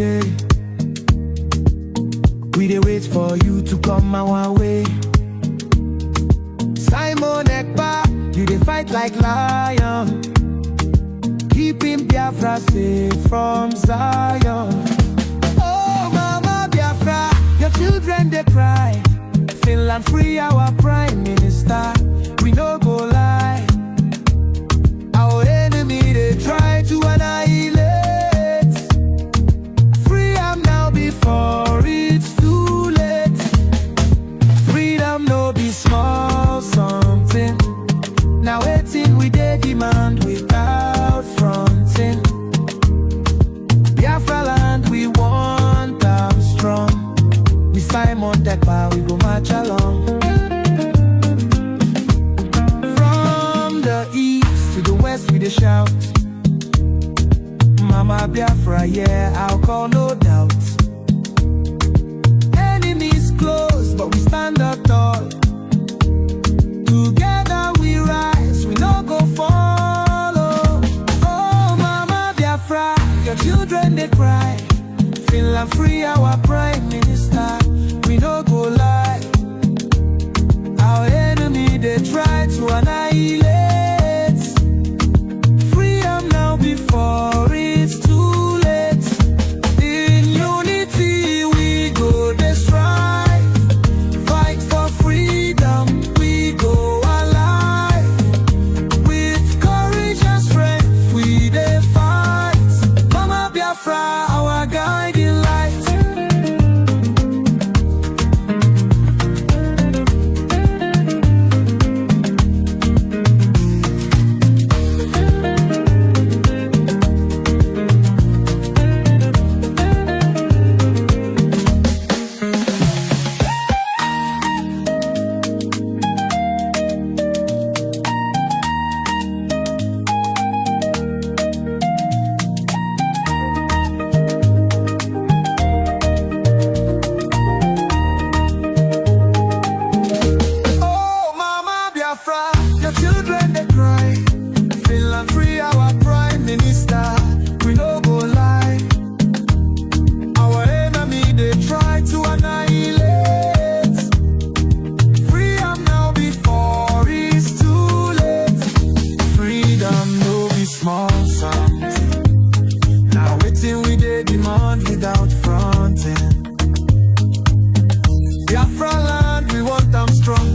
day. We dey wait for you to come our way. Simon Ekpa, you dey fight like lion, keeping Biafra safe from Zion. Oh mama Biafra, your children they cry. Finland free our prime minister, we no go lie. Our enemy they try to annihilate. Free am now before it's too late. Freedom no be small something. Now waiting we dey demand without fronting. Biafra land we want them strong. We Simon Ekpa, we go march along. From the east to the west we dey shout, Mama Biafra, yeah, I'll call no doubt. Enemies close, but we stand up tall. Together we rise, we no go follow. Oh Mama Biafra, your children they cry. Finland free our prime minister, we no go lie. Our enemy they try to annihilate. Freedom now before it's too late. In unity we go they strive. Fight for freedom, we go alive. With courage and strength we they fight. Mama Biafra, our guiding light. Your children they cry. Finland free our prime minister, we no go lie. Our enemy they try to annihilate. Free am now before it's too late. Freedom no be small something. Now waiting we dey demand without fronting. Biafra land we want them strong.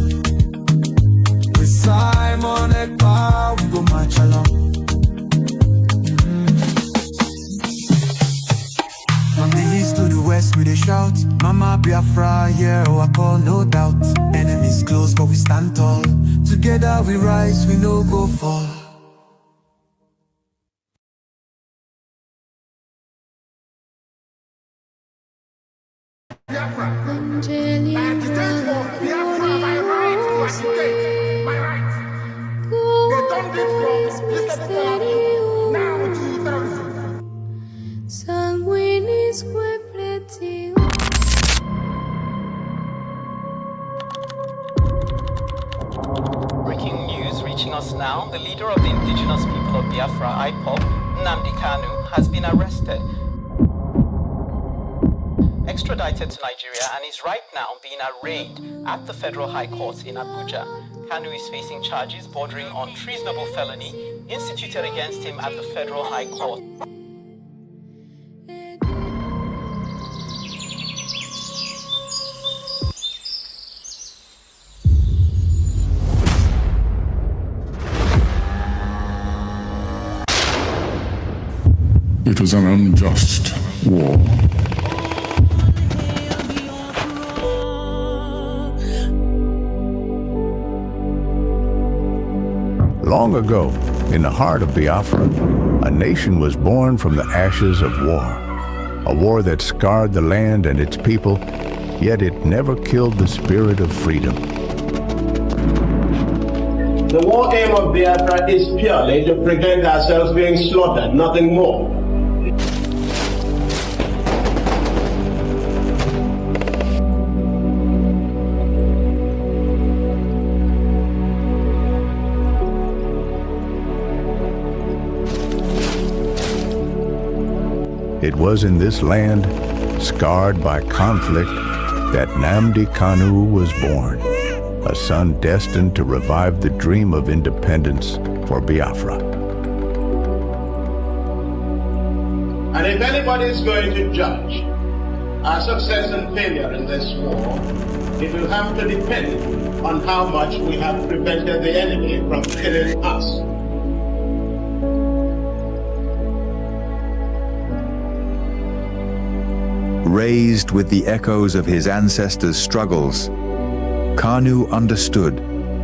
Simon Ekpa, we go march along. From the east to the west we dey shout, Mama Biafra, yeah, oh I call no doubt. Enemies close but we stand tall. Together we rise, we no go fall. Biafra, Biafra, my right to educate, my right. They done this from this now to terrorism. Breaking news reaching us now, the leader of the indigenous people of Biafra, IPOB, Nnamdi Kanu, has been arrested, extradited to Nigeria, and is right now being arraigned at the Federal High Court in Abuja. Kanu is facing charges bordering on treasonable felony instituted against him at the Federal High Court. It was an unjust war. Long ago, in the heart of Biafra, a nation was born from the ashes of war. A war that scarred the land and its people, yet it never killed the spirit of freedom. The war aim of Biafra is purely to prevent ourselves being slaughtered, nothing more. It was in this land, scarred by conflict, that Nnamdi Kanu was born, a son destined to revive the dream of independence for Biafra. And if anybody is going to judge our success and failure in this war, it will have to depend on how much we have prevented the enemy from killing us. Raised with the echoes of his ancestors' struggles, Kanu understood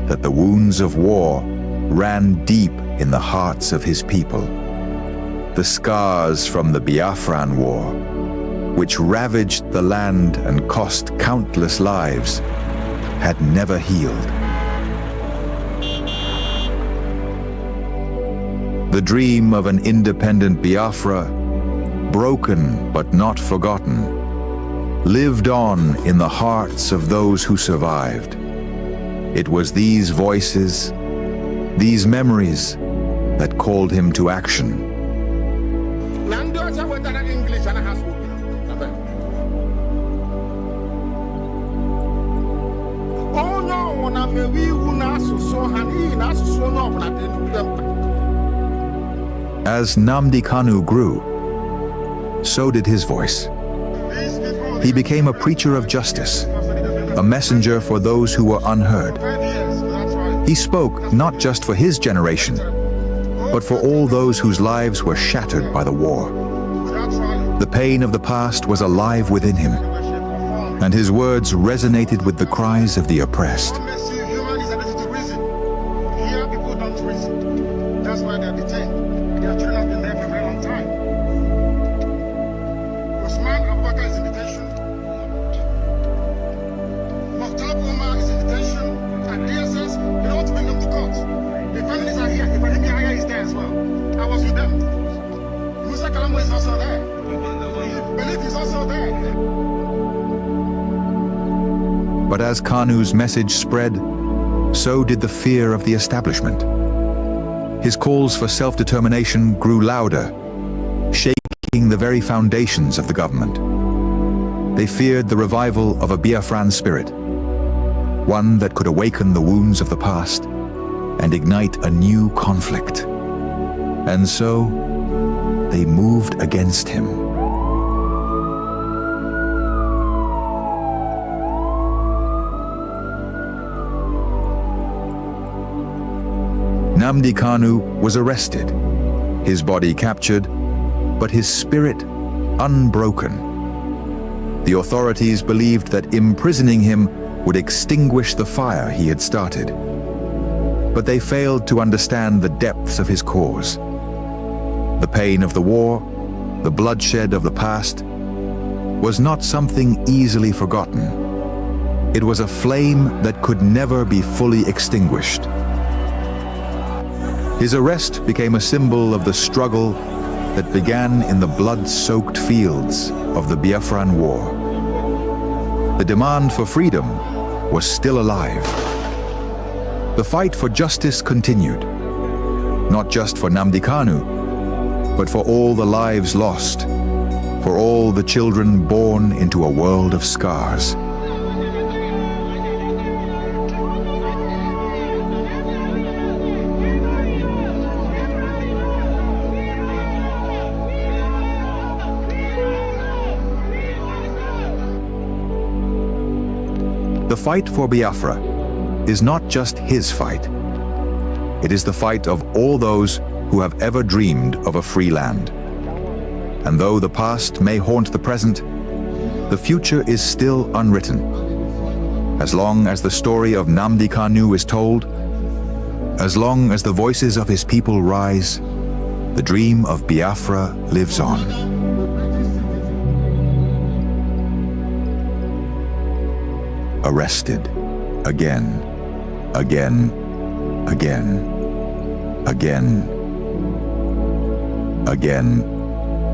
that the wounds of war ran deep in the hearts of his people. The scars from the Biafran War, which ravaged the land and cost countless lives, had never healed. The dream of an independent Biafra, broken but not forgotten, lived on in the hearts of those who survived. It was these voices, these memories, that called him to action. As Nnamdi Kanu grew, so did his voice. He became a preacher of justice, a messenger for those who were unheard. He spoke not just for his generation, but for all those whose lives were shattered by the war. The pain of the past was alive within him, and his words resonated with the cries of the oppressed. That's why they're detained. Their children have been there for a very long time. Osman Abubakar is in detention. Muhtar Umar is in detention. And DSS, they don't want to bring them to court. The families are here. Ibrahim Yahya is there as well. I was with them. Musa Kalamo is also there. Belief is also there. But as Kanu's message spread, so did the fear of the establishment. His calls for self-determination grew louder, shaking the very foundations of the government. They feared the revival of a Biafran spirit, one that could awaken the wounds of the past and ignite a new conflict. And so, they moved against him. Nnamdi Kanu was arrested, his body captured, but his spirit unbroken. The authorities believed that imprisoning him would extinguish the fire he had started. But they failed to understand the depths of his cause. The pain of the war, the bloodshed of the past, was not something easily forgotten. It was a flame that could never be fully extinguished. His arrest became a symbol of the struggle that began in the blood-soaked fields of the Biafran War. The demand for freedom was still alive. The fight for justice continued, not just for Nnamdi Kanu, but for all the lives lost, for all the children born into a world of scars. The fight for Biafra is not just his fight. It is the fight of all those who have ever dreamed of a free land. And though the past may haunt the present, the future is still unwritten. As long as the story of Nnamdi Kanu is told, as long as the voices of his people rise, the dream of Biafra lives on. Arrested again, again, again, again, again,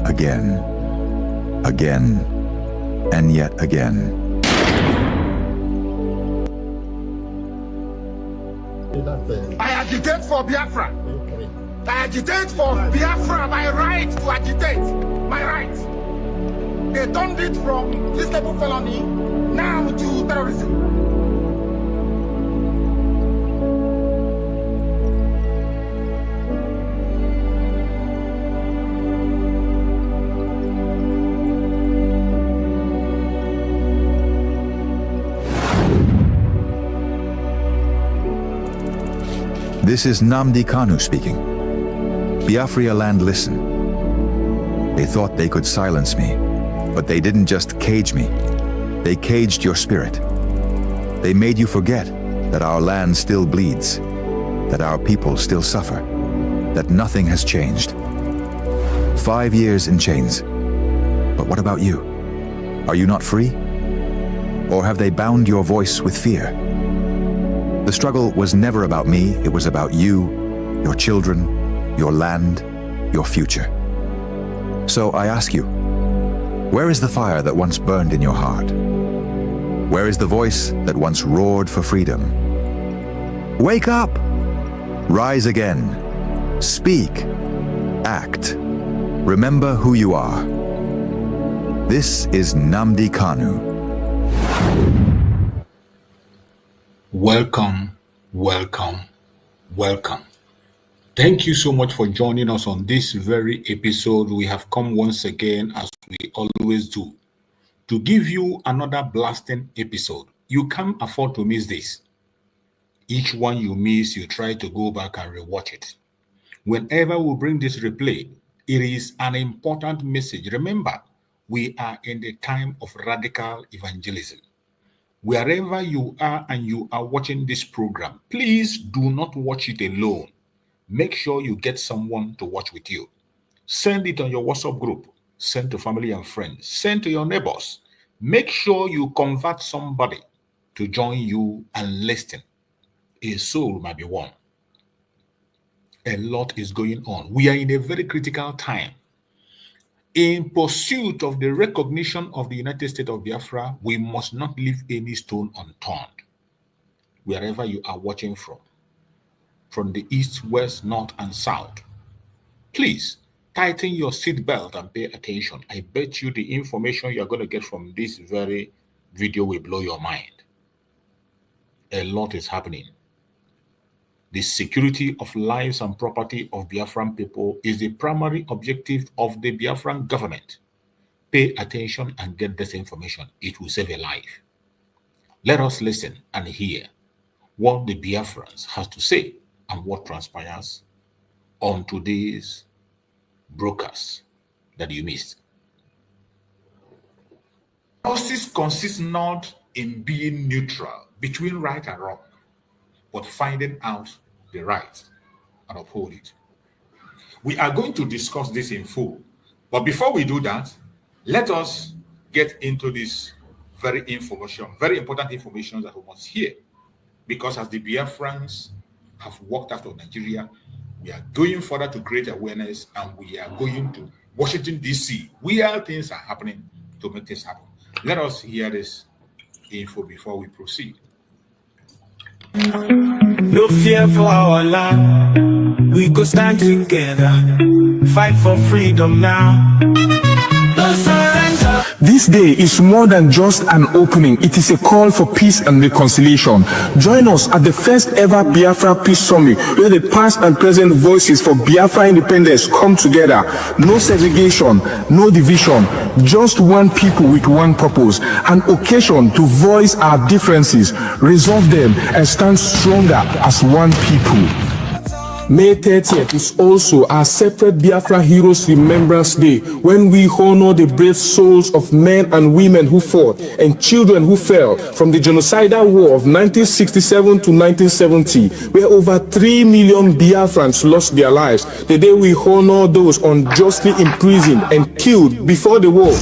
again, again, and yet again. I agitate for Biafra. I agitate for Biafra, my right to agitate, my right. They turned it from this level felony now to terrorism. This is Nnamdi Kanu speaking. Biafra land, listen. They thought they could silence me, but they didn't just cage me. They caged your spirit. They made you forget that our land still bleeds, that our people still suffer, that nothing has changed. 5 years in chains. But what about you? Are you not free? Or have they bound your voice with fear? The struggle was never about me, it was about you, your children, your land, your future. So I ask you, where is the fire that once burned in your heart? Where is the voice that once roared for freedom? Wake up! Rise again. Speak. Act. Remember who you are. This is Nnamdi Kanu. Welcome, welcome, welcome. Thank you so much for joining us on this very episode. We have come once again, as we always do, to give you another blasting episode. You can't afford to miss this. Each one you miss, you try to go back and rewatch it. Whenever we bring this replay, it is an important message. Remember, we are in the time of radical evangelism. Wherever you are and you are watching this program, please do not watch it alone. Make sure you get someone to watch with you. Send it on your WhatsApp group. Send to family and friends. Send to your neighbors. Make sure you convert somebody to join you and listen. A soul might be won. A lot is going on. We are in a very critical time. In pursuit of the recognition of the United States of Biafra, we must not leave any stone unturned. Wherever you are watching from the east, west, north, and south, please tighten your seatbelt and pay attention. I bet you the information you're going to get from this very video will blow your mind. A lot is happening. The security of lives and property of Biafran people is the primary objective of the Biafran government. Pay attention and get this information. It will save a life. Let us listen and hear what the Biafrans have to say and what transpires on today's broadcast that you missed. Justice consists not in being neutral between right and wrong, but finding out the right and uphold it. We are going to discuss this in full. But before we do that, let us get into this very important information that we must hear. Because as the Biafrans have walked out of Nigeria, we are going further to create awareness, and we are going to Washington, D.C., where things are happening to make this happen. Let us hear this info before we proceed. No fear for our land. We go stand together, fight for freedom now. No surrender. This day is more than just an opening. It is a call for peace and reconciliation. Join us at the first ever Bafra Peace Summit, where the past and present voices for Biafra independence come together. No segregation, no division, just one people with one purpose. An occasion to voice our differences, resolve them, and stand stronger as one people. May 30th is also our separate Biafra Heroes Remembrance Day, when we honor the brave souls of men and women who fought and children who fell from the genocidal war of 1967 to 1970, where over 3 million Biafrans lost their lives. The day we honor those unjustly imprisoned and killed before the war,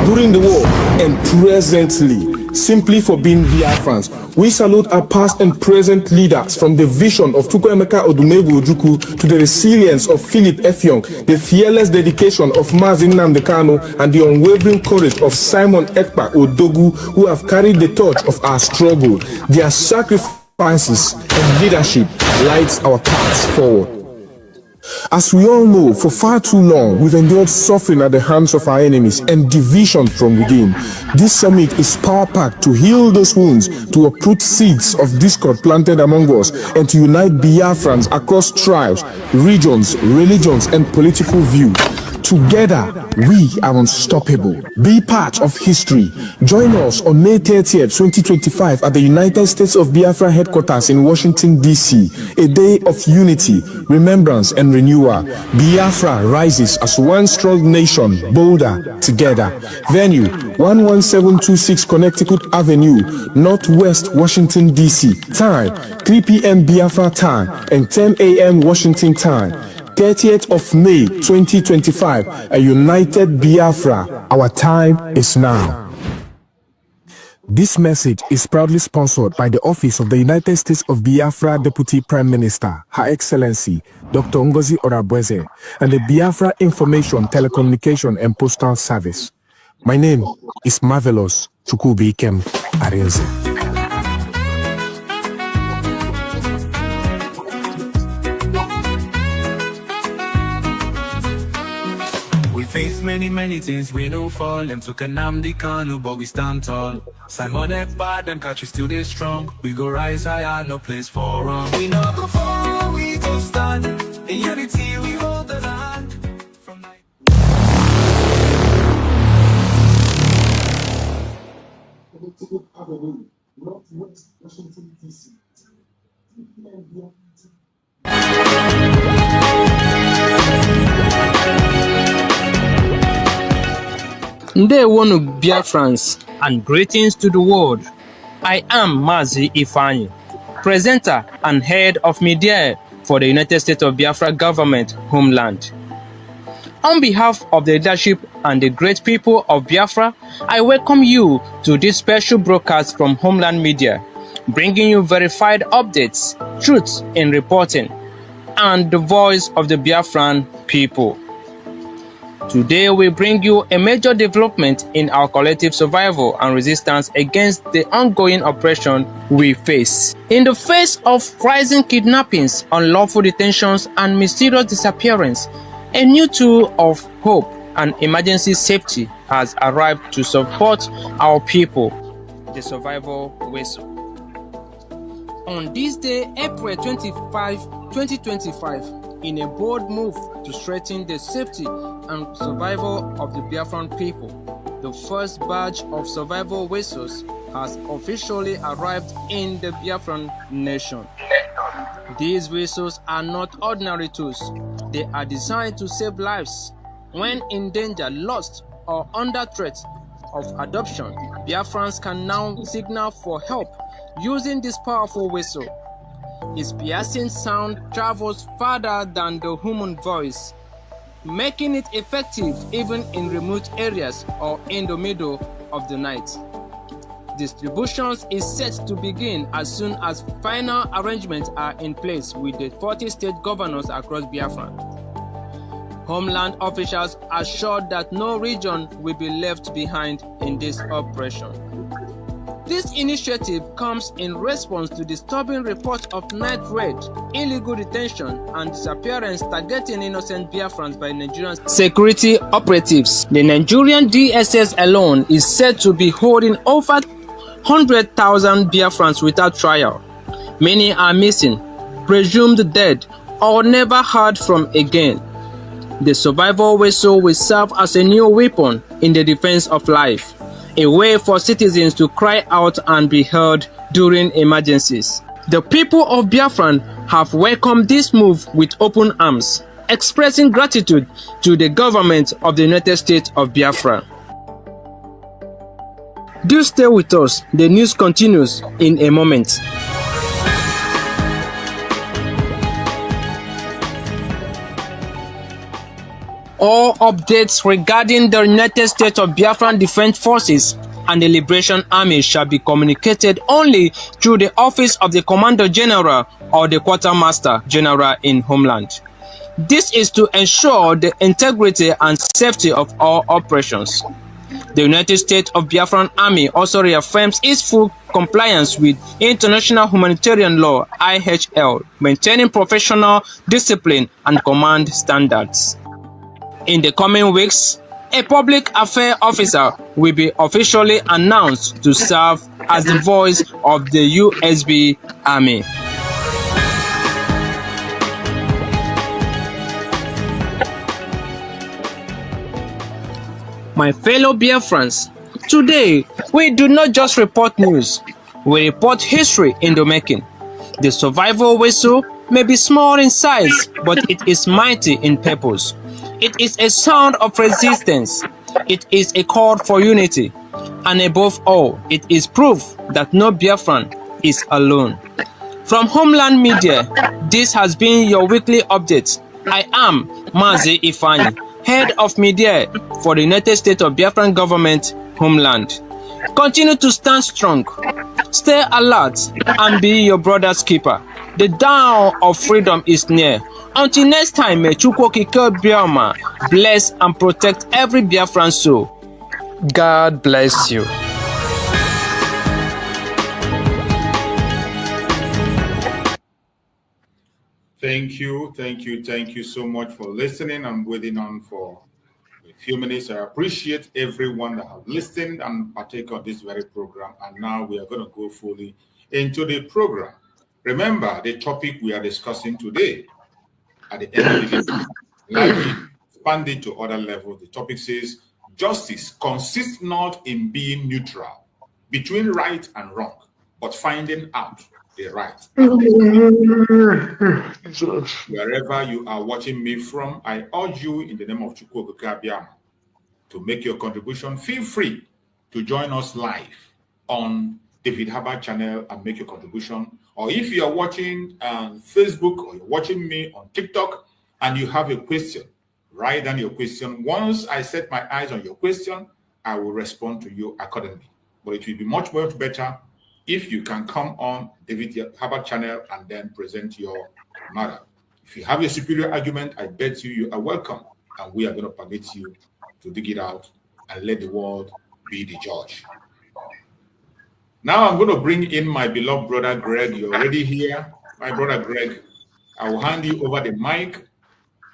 during the war, and presently, simply for being Biafrans. We salute our past and present leaders, from the vision of Chukwuemeka Odumegwu Ojukwu to the resilience of Philip Effiong, the fearless dedication of Mazi Nnamdi Kanu, and the unwavering courage of Simon Ekpa Odogu, who have carried the torch of our struggle. Their sacrifices and leadership lights our paths forward. As we all know, for far too long, we've endured suffering at the hands of our enemies and division from within. This summit is power-packed to heal those wounds, to uproot seeds of discord planted among us, and to unite Biafrans across tribes, regions, religions, and political views. Together, we are unstoppable. Be part of history. Join us on May 30th, 2025 at the United States of Biafra headquarters in Washington, D.C. A day of unity, remembrance, and renewal. Biafra rises as one strong nation, bolder together. Venue, 11726 Connecticut Avenue, Northwest Washington, D.C. Time, 3 p.m. Biafra time and 10 a.m. Washington time. 30th of May 2025, a united Biafra. Our time is now. This message is proudly sponsored by the Office of the United States of Biafra Deputy Prime Minister, Her Excellency Dr. Ngozi Orabweze, and the Biafra Information, Telecommunication and Postal Service. My name is Marvelous Chukwubikem Arinze. Face many things, we don't fall. Them took a Nnamdi Kanu, but we stand tall. Simon Ekpa, them country still they strong. We go rise higher, no place for wrong. We not go fall, we go stand. In unity, we hold the land. From night. Northwest Washington, D.C. Ndewonu Biafrans, and greetings to the world. I am Mazi Ifeanyi, presenter and head of media for the United States of Biafra government homeland. On behalf of the leadership and the great people of Biafra, I welcome you to this special broadcast from Homeland Media, bringing you verified updates, truth in reporting, and the voice of the Biafran people. Today we bring you a major development in our collective survival and resistance against the ongoing oppression we face. In the face of rising kidnappings, unlawful detentions, and mysterious disappearance, a new tool of hope and emergency safety has arrived to support our people, the survival whistle. On this day, April 25, 2025, in a bold move to strengthen the safety and survival of the Biafran people, the first batch of survival whistles has officially arrived in the Biafran nation. These whistles are not ordinary tools. They are designed to save lives. When in danger, lost, or under threat of adoption, Biafrans can now signal for help using this powerful whistle. Its piercing sound travels farther than the human voice, making it effective even in remote areas or in the middle of the night. Distributions is set to begin as soon as final arrangements are in place with the 40 state governors across Biafra. Homeland officials assured that no region will be left behind in this operation. This initiative comes in response to disturbing reports of night raid, illegal detention, and disappearance targeting innocent Biafrans by Nigerian security operatives. The Nigerian DSS alone is said to be holding over 100,000 Biafrans without trial. Many are missing, presumed dead, or never heard from again. The survival whistle will serve as a new weapon in the defense of life, a way for citizens to cry out and be heard during emergencies. The people of Biafra have welcomed this move with open arms, expressing gratitude to the government of the United States of Biafra. Do stay with us, the news continues in a moment. All updates regarding the United States of Biafran Defense Forces and the Liberation Army shall be communicated only through the office of the Commander General or the Quartermaster General in Homeland. This is to ensure the integrity and safety of all operations. The United States of Biafran Army also reaffirms its full compliance with international humanitarian law (IHL), maintaining professional discipline and command standards. In the coming weeks, a public affairs officer will be officially announced to serve as the voice of the USB Army. My fellow Biafrans, today we do not just report news, we report history in the making. The survival whistle may be small in size, but it is mighty in purpose. It is a sound of resistance. It is a call for unity. And above all, it is proof that no Biafran is alone. From Homeland Media, this has been your weekly update. I am Mazi Ifani, head of media for the United States of Biafran government, Homeland. Continue to stand strong, stay alert, and be your brother's keeper. The dawn of freedom is near. Until next time, may Chukwokike Bioma bless and protect every Biafran soul. God bless you. Thank you so much for listening. I'm waiting on for a few minutes. I appreciate everyone that have listened and partake of this very program. And now we are going to go fully into the program. Remember the topic we are discussing today. At the end of the day, like expanded to other levels. The topic says justice consists not in being neutral between right and wrong, but finding out the right. Wherever you are watching me from, I urge you in the name of Chukwokike Biama to make your contribution. Feel free to join us live on David Herbert channel and make your contribution. Or if you are watching Facebook or you're watching me on TikTok and you have a question, write down your question. Once I set my eyes on your question, I will respond to you accordingly. But it will be much better if you can come on David Herbert channel and then present your matter. If you have a superior argument, I bet you are welcome. And we are going to permit you to dig it out and let the world be the judge. Now I'm going to bring in my beloved brother Greg. You're already here. My brother Greg, I will hand you over the mic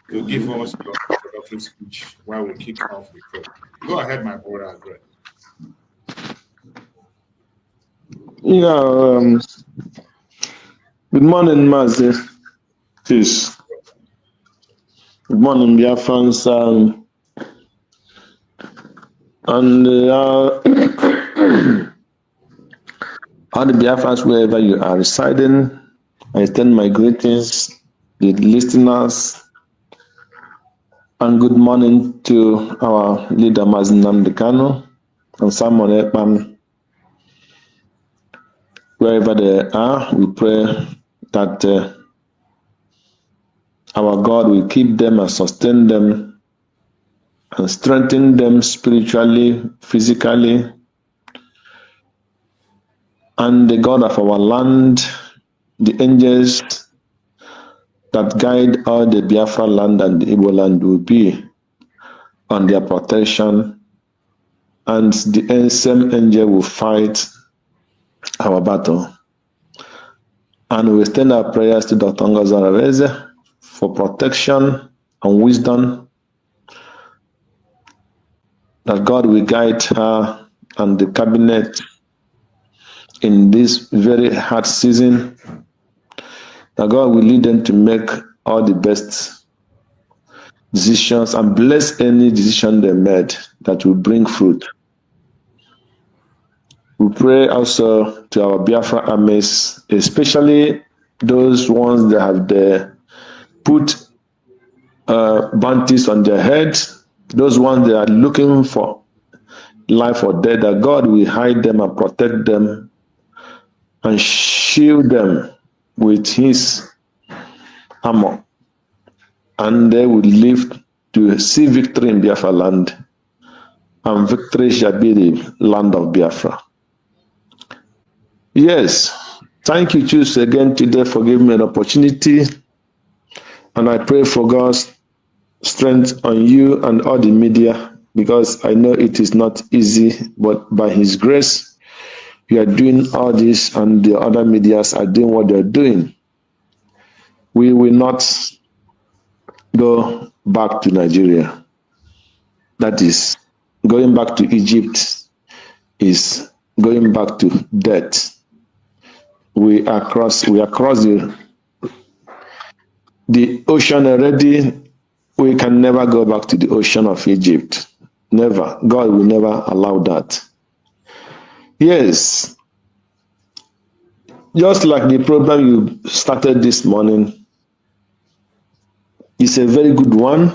to give us your introductory speech while we kick off the program. Go ahead, my brother Greg. Yeah, good morning, Mazi. Peace. Good morning, Biafrans. All the Biafrans, wherever you are residing, I extend my greetings, the listeners, and good morning to our leader, Mazi Nnamdi Kanu, and Simon Ekpa. Wherever they are, we pray that our God will keep them and sustain them and strengthen them spiritually, physically, and the God of our land, the angels that guide all the Biafra land and the Igbo land will be on their protection, and the same angel will fight our battle. And we extend our prayers to Dr. Ngozarareze for protection and wisdom, that God will guide her and the cabinet in this very hard season, that God will lead them to make all the best decisions and bless any decision they made that will bring fruit. We pray also to our Biafra armies, especially those ones that have put bounties on their heads, those ones that are looking for life or death, that God will hide them and protect them and shield them with his armor. And they will live to see victory in Biafra land, and victory shall be the land of Biafra. Yes, thank you, Choose again today for giving me an opportunity, and I pray for God's strength on you and all the media because I know it is not easy, but by His grace, we are doing all this, and the other medias are doing what they're doing. We will not go back to Nigeria. That is, going back to Egypt is going back to death. We are across the ocean already. We can never go back to the ocean of Egypt. Never. God will never allow that. Yes. Just like the program you started this morning, it's a very good one.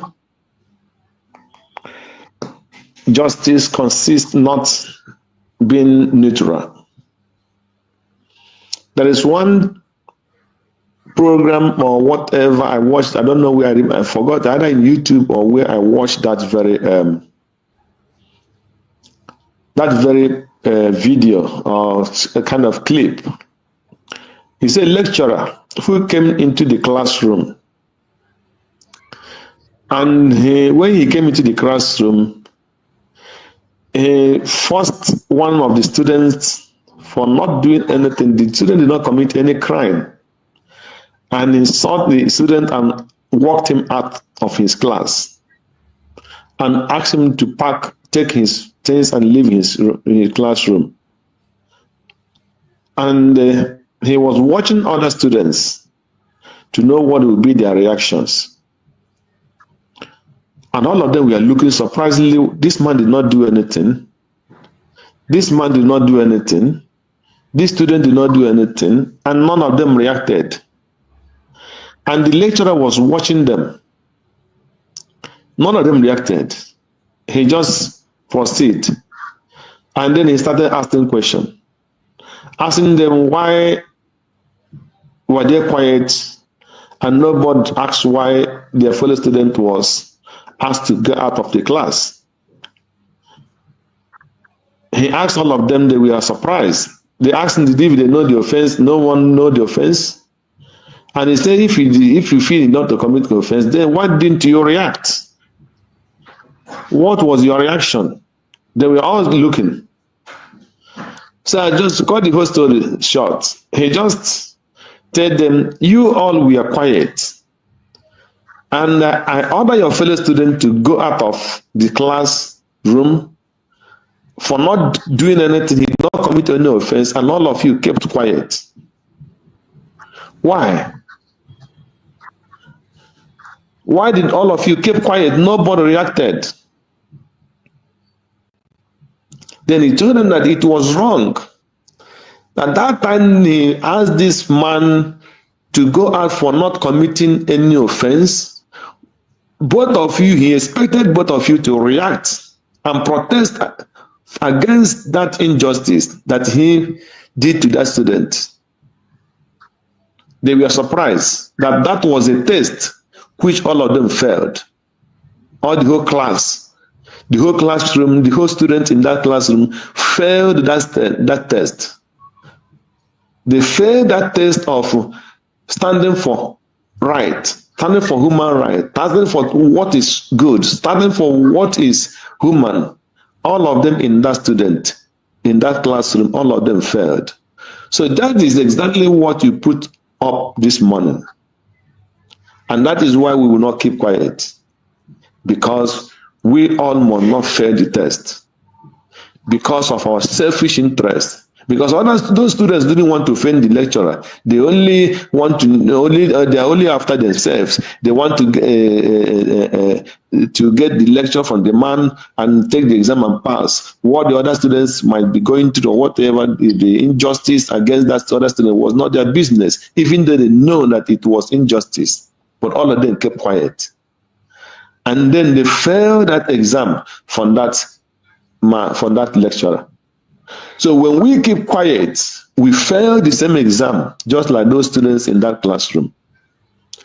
Justice consists not being neutral. There is one program or whatever I watched, I don't know where I forgot, either in YouTube or where I watched that very video or a kind of clip. He's a lecturer who came into the classroom, and when he came into the classroom, he forced one of the students for not doing anything. The student did not commit any crime, and insulted the student and walked him out of his class and asked him to take his things and leave his classroom. And he was watching other students to know what would be their reactions. And all of them were looking. Surprisingly, this man did not do anything. This man did not do anything. This student did not do anything, and none of them reacted. And the lecturer was watching them. None of them reacted. He just proceeded. And then he started asking questions. Asking them why were they quiet, and nobody asked why their fellow student was asked to get out of the class. He asked all of them, they were surprised. They asked him if they know the offense. No one know the offense. And he said, if you feel not to commit the offense, then why didn't you react? What was your reaction? They were all looking. So I just cut the whole story short. He just told them, you all were quiet. And I order your fellow student to go out of the classroom for not doing anything. He did not commit any offense, and all of you kept quiet. Why? Why did all of you keep quiet? Nobody reacted. Then he told them that it was wrong. At that time, he asked this man to go out for not committing any offense. Both of you, he expected both of you to react and protest against that injustice that he did to that student. They were surprised that that was a test which all of them failed. All the whole class, the whole classroom, the whole students in that classroom failed that test. They failed that test of standing for right, standing for human right, standing for what is good, standing for what is human. All of them in that classroom, all of them failed. So that is exactly what you put up this morning. And that is why we will not keep quiet. Because we all must not fail the test. Because of our selfish interest. Because those students didn't want to offend the lecturer. They only want to they are only after themselves. They want to get the lecture from the man and take the exam and pass. What the other students might be going through or whatever, the injustice against that other student was not their business, even though they know that it was injustice. But all of them kept quiet. And then they failed that exam from that lecturer. So when we keep quiet, we fail the same exam, just like those students in that classroom.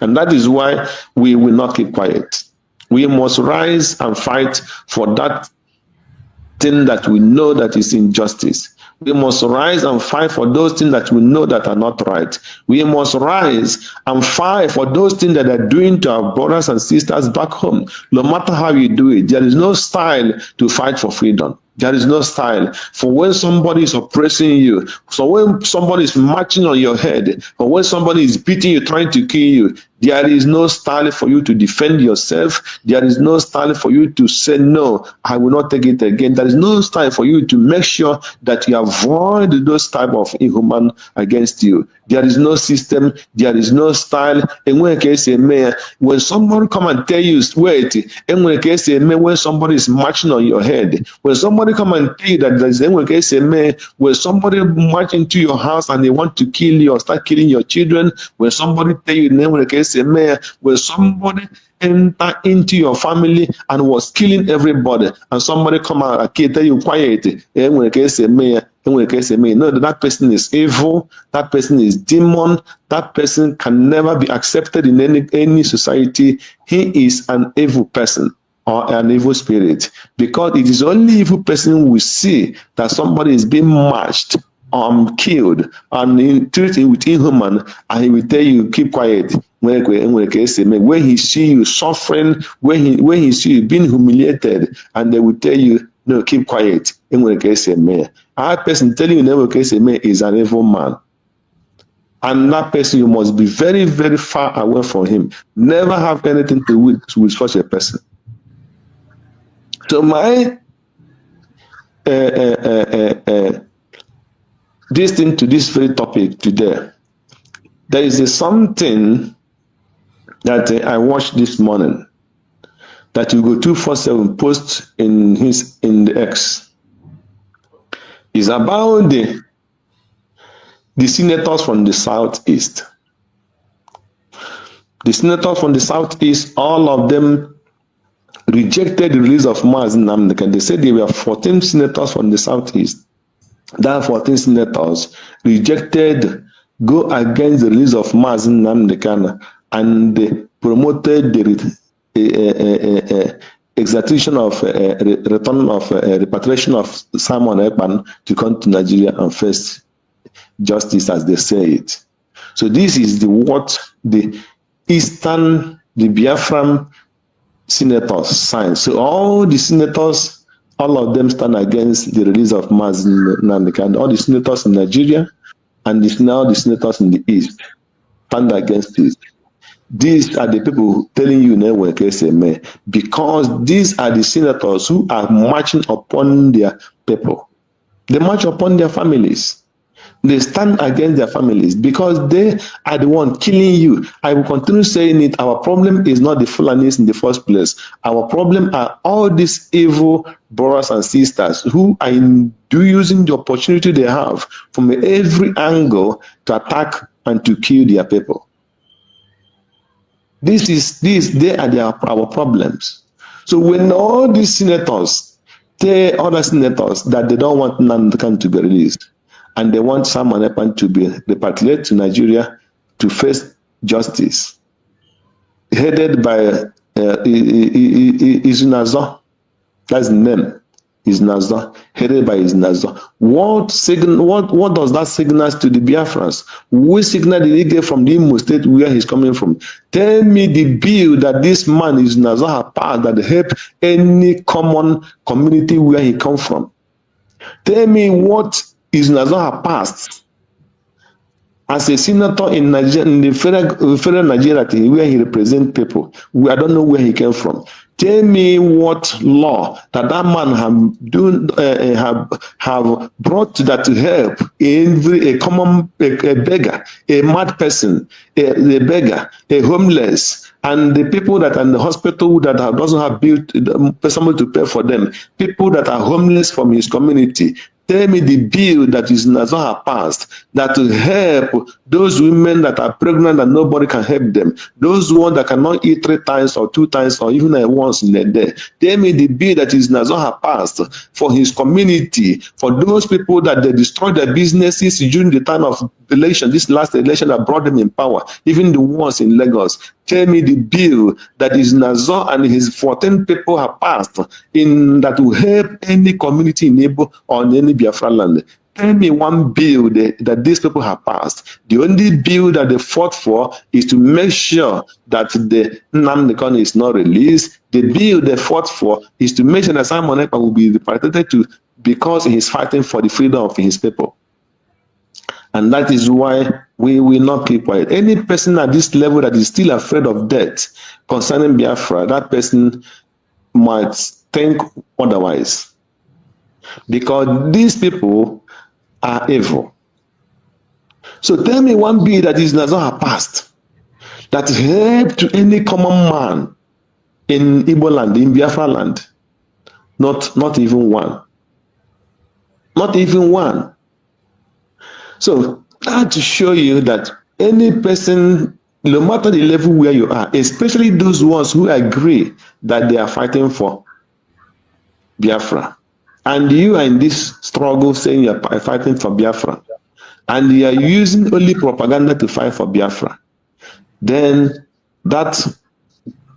And that is why we will not keep quiet. We must rise and fight for that thing that we know that is injustice. We must rise and fight for those things that we know that are not right. We must rise and fight for those things that are doing to our brothers and sisters back home. No matter how you do it, there is no style to fight for freedom. There is no style for when somebody is oppressing you. So when somebody is marching on your head, or when somebody is beating you, trying to kill you, there is no style for you to defend yourself. There is no style for you to say, no, I will not take it again. There is no style for you to make sure that you avoid those type of inhuman against you. There is no system. There is no style. And when somebody come and tell you, wait, and when somebody is marching on your head, when somebody come and tell you that there is when somebody march into your house and they want to kill you or start killing your children, when somebody tell you, when somebody enter into your family and was killing everybody, and somebody come out and tell you quiet, no, that person is evil, that person is demon, that person can never be accepted in any society. He is an evil person or an evil spirit, because it is only evil person we see that somebody is being marched, killed, and treated with inhuman, and he will tell you keep quiet. When he see you suffering, when he see you being humiliated, and they will tell you, no, keep quiet. Our person telling you is an evil man. And that person, you must be very, very far away from him. Never have anything to do with such a person. So my this thing to this very topic today, there is something that I watched this morning that you go 247 post in the X. Is about the senators from the Southeast. The senators from the Southeast, all of them rejected the release of Mazi Nnamdi, and they said there were 14 senators from the Southeast. That 14 senators rejected, go against the release of Mazi Nnamdi, and they promoted the exaltation of return of repatriation of Simon Ekpa to come to Nigeria and face justice, as they say it. So this is what the Biafran senators signed. So all the senators, all of them stand against the release of Mazi Nnamdi, and all the senators in Nigeria and now the senators in the East stand against it. These are the people telling you because these are the senators who are marching upon their people. They march upon their families. They stand against their families because they are the one killing you. I will continue saying it. Our problem is not the Fulanis in the first place. Our problem are all these evil brothers and sisters who are using the opportunity they have from every angle to attack and to kill their people. They are our problems. So when all these senators tell other senators that they don't want Nnamdi to be released, and they want Simon Ekpa to be repatriated to Nigeria to face justice, headed by Izunazo, that's the name, Izunazo, headed by Izunazo. What does that signal to the Biafrans? Which signal did he get from the Imo state where he's coming from? Tell me the bill that this man Izunazo has passed that help any common community where he come from. Tell me what Izunazo has passed as a senator in Nigeria, in the federal Nigeria, where he represents people. I don't know where he came from. Tell me what law that man have brought that to help a beggar, a mad person, a beggar, a homeless, and the people that are in the hospital that doesn't have someone to pay for them, people that are homeless from his community. Tell me the bill that Izunazo has passed that will help those women that are pregnant and nobody can help them. Those ones that cannot eat 3 times or 2 times or even once in a day. Tell me the bill that Izunazo has passed for his community, for those people that they destroyed their businesses during the time of election, this last election that brought them in power, even the ones in Lagos. Tell me the bill that Izunazo and his 14 people have passed in that will help any community in Igbo or in any Biafra land. tell me one bill that these people have passed. The only bill that they fought for is to make sure that the Nnamdi is not released. The bill they fought for is to make sure that Simon Ekpa will be deported to, because he's fighting for the freedom of his people. And that is why we will not keep quiet. Any person at this level that is still afraid of death concerning Biafra, that person might think otherwise. Because these people are evil. So tell me one bill that is not have passed, that helped to any common man in Igbo land, in Biafra land. Not even one. Not even one. So that to show you that any person, no matter the level where you are, especially those ones who agree that they are fighting for Biafra, and you are in this struggle saying you are fighting for Biafra, and you are using only propaganda to fight for Biafra, then that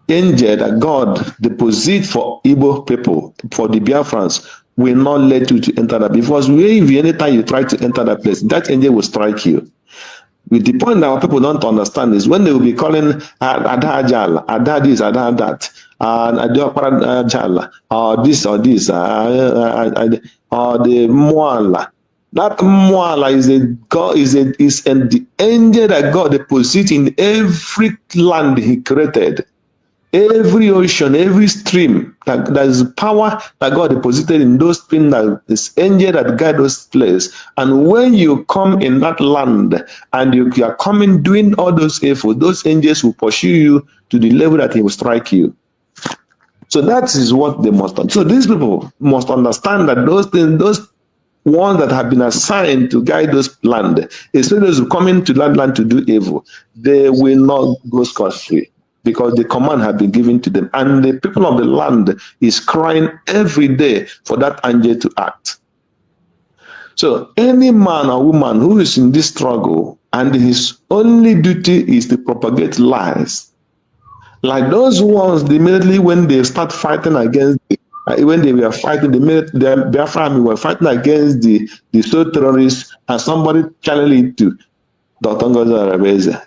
angel that God deposit for Igbo people, for the Biafrans, will not let you to enter that, because anytime you try to enter that place, that angel will strike you. With the point that our people don't understand is when they will be calling Ada Ajala, Ada this, Ada that, and Ada Ajala, or this or this, or the Moala. That Moala is a God, is the angel that God deposits in every land He created. Every ocean, every stream, that is power that God deposited in those things, that is angel that guide those places. And when you come in that land and you are coming doing all those efforts, those angels will pursue you to the level that He will strike you. So that is what they must understand. So these people must understand that those things, those ones that have been assigned to guide those land, especially those who come into that land to do evil, they will not go scot-free, because the command has been given to them. And the people of the land is crying every day for that angel to act. So any man or woman who is in this struggle and his only duty is to propagate lies, like those ones, immediately when they start fighting against, when they were fighting, the Biafra army were fighting against the so terrorists, and somebody channeled it to Dr.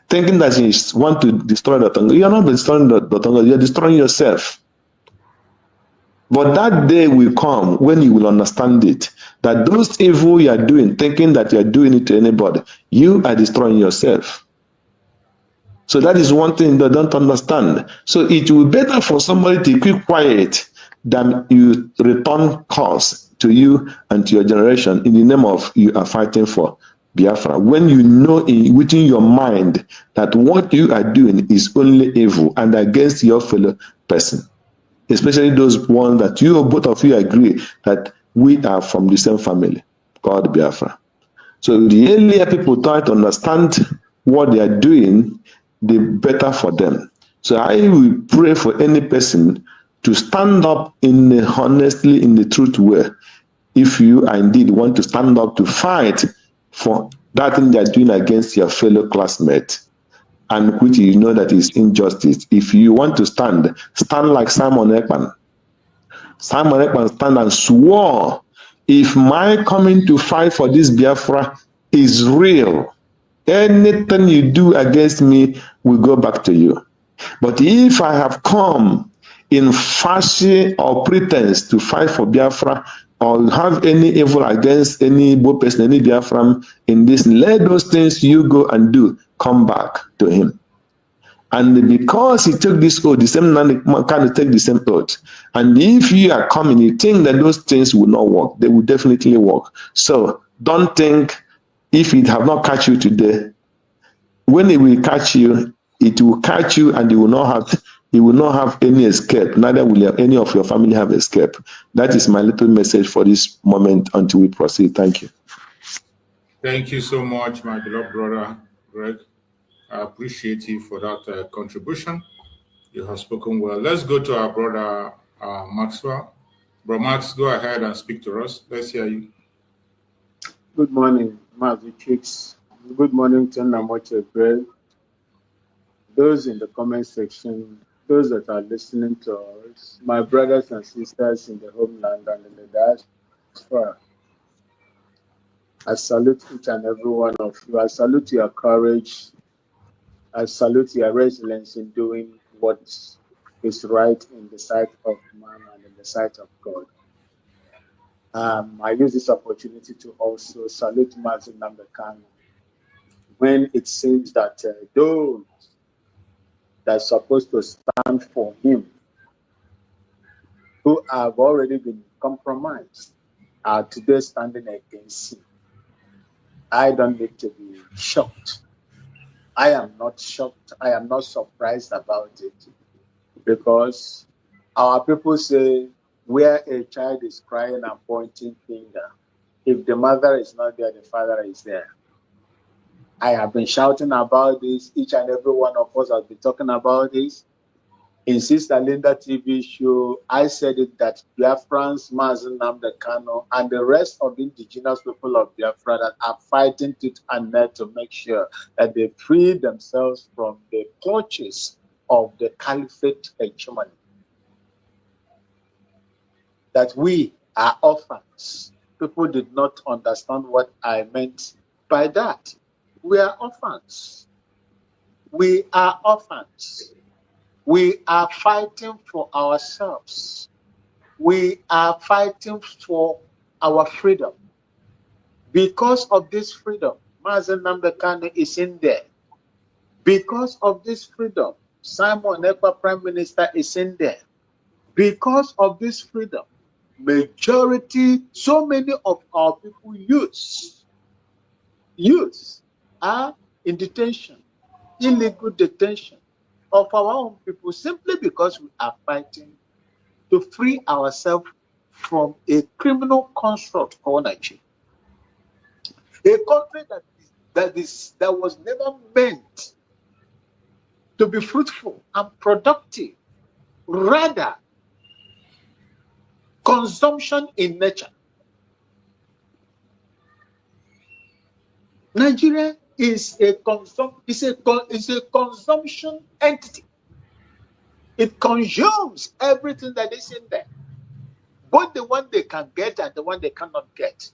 thinking that you want to destroy Dr. You are not destroying Dr. You are destroying yourself. But that day will come when you will understand it, that those evil you are doing, thinking that you are doing it to anybody, you are destroying yourself. So that is one thing they don't understand. So it will be better for somebody to keep quiet than you return curse to you and to your generation in the name of you are fighting for Biafra, when you know within your mind that what you are doing is only evil and against your fellow person, especially those ones that you or both of you agree that we are from the same family called Biafra. So the earlier people try to understand what they are doing, the better for them. So I will pray for any person to stand up honestly in the truth way, if you indeed want to stand up to fight for that thing they are doing against your fellow classmate, and which you know that is injustice. If you want to stand like Simon Ekpa. Simon Ekpa stand and swore, if my coming to fight for this Biafra is real, anything you do against me will go back to you. But if I have come in fashion or pretense to fight for Biafra, or have any evil against any Igbo person, any Biafran in this, let those things you go and do come back to him. And because he took this oath, the same man can take the same oath. And if you are coming, you think that those things will not work, they will definitely work. So don't think if it have not catch you today, when it will catch you, it will catch you, and you will not have any escape. Neither will any of your family have escape. That is my little message for this moment until we proceed. Thank you. Thank you so much, my beloved brother Greg. I appreciate you for that contribution. You have spoken well. Let's go to our brother Maxwell. Bro Max, go ahead and speak to us. Let's hear you. Good morning, Mazi Chicks. Good morning to Nnamdi. Those in the comment section, those that are listening to us, my brothers and sisters in the homeland and in the diaspora. I salute each and every one of you. I salute your courage. I salute your resilience in doing what is right in the sight of man and in the sight of God. I use this opportunity to also salute Mazi Kanu when it seems that those that are supposed to stand for him, who have already been compromised, are today standing against him. I don't need to be shocked. I am not shocked. I am not surprised about it, because our people say where a child is crying and pointing finger, if the mother is not there, the father is there. I have been shouting about this. Each and every one of us has been talking about this. In Sister Linda TV show, I said it that Biafrans, Mazi Nnamdi Kanu, and the rest of the indigenous people of Biafra that are fighting tooth and nail to make sure that they free themselves from the clutches of the caliphate hegemony. That we are orphans. People did not understand what I meant by that. We are orphans. We are orphans. We are fighting for ourselves. We are fighting for our freedom. Because of this freedom, Mazi Nnamdi Kanu is in there. Because of this freedom, Simon Ekpa Prime Minister is in there. Because of this freedom, so many of our people, youths are in detention, illegal detention of our own people, simply because we are fighting to free ourselves from a criminal construct called Nigeria. A country that was never meant to be fruitful and productive, rather consumption in nature. Nigeria is a consumption entity. It consumes everything that is in there, both the one they can get and the one they cannot get.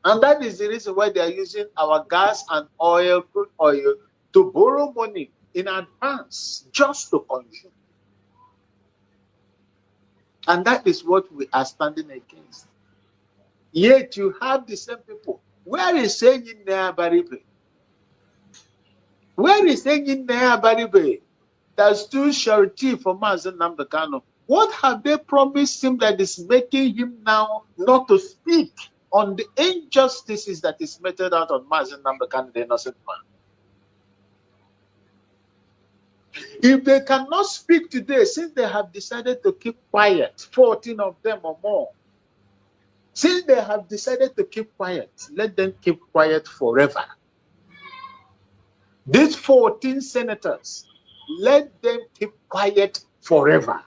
And that is the reason why they are using our gas and oil, crude oil, to borrow money in advance just to consume. And that is what we are standing against. Yet you have the same people. Where is saying in there, Baribe? Where is saying in there, Baribe? That's too surety for Mazi Nnamdi Kanu. What have they promised him that is making him now not to speak on the injustices that is meted out on Mazi Nnamdi Kanu, the innocent man? If they cannot speak today, since they have decided to keep quiet, 14 of them or more, since they have decided to keep quiet, let them keep quiet forever. These 14 senators, let them keep quiet forever.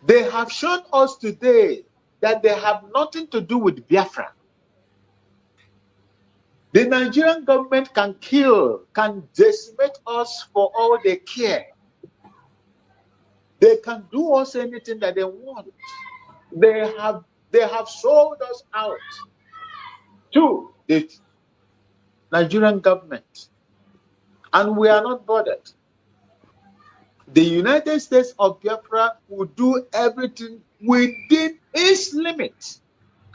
They have shown us today that they have nothing to do with Biafra. The Nigerian government can kill, can decimate us for all they care. They can do us anything that they want. They have sold us out to the Nigerian government, and we are not bothered. The United States of Biafra will do everything within its limits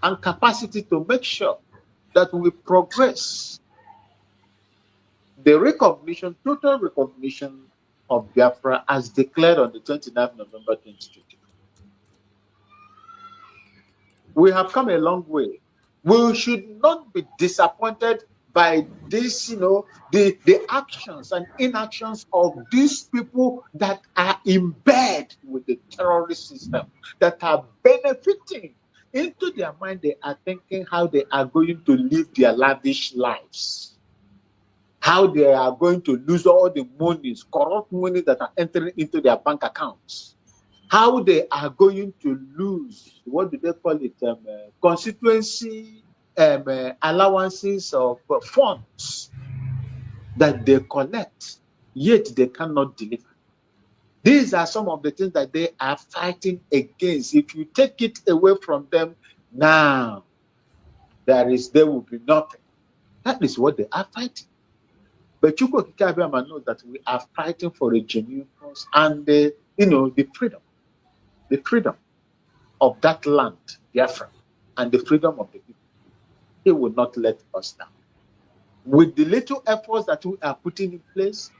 and capacity to make sure that we progress the recognition, total recognition of Biafra as declared on the 29th November 2020. We have come a long way. We should not be disappointed by this, the actions and inactions of these people that are in bed with the terrorist system, that are benefiting. Into their mind, they are thinking how they are going to live their lavish lives, how they are going to lose all the monies, corrupt money that are entering into their bank accounts, how they are going to lose, what do they call it, constituency allowances of funds that they collect, yet they cannot deliver. These are some of the things that they are fighting against. If you take it away from them now, there will be nothing. That is what they are fighting. But Chukwu Okike Abiama knows that we are fighting for a genuine cause and the freedom of that land, Biafra, and the freedom of the people. He will not let us down. With the little efforts that we are putting in place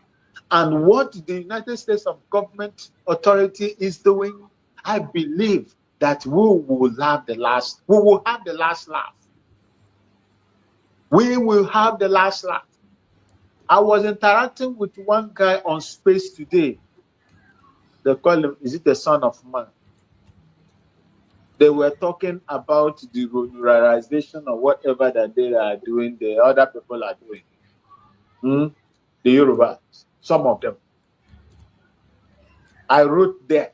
and what the United States of government authority is doing, I believe that we will have the last laugh. We will have the last laugh. I was interacting with one guy on Space today. They call him, is it the Son of Man? They were talking about the ruralization or whatever that they are doing, the other people are doing. The Yorubas, some of them. I wrote there.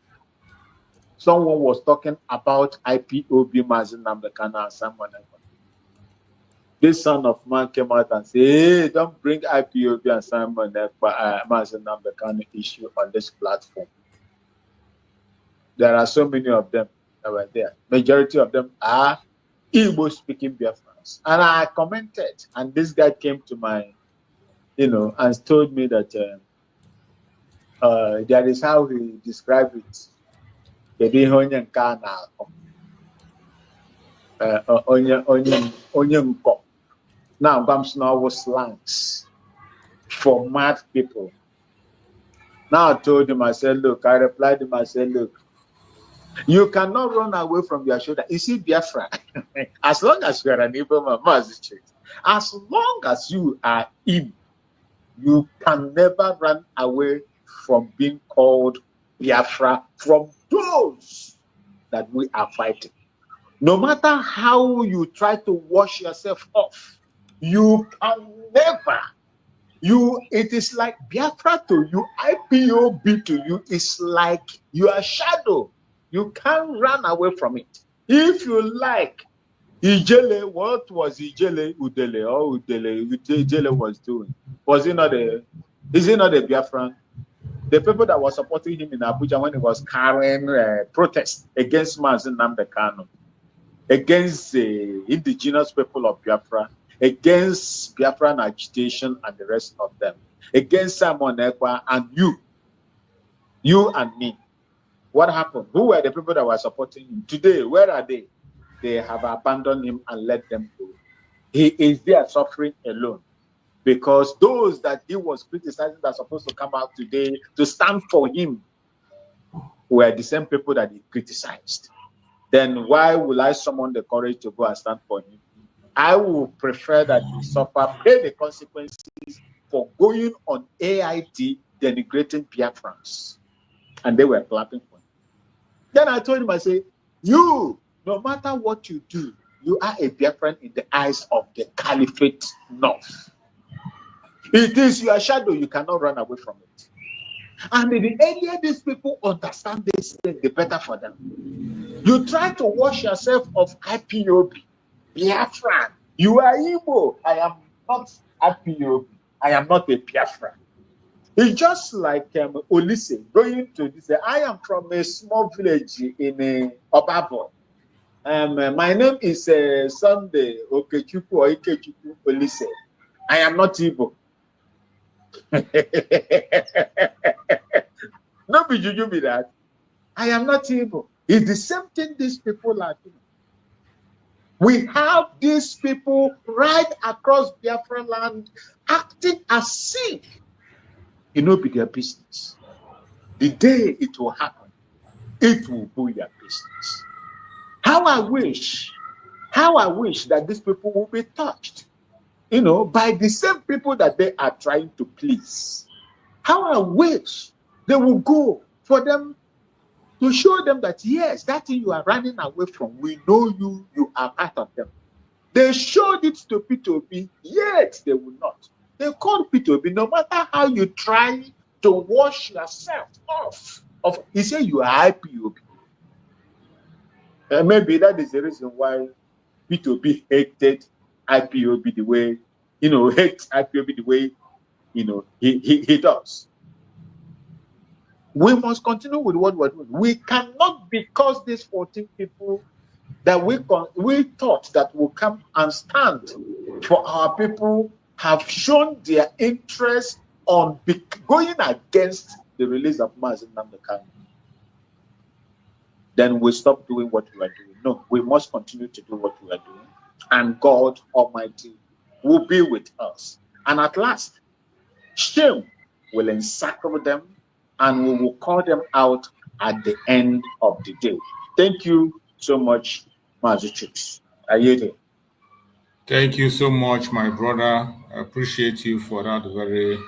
Someone was talking about IPOB, Mazi, Nnamdi, Kanu, and someone else. This Son of Man came out and said, hey, don't bring IPOB and Simon Mazi, Nnamdi, Kanu issue on this platform. There are so many of them that were there. Majority of them are Igbo-speaking Biafrans. And I commented, and this guy came to my, and told me that that is how he described it. Now, Bamsna was slangs for mad people. Now I told him, I said, look, I replied to him, I said, look, you cannot run away from your shoulder. You see, Biafra, as long as you are an Igbo man, as long as you are in, you can never run away from being called Biafra from those that we are fighting. No matter how you try to wash yourself off, you can never. It is like Biafra to you, IPOB to you is like your shadow. You can't run away from it. If you like, Ijele, what was Ijele Udele or Ijele was doing? Is he not a Biafran? The people that were supporting him in Abuja when he was carrying protest against Mazi Nnamdi Kanu, against the indigenous people of Biafra, against Biafran agitation and the rest of them, against Simon Ekpa and you and me. What happened? Who were the people that were supporting him? Today, where are they? They have abandoned him and let them go. He is there suffering alone because those that he was criticizing that are supposed to come out today to stand for him were the same people that he criticized. Then why will I summon the courage to go and stand for him? I would prefer that he suffer, pay the consequences for going on AIT denigrating Biafrans. And they were clapping for him. Then I told him, I said, you, no matter what you do, you are a Biafran in the eyes of the Caliphate North. It is your shadow, you cannot run away from it. And the earlier these people understand this thing, the better for them. You try to wash yourself of IPOB, Biafran. You are Igbo. I am not IPOB. I am not a Biafran. It's just like Olise going to this. I am from a small village in Obabo. My name is Sunday Okechukwu or Ikechukwu Olise. I am not Igbo. No be juju be that. I am not Igbo. It's the same thing these people are doing. We have these people right across Biafra land acting as if it will be their business. The day it will happen, it will be their business. How I wish that these people will be touched, by the same people that they are trying to please. How I wish they will go for them to show them that, yes, that thing you are running away from, we know you are part of them. They showed it to P2B, yet they will not. They called P2B, no matter how you try to wash yourself off of, he said you are IPOB. Maybe that is the reason why P2B hated IPOB the way, hates IPOB the way, he does. We must continue with what we're doing. We cannot, because these 14 people that we thought that will come and stand for our people have shown their interest on going against the release of Mazi Nnamdi Kanu. Then we stop doing what we are doing. No, we must continue to do what we are doing. And God Almighty will be with us. And at last, shame will encircle them and we will call them out at the end of the day. Thank you so much, Mazi Chicks. Ayede. Thank you so much, my brother. I appreciate you for that very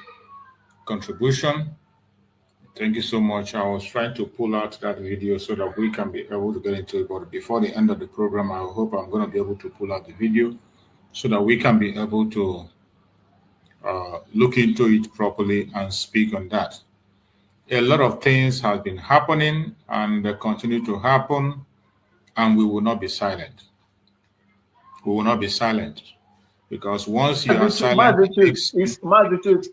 contribution. Thank you so much. I was trying to pull out that video so that we can be able to get into it, but before the end of the program, I hope I'm going to be able to pull out the video so that we can be able to look into it properly and speak on that. A lot of things have been happening and they continue to happen, and we will not be silent. We will not be silent. Because once you are silent,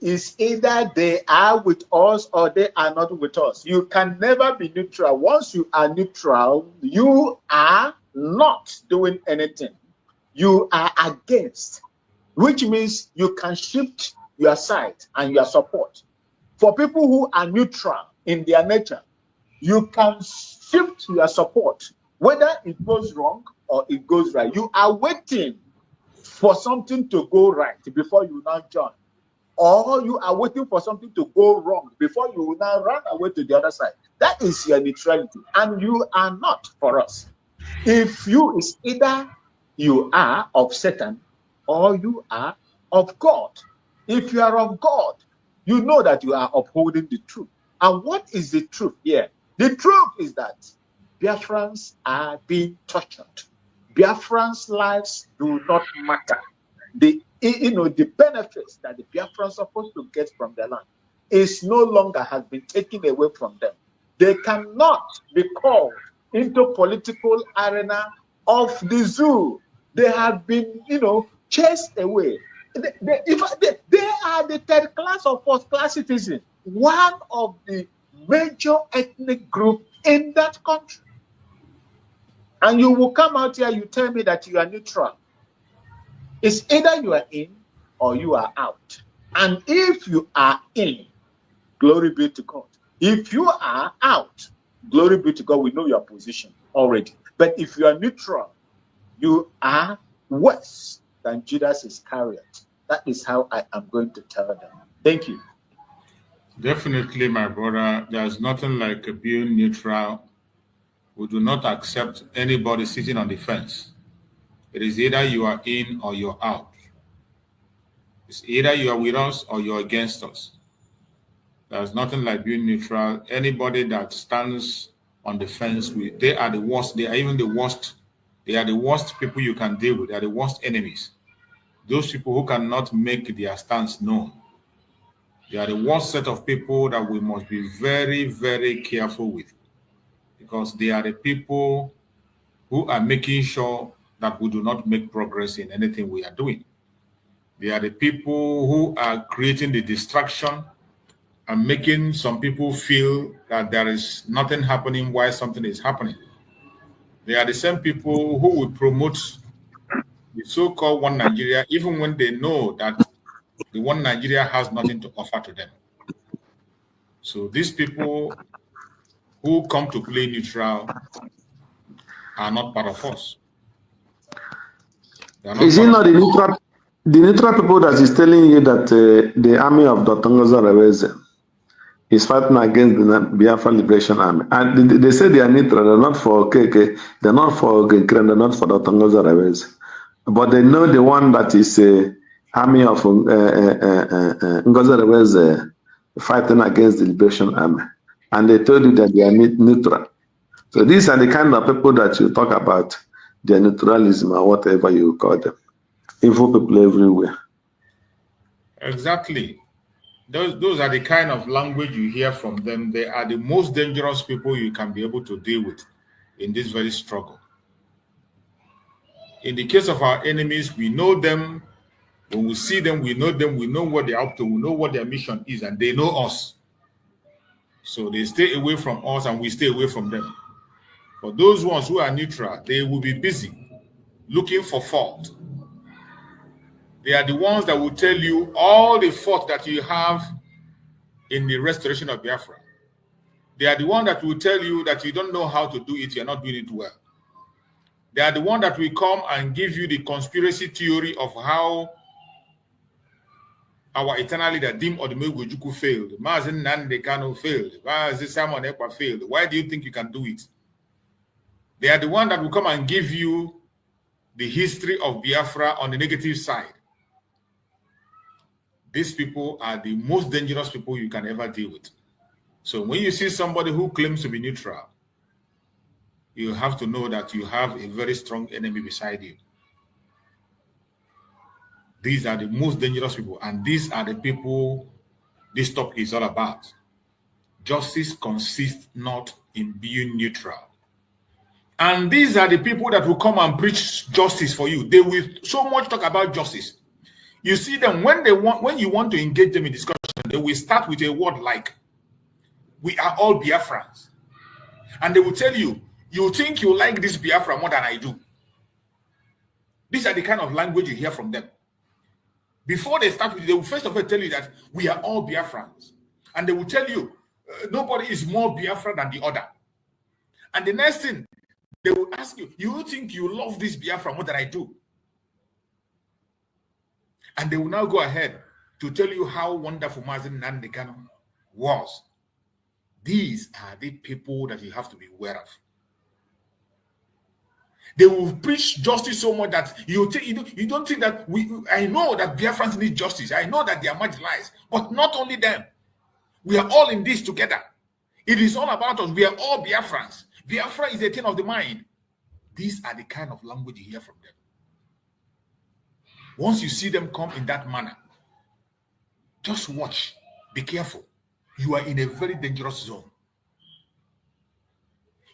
is either they are with us or they are not with us. You can never be neutral. Once you are neutral, you are not doing anything. You are against, which means you can shift your side and your support. For people who are neutral in their nature, you can shift your support, whether it goes wrong or it goes right. You are waiting for something to go right before you now join, or you are waiting for something to go wrong before you now run away to the other side. That is your neutrality, and you are not for us. If you is either you are of Satan or you are of God. If you are of God, you know that you are upholding the truth. And what is the truth here? The truth is that Biafrans are being tortured. Biafrans' lives do not matter. The benefits that the Biafrans are supposed to get from their land is no longer has been taken away from them. They cannot be called into political arena of the zoo. They have been, chased away. They are the third class or fourth class citizens, one of the major ethnic groups in that country. And you will come out here, you tell me that you are neutral. It's either you are in or you are out. And if you are in, glory be to God. If you are out, glory be to God, we know your position already. But if you are neutral, you are worse than Judas Iscariot. That is how I am going to tell them. Thank you. Definitely, my brother. There's nothing like being neutral. We do not accept anybody sitting on the fence. It is either you are in or you're out. It's either you are with us or you're against us. There's nothing like being neutral. Anybody that stands on the fence, they are the worst. They are even the worst. They are the worst people you can deal with. They are the worst enemies. Those people who cannot make their stance known. They are the worst set of people that we must be very, very careful with. Because they are the people who are making sure that we do not make progress in anything we are doing. They are the people who are creating the distraction and making some people feel that there is nothing happening while something is happening. They are the same people who will promote the so-called One Nigeria, even when they know that the One Nigeria has nothing to offer to them. So these people who come to play neutral are not part of us. Is it not the neutral people that is telling you that the army of Dr. Ngozi Areweze is fighting against the Biafra Liberation Army? And they say they are neutral, they're not for KK, they're not for Gekren, they're not for Dr. Ngozi Areweze. But they know the one that is army of Ngozi Areweze fighting against the Liberation Army. And they told you that they are neutral. So these are the kind of people that you talk about, their neutralism or whatever you call them. Evil people everywhere. Exactly. Those are the kind of language you hear from them. They are the most dangerous people you can be able to deal with in this very struggle. In the case of our enemies, we know them. When we see them, we know what they're up to, we know what their mission is, and they know us. So they stay away from us and we stay away from them. For those ones who are neutral, they will be busy looking for fault. They are the ones that will tell you all the fault that you have in the restoration of Biafra. They are the one that will tell you that you don't know how to do it, you're not doing it well. They are the one that will come and give you the conspiracy theory of how our eternal leader, Dim Odumegwu failed. Mazi Nnamdi Kanu failed. Mazi-Simon Ekpa failed. Why do you think you can do it? They are the one that will come and give you the history of Biafra on the negative side. These people are the most dangerous people you can ever deal with. So when you see somebody who claims to be neutral, you have to know that you have a very strong enemy beside you. These are the most dangerous people, and these are the people this topic is all about. Justice consists not in being neutral. And these are the people that will come and preach justice for you. They will so much talk about justice. You see them when you want to engage them in discussion, they will start with a word like, "We are all Biafrans." And they will tell you, "You think you like this Biafra more than I do." These are the kind of language you hear from them. Before they start with you, they will first of all tell you that we are all Biafrans. And they will tell you, nobody is more Biafra than the other. And the next thing, they will ask you, "You think you love this Biafra more than I do?" And they will now go ahead to tell you how wonderful Mazi Nnamdi Kanu was. These are the people that you have to be aware of. They will preach justice so much that you don't think that I know that Biafrans need justice. I know that they are marginalized, but not only them. We are all in this together. It is all about us. We are all Biafrans. Biafra is a thing of the mind. These are the kind of language you hear from them. Once you see them come in that manner, just watch. Be careful. You are in a very dangerous zone.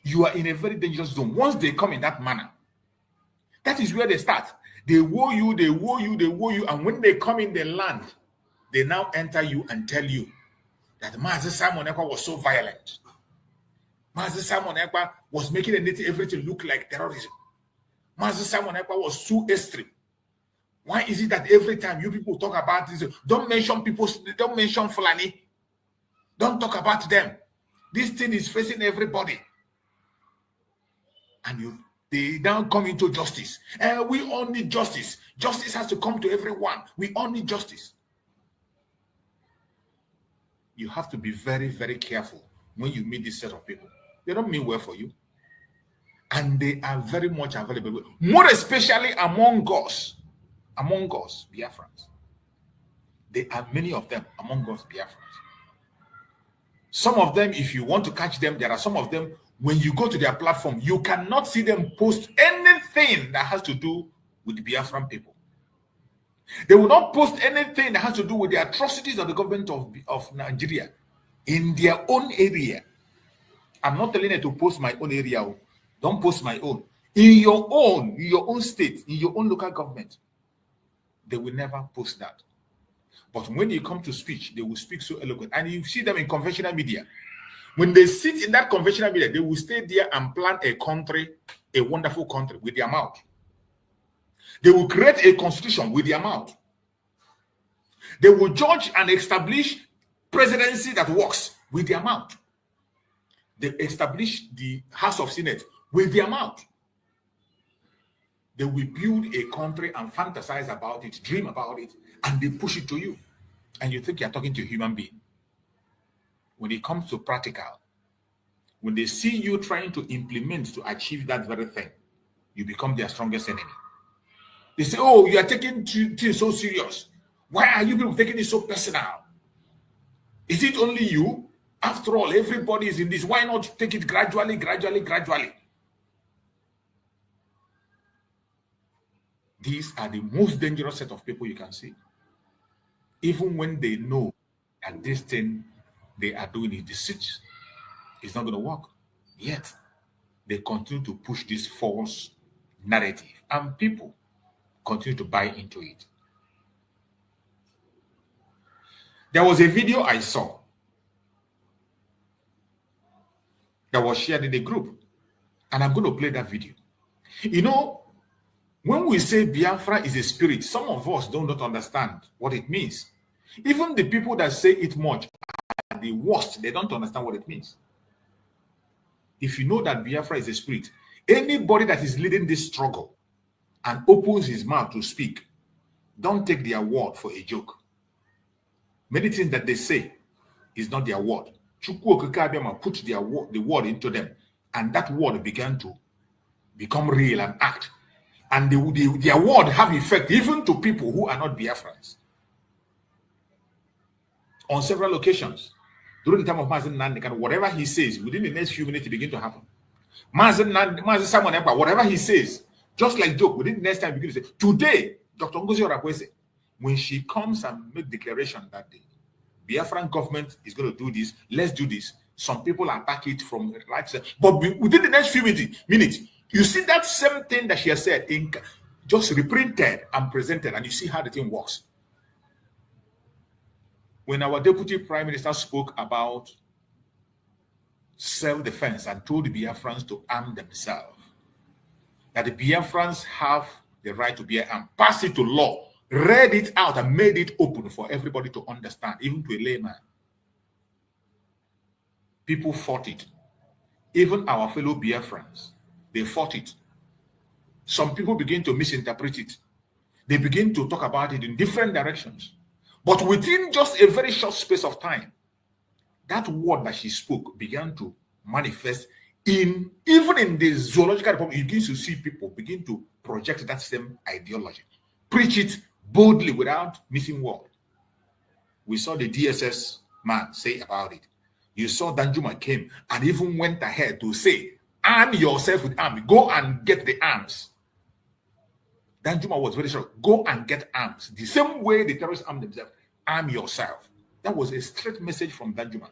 You are in a very dangerous zone. Once they come in that manner, that is where they start. They woe you, they woe you, they woe you. And when they come in the land, they now enter you and tell you that Mazi-Simon Ekpa was so violent. Mazi-Simon Ekpa was making everything look like terrorism. Mazi-Simon Ekpa was too extreme. Why is it that every time you people talk about this, don't mention Fulani? Don't talk about them. This thing is facing everybody. And they now come into justice. We all need justice. Justice has to come to everyone. We all need justice. You have to be very, very careful when you meet this set of people. They don't mean well for you. And they are very much available. More especially among us, Biafrans. There are many of them among us, Biafrans. Some of them, if you want to catch them, there are some of them, when you go to their platform, you cannot see them post anything that has to do with Biafran people. They will not post anything that has to do with the atrocities of the government of Nigeria in their own area. I'm not telling you to post my own area. Don't post my own. In your own state, in your own local government, they will never post that. But when you come to speech, they will speak so eloquent. And you see them in conventional media. When they sit in that conventional media, they will stay there and plan a country, a wonderful country, with their mouth. They will create a constitution with their mouth. They will judge and establish presidency that works with their mouth. They establish the House of Senate with their mouth. They will build a country and fantasize about it, dream about it, and they push it to you. And you think you're talking to a human being. When it comes to practical, when they see you trying to implement to achieve that very thing, you become their strongest enemy. They say, "Oh, you are taking things so serious. Why are you people taking it so personal? Is it only you? After all, everybody is in this. Why not take it gradually, gradually, gradually?" These are the most dangerous set of people you can see. Even when they know that this thing they are doing is deceit, it's not going to work. Yet, they continue to push this false narrative, and people continue to buy into it. There was a video I saw that was shared in the group, And I'm going to play that video. You know, when we say Biafra is a spirit, some of us don't understand what it means. Even the people that say it much are the worst. They don't understand what it means. If you know that Biafra is a spirit, anybody that is leading this struggle and opens his mouth to speak, don't take their word for a joke. Many things that they say is not their word. Chukwu Okike Abịama put the word into them, and that word began to become real and act. And their word have effect even to people who are not Biafrans. On several occasions, during the time of Mazi Nnamdi, whatever he says, within the next few minutes, it begins to happen. Mazi-Simon Ekpa, whatever he says, just like joke, within the next time, begin to say, today, Dr. Ngozi Orakweze, when she comes and make declaration that the Biafran government is going to do this, let's do this. Some people attack it from the right side. But within the next few minutes, you see that same thing that she has said, just reprinted and presented, and you see how the thing works. When our deputy prime minister spoke about self-defense and told the Biafrans to arm themselves, that the Biafrans have the right to bear arms, pass it to law, read it out and made it open for everybody to understand, even to a layman. People fought it. Even our fellow Biafrans, they fought it. Some people begin to misinterpret it. They begin to talk about it in different directions. But within just a very short space of time, that word that she spoke began to manifest even in the zoological department. You begin to see people begin to project that same ideology, preach it boldly without missing word. We saw the DSS man say about it. You saw Danjuma came and even went ahead to say, arm yourself with arms. Go and get the arms. Danjuma was very sure. Go and get arms. The same way the terrorists arm themselves, arm yourself. That was a straight message from Danjuma.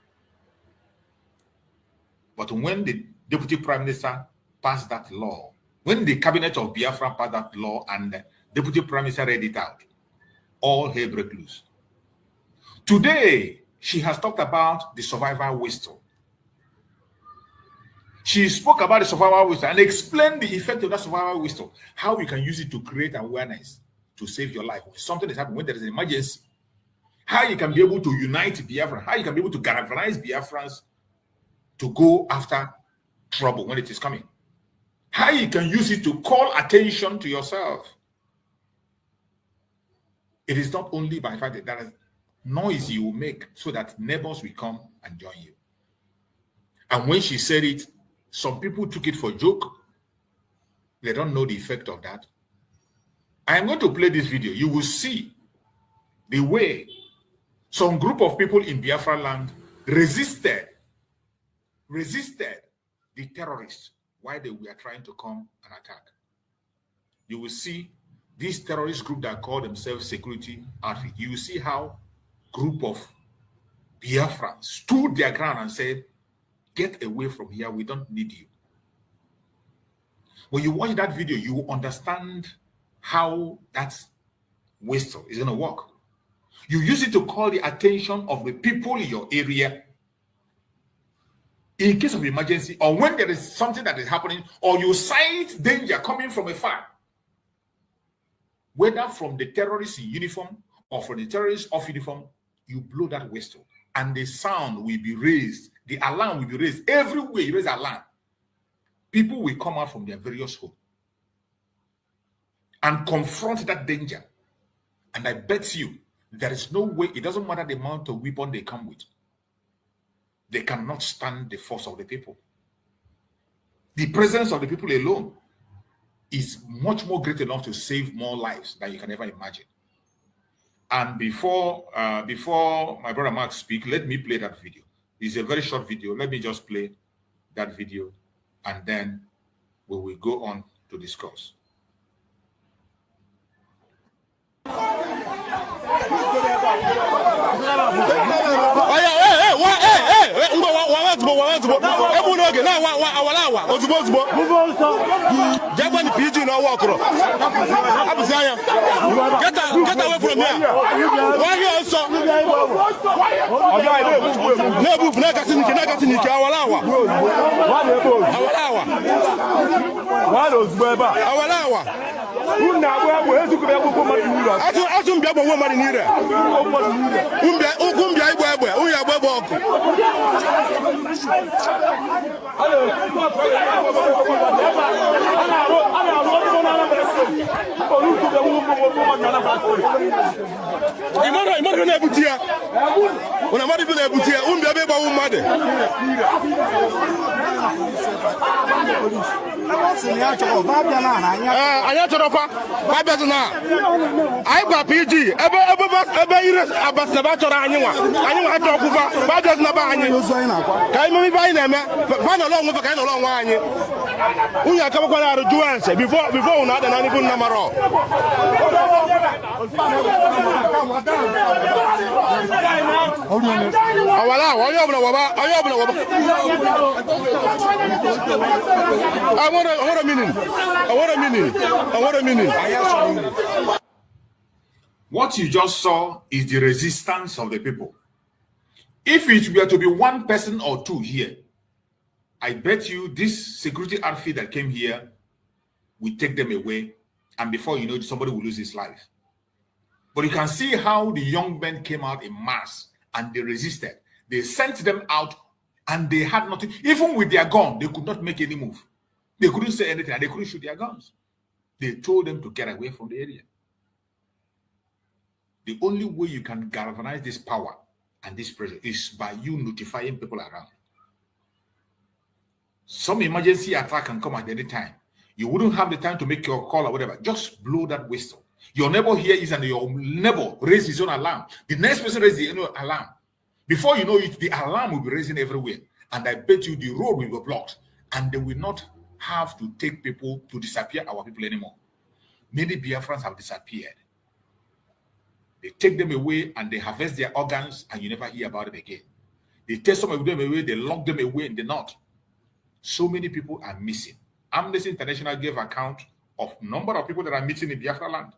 But when the deputy prime minister passed that law, when the cabinet of Biafra passed that law and the deputy prime minister read it out, all hell broke loose. Today, she has talked about the survival whistle. She spoke about the survival whistle and explained the effect of that survival whistle, how you can use it to create awareness to save your life. When something is happening, when there is an emergency, how you can be able to unite Biafra, how you can be able to galvanize Biafrans to go after trouble when it is coming, how you can use it to call attention to yourself. It is not only by the fact that there is noise you will make so that neighbors will come and join you. And when she said it, some people took it for a joke. They don't know the effect of that. I am going to play this video. You will see the way some group of people in Biafra land resisted the terrorists while they were trying to come and attack. You will see this terrorist group that call themselves security outfit. You will see how group of Biafrans stood their ground and said, get away from here, we don't need you. When you watch that video, you will understand how that whistle is going to work. You use it to call the attention of the people in your area in case of emergency, or when there is something that is happening, or you sight danger coming from afar, whether from the terrorists in uniform or from the terrorists off uniform, you blow that whistle and the sound will be raised. The alarm will be raised. Everywhere you raise alarm, people will come out from their various homes and confront that danger. And I bet you, there is no way, it doesn't matter the amount of weapon they come with, they cannot stand the force of the people. The presence of the people alone is much more great enough to save more lives than you can ever imagine. And before my brother Mark speak, let me play that video. It's a very short video. Let me just play that video, and then we will go on to discuss. Jagwa when the PG no walk. Get away from here. Why you also? What you just saw is the resistance of the people. If it were to be one person or two here, I bet you this security outfit that came here will take them away, and before you know it, somebody will lose his life. But you can see how the young men came out in mass and they resisted. They sent them out and they had nothing. Even with their gun, they could not make any move. They couldn't say anything and they couldn't shoot their guns. They told them to get away from the area. The only way you can galvanize this power and this pressure is by you notifying people around. Some emergency attack can come at any time. You wouldn't have the time to make your call or whatever. Just blow that whistle. Your neighbor here is, and your neighbor raise his own alarm. The next person raises the own alarm. Before you know it, the alarm will be raising everywhere. And I bet you the road will be blocked. And they will not have to take people to disappear our people anymore. Many Biafrans have disappeared. They take them away and they harvest their organs and you never hear about it again. They take some of them away, they lock them away in the north. So many people are missing. Amnesty International gave account of number of people that are missing in Biafra land.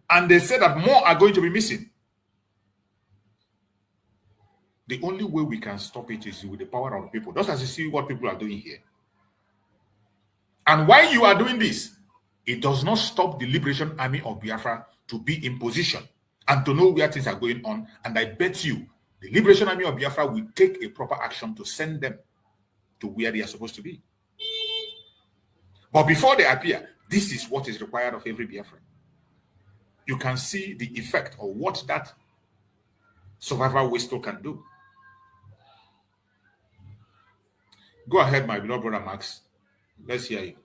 And they said that more are going to be missing. The only way we can stop it is with the power of the people. Just as you see what people are doing here. And while you are doing this, it does not stop the Liberation Army of Biafra to be in position and to know where things are going on. And I bet you, the Liberation Army of Biafra will take a proper action to send them to where they are supposed to be. But before they appear, this is what is required of every Biafran. You can see the effect of what that survival whistle can do. Go ahead, my beloved brother Max. Let's hear you.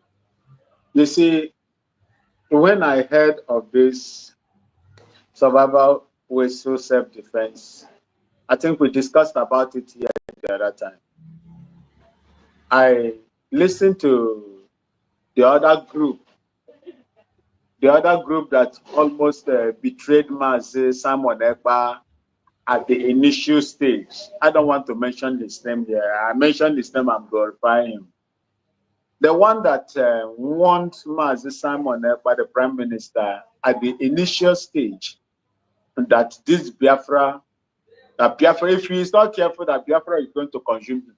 You see, when I heard of this survival whistle self-defense, I think we discussed about it here the other time. I listened to the other group that almost betrayed Mazi, Simon Ekpa at the initial stage. I don't want to mention his name here. I mentioned his name, I'm glorifying him. The one that warned Mazi, Simon Ekpa, the Prime Minister, at the initial stage, that this Biafra, if he is not careful, that Biafra is going to consume him.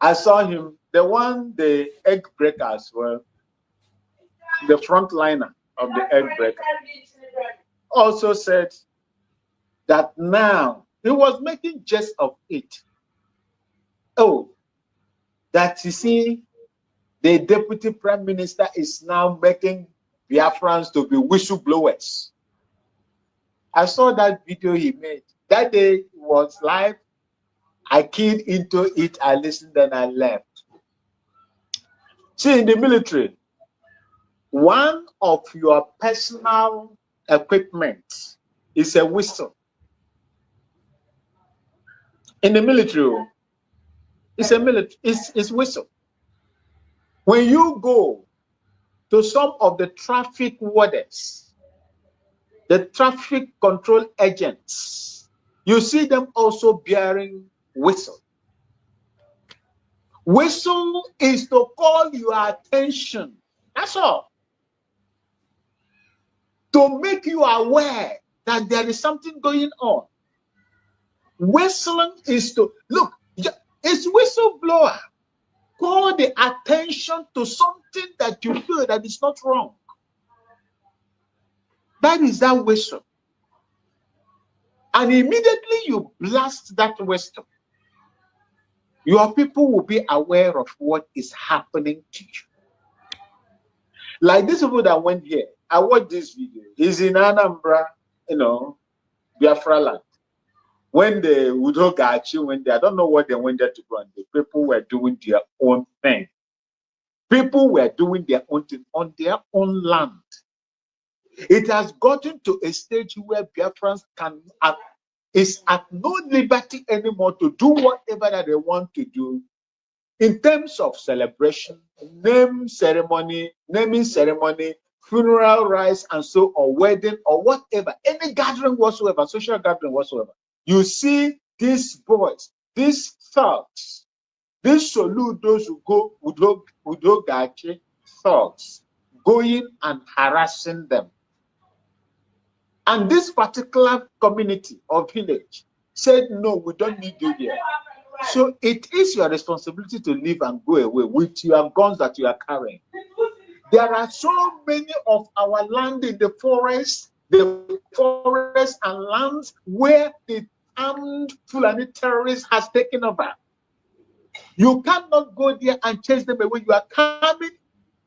I saw him, the egg breaker as well, the frontliner of the egg breaker, also said that now he was making jest of it. Oh, that you see, the Deputy Prime Minister is now making Biafrans to be whistleblowers. I saw that video he made. That day it was live. I keyed into it, I listened, and I left. See, in the military, one of your personal equipment is a whistle. In the military, it's whistle. When you go to some of the traffic wardens, the traffic control agents, you see them also bearing whistle. Whistle is to call your attention. That's all. To make you aware that there is something going on. Whistling is to, look, it's whistleblower. Call the attention to something that you feel that is not wrong. That is that whistle. And immediately you blast that whistle, your people will be aware of what is happening to you. Like these people that went here, I watched this video. He's in Anambra, Biafra land. When the Udogachi went there, I don't know what they went there to do, and the people were doing their own thing. People were doing their own thing on their own land. It has gotten to a stage where Biafrans is at no liberty anymore to do whatever that they want to do in terms of celebration, naming ceremony, funeral rites, and so, or wedding, or whatever, any gathering whatsoever, social gathering whatsoever. You see these boys, these thugs, these those who go Udogachi thugs going and harassing them. And this particular community or village said, no, we don't need you here. So it is your responsibility to leave and go away with your guns that you are carrying. There are so many of our land in the forest and lands where the armed Fulani terrorists has taken over. You cannot go there and chase them away. You are coming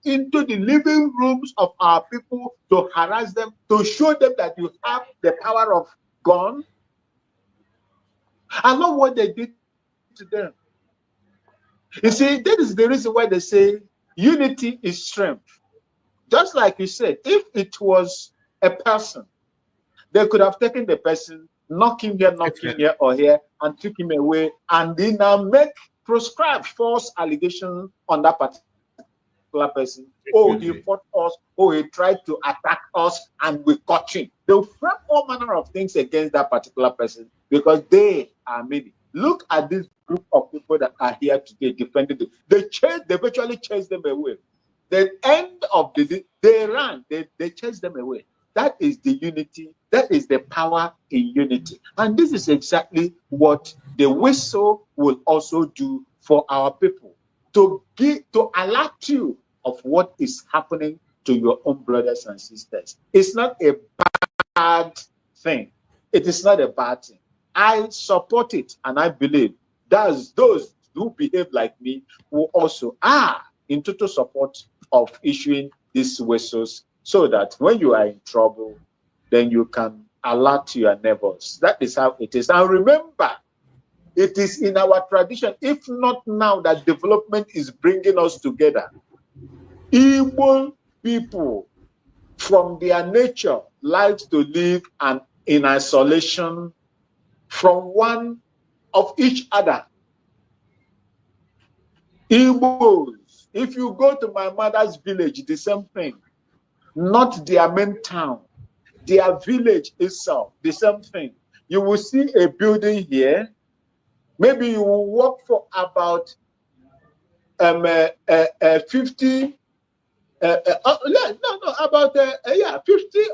into the living rooms of our people to harass them, to show them that you have the power of gun. I love what they did to them. You see, that is the reason why they say unity is strength. Just like you said, if it was a person, they could have taken the person, knock him here or here, and took him away, and then now prescribe false allegations on that particular person. Oh, he fought us. Oh, he tried to attack us, and we caught him. They'll frame all manner of things against that particular person because they are many. Look at this group of people that are here today defending them. They virtually chased them away. The end of the day, they ran. They chased them away. That is the unity. That is the power in unity. And this is exactly what the whistle will also do for our people, to alert you of what is happening to your own brothers and sisters. It's not a bad thing. It is not a bad thing. I support it, and I believe that those who behave like me who also are in total support of issuing these whistles, so that when you are in trouble, then you can alert your neighbors. That is how it is. And remember, it is in our tradition, if not now that development is bringing us together. Igbo people, from their nature, like to live in isolation from one of each other. Igbos, if you go to my mother's village, the same thing. Not their main town, their village itself, the same thing. You will see a building here. Maybe you will walk for about 50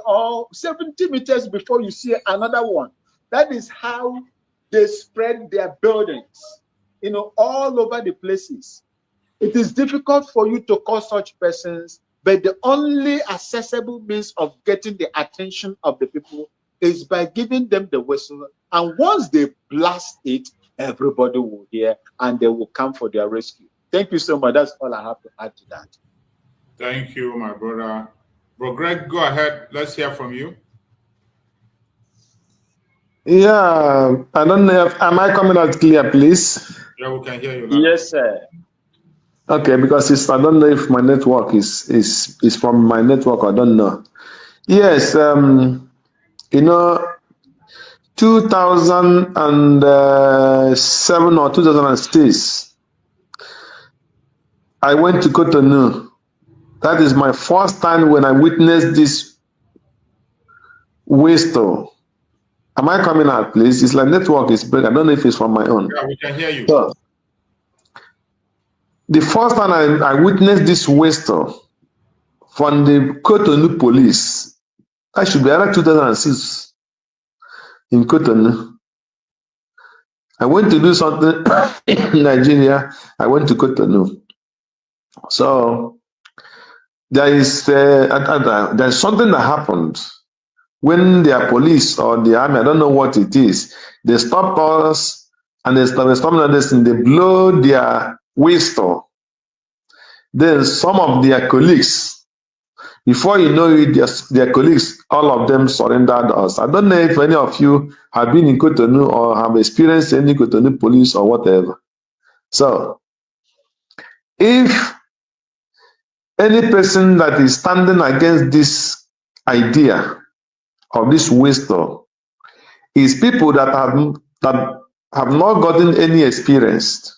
or 70 meters before you see another one. That is how they spread their buildings, all over the places. It is difficult for you to call such persons, but the only accessible means of getting the attention of the people is by giving them the whistle. And once they blast it, everybody will hear and they will come for their rescue. Thank you so much. That's all I have to add to that. Thank you, my brother. Bro Greg, go ahead. Let's hear from you. Yeah, I don't know am I coming out clear, please? Yeah, we can hear you. Yes, sir. Okay, because I don't know if my network is from my network. I don't know. Yes, 2007 or 2006, I went to Cotonou. That is my first time when I witnessed this whistle. Am I coming out, please? It's like network is break. I don't know if it's from my own. Yeah, we can hear you. The first time I witnessed this waste from the Cotonou police, that should be around 2006 in Cotonou. I went to do something in Nigeria. I went to Cotonou. So there's something that happened when their police or the army, I don't know what it is, they stopped us and they stopped us and they blow their whistle. Then some of their colleagues, before you know it, their colleagues, all of them surrendered us. I don't know if any of you have been in Cotonou or have experienced any Cotonou police or whatever. So, if any person that is standing against this idea of this whistle is people that have not gotten any experience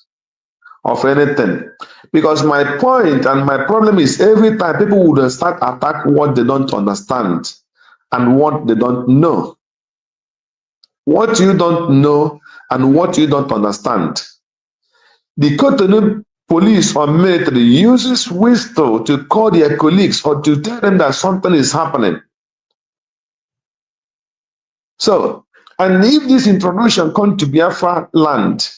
of anything. Because my point and my problem is every time people would start attack what they don't understand and what they don't know. What you don't know and what you don't understand. The Cotonou police or military uses whistle to call their colleagues or to tell them that something is happening. So, and if this introduction comes to Biafra land,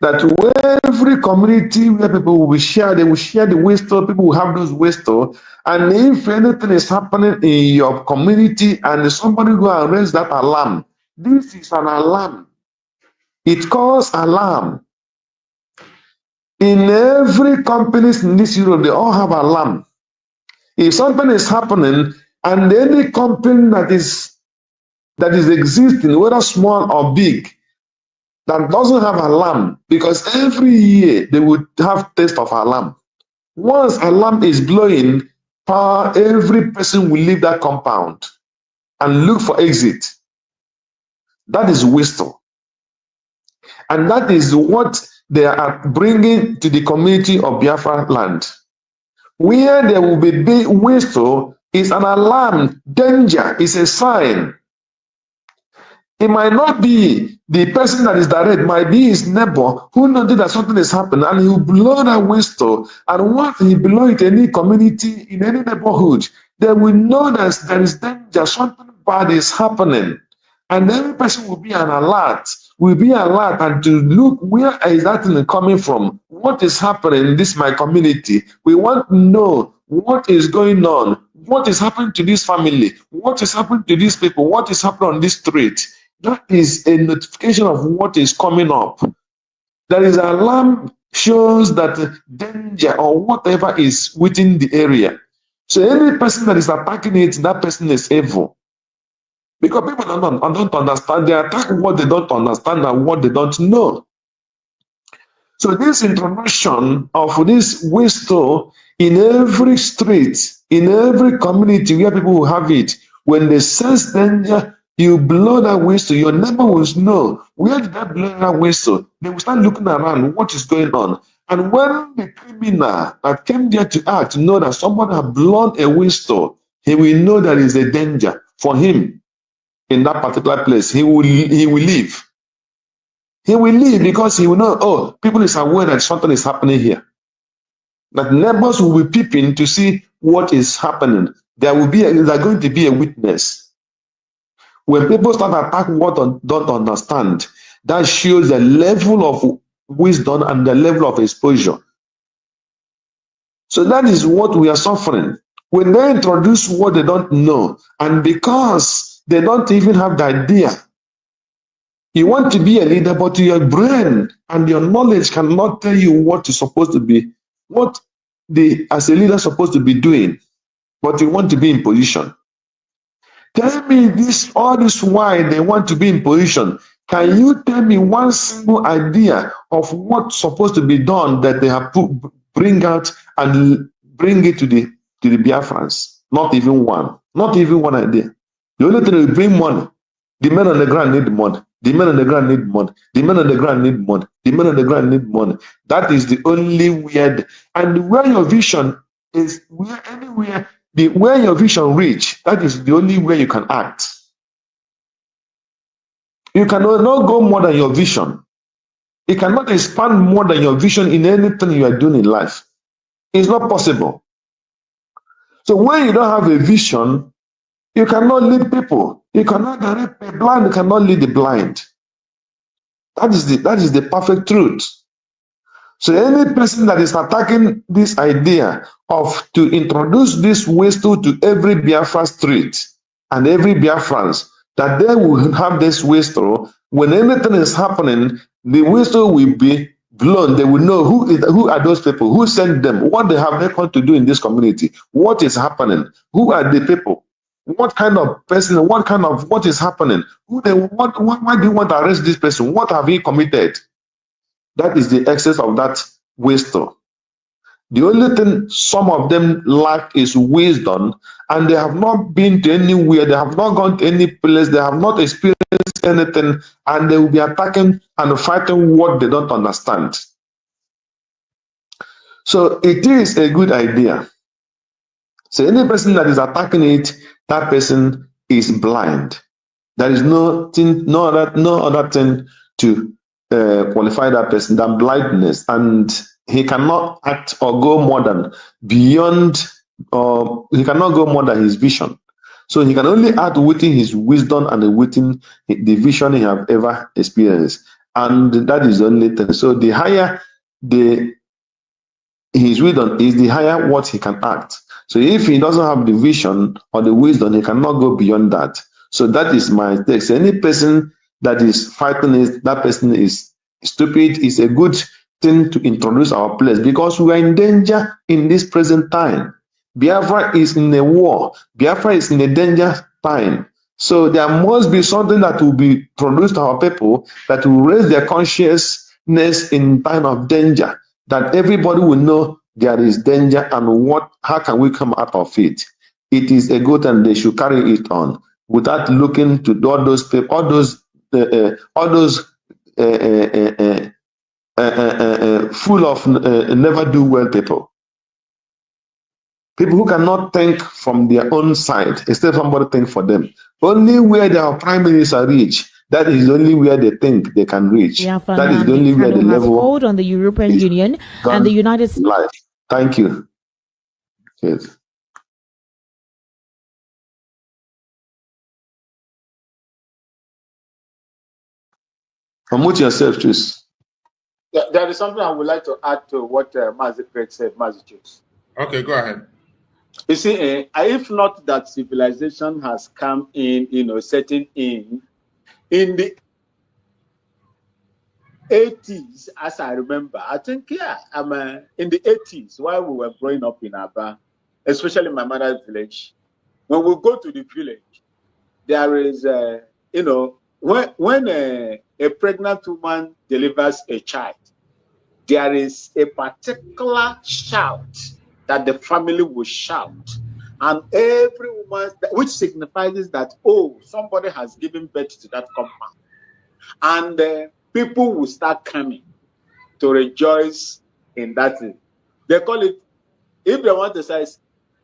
that where every community where people will share, they will share the whistle, people will have those whistle, and if anything is happening in your community and somebody go and raise that alarm, this is an alarm. It calls alarm. In every company in this Europe, they all have alarm. If something is happening and any company that is existing, whether small or big, that doesn't have alarm, because every year they would have test of alarm. Once alarm is blowing, every person will leave that compound and look for exit. That is whistle. And that is what they are bringing to the community of Biafra land. Where there will be big whistle is an alarm, danger, is a sign. It might not be the person that is direct, might be his neighbor who knows that something is happening and he will blow that whistle. And once he blows it in any community, in any neighborhood, they will know that there is danger, something bad is happening. And every person will be an alert, and to look where is that thing coming from, what is happening in this my community. We want to know what is going on, what is happening to this family, what is happening to these people, what is happening on this street. That is a notification of what is coming up. There is an alarm shows that danger or whatever is within the area. So any person that is attacking it, that person is evil. Because people don't understand. They attack what they don't understand and what they don't know. So this introduction of this whistle in every street, in every community where people will have it, when they sense danger, you blow that whistle, your neighbor will know, where did I blow that whistle? They will start looking around, what is going on? And when the criminal that came there to act know that someone has blown a whistle, he will know there is a danger for him in that particular place. He will leave. He will leave because he will know, oh, people is aware that something is happening here. That neighbors will be peeping to see what is happening. There are going to be a witness. When people start attacking what don't understand, that shows the level of wisdom and the level of exposure. So that is what we are suffering. When they introduce what they don't know, and because they don't even have the idea, you want to be a leader, but your brain and your knowledge cannot tell you what you're supposed to be, what as a leader supposed to be doing, but you want to be in position. Tell me all this why they want to be in position. Can you tell me one single idea of what's supposed to be done that they have bring out and bring it to the Biafrans? Not even one. Not even one idea. The only thing will bring money. The men on the ground need money. The men on the ground need money. The men on the ground need money. The men on the ground need money. That is the only weird. And where your vision is, where your vision reach, that is the only way you can act. You cannot go more than your vision. You cannot expand more than your vision in anything you are doing in life. It's not possible. So when you don't have a vision, you cannot lead people. You cannot direct the blind. You cannot lead the blind. That is the perfect truth. So any person that is attacking this idea of to introduce this whistle to every Biafra street and every Biafrans, that they will have this whistle, when anything is happening, the whistle will be blown. They will know who are those people, who sent them, what they have come to do in this community, what is happening, who are the people, what kind of person, what is happening, why do you want to arrest this person, what have he committed? That is the excess of that wisdom. The only thing some of them lack is wisdom, and they have not been to anywhere, they have not gone to any place, they have not experienced anything, and they will be attacking and fighting what they don't understand. So it is a good idea. So any person that is attacking it, that person is blind. There is no other thing to qualify that person than blindness, and he cannot act or go more than beyond, or he cannot go more than his vision. So he can only act within his wisdom and within the vision he have ever experienced, and that is the only thing. So the higher his wisdom is, the higher what he can act. So if he doesn't have the vision or the wisdom, he cannot go beyond that. So that is my text. Any person that is fighting it, that person is stupid. It's a good thing to introduce our place, because we are in danger in this present time. Biafra is in a war. Biafra is in a danger time. So there must be something that will be produced to our people that will raise their consciousness in time of danger, that everybody will know there is danger and how can we come out of it. It is a good and they should carry it on without looking to all those people, all those full of never do well people who cannot think from their own side, instead somebody think for them. Only where their prime minister reach, that is only where they think they can reach. Biafra That is Nnamdi only where the Kanu has level called on the European Union and the United States. Life. Thank you. Yes. Unmute yourself, please. There is something I would like to add to what Mazi Craig said, Mazi Chooks. Okay, go ahead. You see, if not that civilization has come in, setting in the 80s, as I remember, I think, in the 80s, while we were growing up in Aba, especially my mother's village, when we go to the village, there is, when a pregnant woman delivers a child, there is a particular shout that the family will shout. And every woman, which signifies that, oh, somebody has given birth to that compound. And people will start coming to rejoice in that thing. They call it, if they want to say,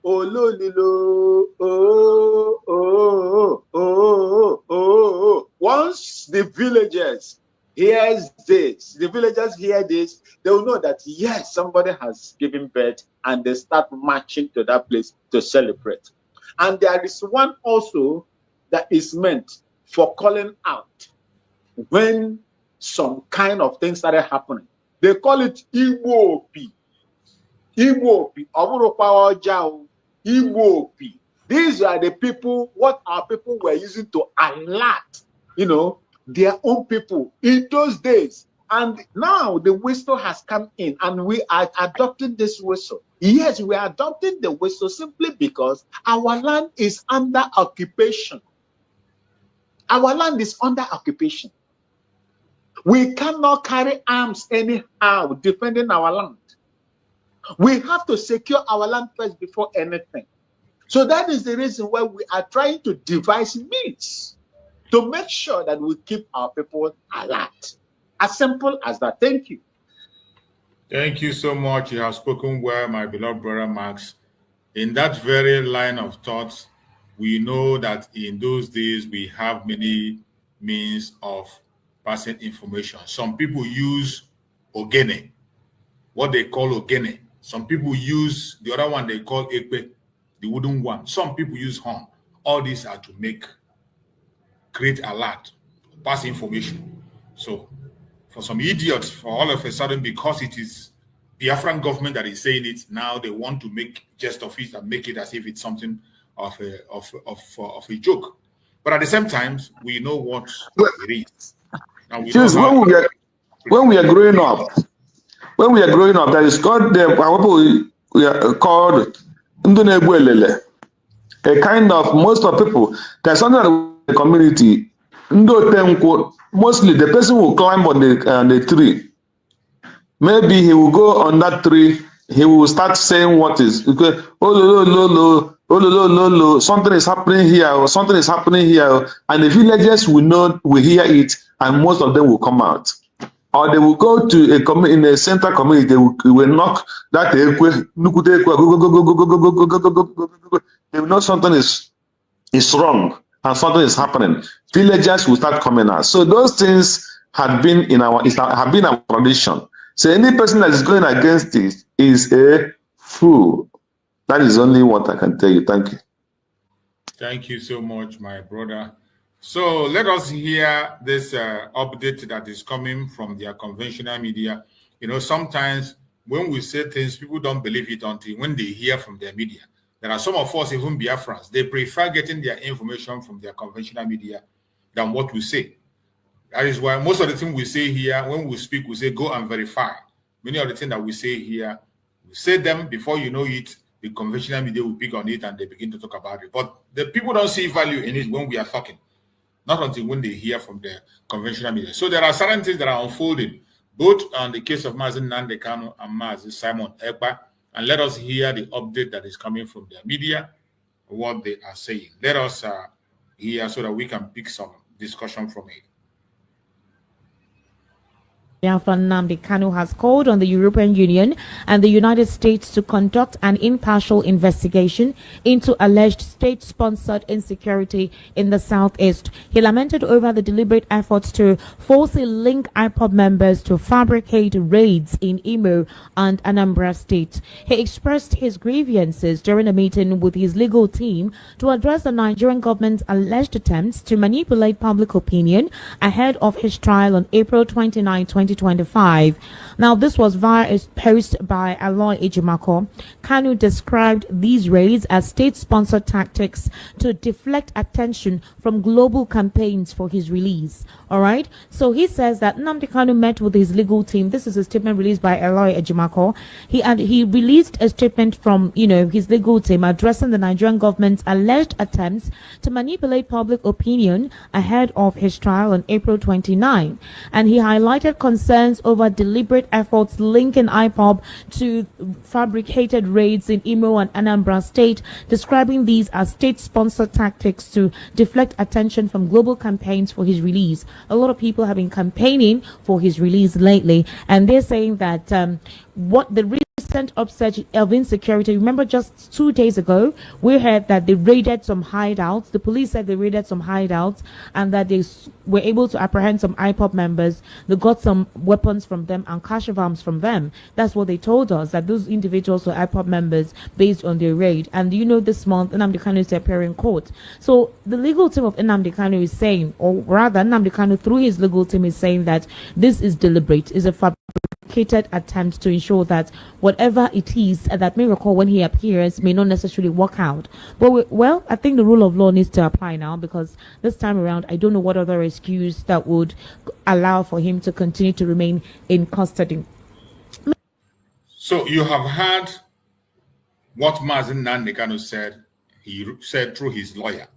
oh, lo, lilo, oh, oh, oh, oh, oh. Once the villagers hear this, they will know that, yes, somebody has given birth, and they start marching to that place to celebrate. And there is one also that is meant for calling out when some kind of things started happening. They call it Iwopi. Iwopi. Iwopi. These are the people, what our people were using to alert, their own people in those days. And now the whistle has come in, and we are adopting this whistle. Yes, we are adopting the whistle simply because our land is under occupation. Our land is under occupation. We cannot carry arms anyhow defending our land. We have to secure our land first before anything. So that is the reason why we are trying to devise means to make sure that we keep our people alert. As simple as that. Thank you. Thank you so much. You have spoken well, my beloved brother Max. In that very line of thought, we know that in those days we have many means of passing information. Some people use ogene, what they call ogene. Some people use the other one they call ekpe, the wooden one. Some people use horn. All these are to create alert, pass information. So for some idiots, for all of a sudden, because it is Biafran government that is saying it, now they want to make jest of it and make it as if it's something of a joke. But at the same time, we know what it is. Now we know when we are growing up, that is called we are called a kind of, most of people, there's something in the community, mostly the person will climb on the tree. Maybe he will go on that tree, he will start saying what is, okay, something is happening here, or something is happening here, and the villagers will hear it, and most of them will come out. Or they will go to in a center community, they will knock that they will know something is wrong and something is happening. Villagers will start coming out. So those things have been our tradition. So any person that is going against it is a fool. That is only what I can tell you. Thank you. Thank you so much, my brother. So let us hear this update that is coming from their conventional media. You know, sometimes when we say things, people don't believe it until when they hear from their media. There are some of us, even Biafrans, they prefer getting their information from their conventional media than what we say. That is why most of the things we say here, when we speak, we say, go and verify. Many of the things that we say here, we say them before you know it, the conventional media will pick on it and they begin to talk about it. But the people don't see value in it when we are talking. Not until when they hear from the conventional media. So there are certain things that are unfolding, both on the case of Mazi Nnamdi Kanu and Mazi.Simon Ekpa. And let us hear the update that is coming from their media, what they are saying. Let us hear so that we can pick some discussion from it. Biafra Nnamdi Kanu has called on the European Union and the United States to conduct an impartial investigation into alleged state-sponsored insecurity in the Southeast. He lamented over the deliberate efforts to falsely link IPOB members to fabricate raids in Imo and Anambra State. He expressed his grievances during a meeting with his legal team to address the Nigerian government's alleged attempts to manipulate public opinion ahead of his trial on April 29, 2025. Now, this was via a post by Aloy Ejimako. Kanu described these raids as state-sponsored tactics to deflect attention from global campaigns for his release. All right. So he says that Nnamdi Kanu met with his legal team. This is a statement released by Aloy Ejimako. He released a statement from his legal team addressing the Nigerian government's alleged attempts to manipulate public opinion ahead of his trial on April 29, and he highlighted concerns over deliberate efforts linking IPOB to fabricated raids in Imo and Anambra State, describing these as state-sponsored tactics to deflect attention from global campaigns for his release. A lot of people have been campaigning for his release lately, and they're saying that what the recent upsurge of insecurity, remember just 2 days ago, we heard that they raided some hideouts. The police said they raided some hideouts and that they were able to apprehend some IPOB members. They got some weapons from them and cache of arms from them. That's what they told us, that those individuals were IPOB members based on their raid. And this month, Nnamdi Kanu is appearing in court. So the legal team of Nnamdi Kanu is saying, or rather Nnamdi Kanu through his legal team is saying that this is deliberate, is a fabricated attempt to ensure that whatever it is that may recall when he appears may not necessarily work out. But I think the rule of law needs to apply now, because this time around I don't know what other excuse that would allow for him to continue to remain in custody. So you have heard what Mazi Nnamdi Kanu said. He said through his lawyer,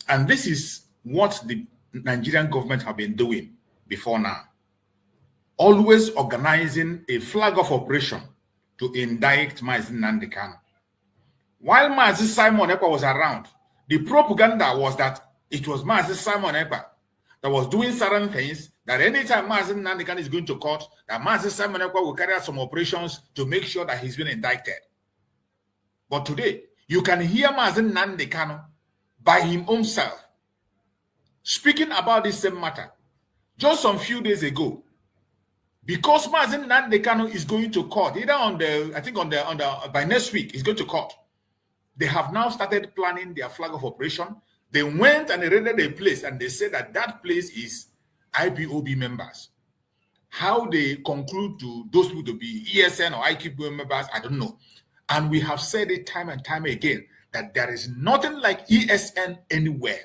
and this is what the Nigerian government have been doing before now. Always organizing a flag of operation to indict Mazi Nnamdi Kanu. While Mazi.Simon Ekpa was around, the propaganda was that it was Mazi.Simon Ekpa that was doing certain things, that anytime Mazi Nnamdi Kanu is going to court, that Mazi.Simon Ekpa will carry out some operations to make sure that he's been indicted. But today, you can hear Mazi Nnamdi Kanu by his own self speaking about this same matter. just some few days ago, because Mazi Nnamdi Kanu is going to court, either on the, I think on the by next week, he's going to court. They have now started planning their flag of operation. They went and they raided a place and they said that that place is IPOB members. How they conclude to those people to be ESN or IPOB members, I don't know. And we have said it time and time again that there is nothing like ESN anywhere.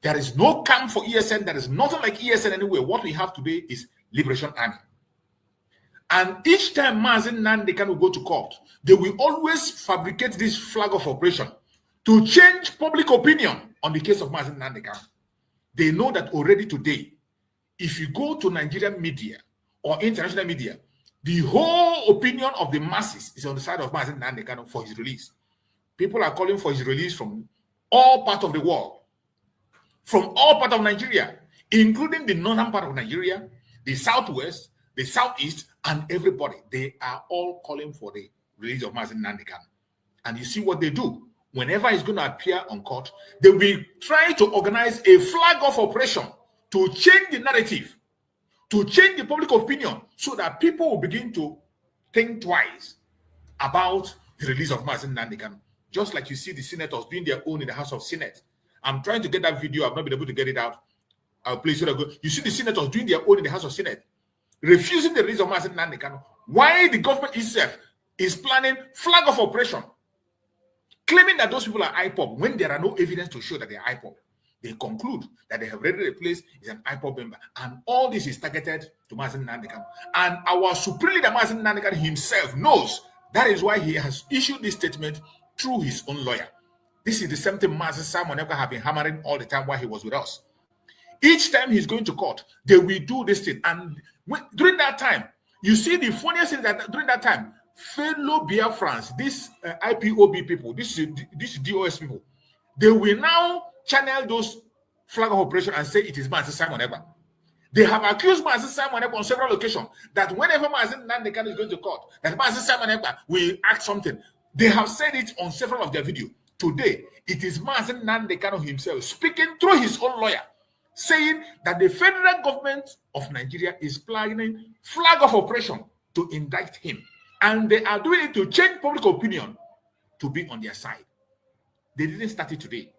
There is no camp for ESN. There is nothing like ESN anywhere. What we have today is Liberation Army. And each time Mazi Nnamdi Kanu go to court, they will always fabricate this flag of operation to change public opinion on the case of Mazi Nnamdi Kanu. They know that already today, if you go to Nigerian media or international media, the whole opinion of the masses is on the side of Mazi Nnamdi Kanu for his release. People are calling for his release from all parts of the world, from all parts of Nigeria, including the northern part of Nigeria, the southwest, the southeast, and everybody. They are all calling for the release of Mazi Nnamdi Kanu. And you see what they do. Whenever he's going to appear on court, they will try to organize a flag of operation to change the narrative, to change the public opinion, so that people will begin to think twice about the release of Mazi Nnamdi Kanu. Just like you see the senators doing their own in the House of Senate. I'm trying to get that video. I've not been able to get it out. I'll play it. You see the senators doing their own in the House of Senate, refusing the release of Mazi Nnamdi Kanu. Why the government itself is planning flag of operation, claiming that those people are IPOB when there are no evidence to show that they are IPOB. They conclude that they have raided a place, is an IPOB member, and all this is targeted to Mazi Nnamdi Kanu. And our supreme leader Mazi Nnamdi Kanu himself knows. That is why he has issued this statement through his own lawyer. This is the same thing Pm.Simon have been hammering all the time while he was with us. Each time he's going to court, they will do this thing. And during that time, you see the funniest thing that during that time, fellow Biafrans, these IPOB people, these DOS people, they will now channel those flag of operation and say it is Pm.Simon. They have accused Pm.Simon on several occasions that whenever Mazi Nnamdi Kanu is going to court, that Pm.Simon will act something. They have said it on several of their videos. Today, it is Mazi Nnamdi Kanu himself speaking through his own lawyer, saying that the federal government of Nigeria is planning flag of operation to indict him. And they are doing it to change public opinion to be on their side. They didn't start it today.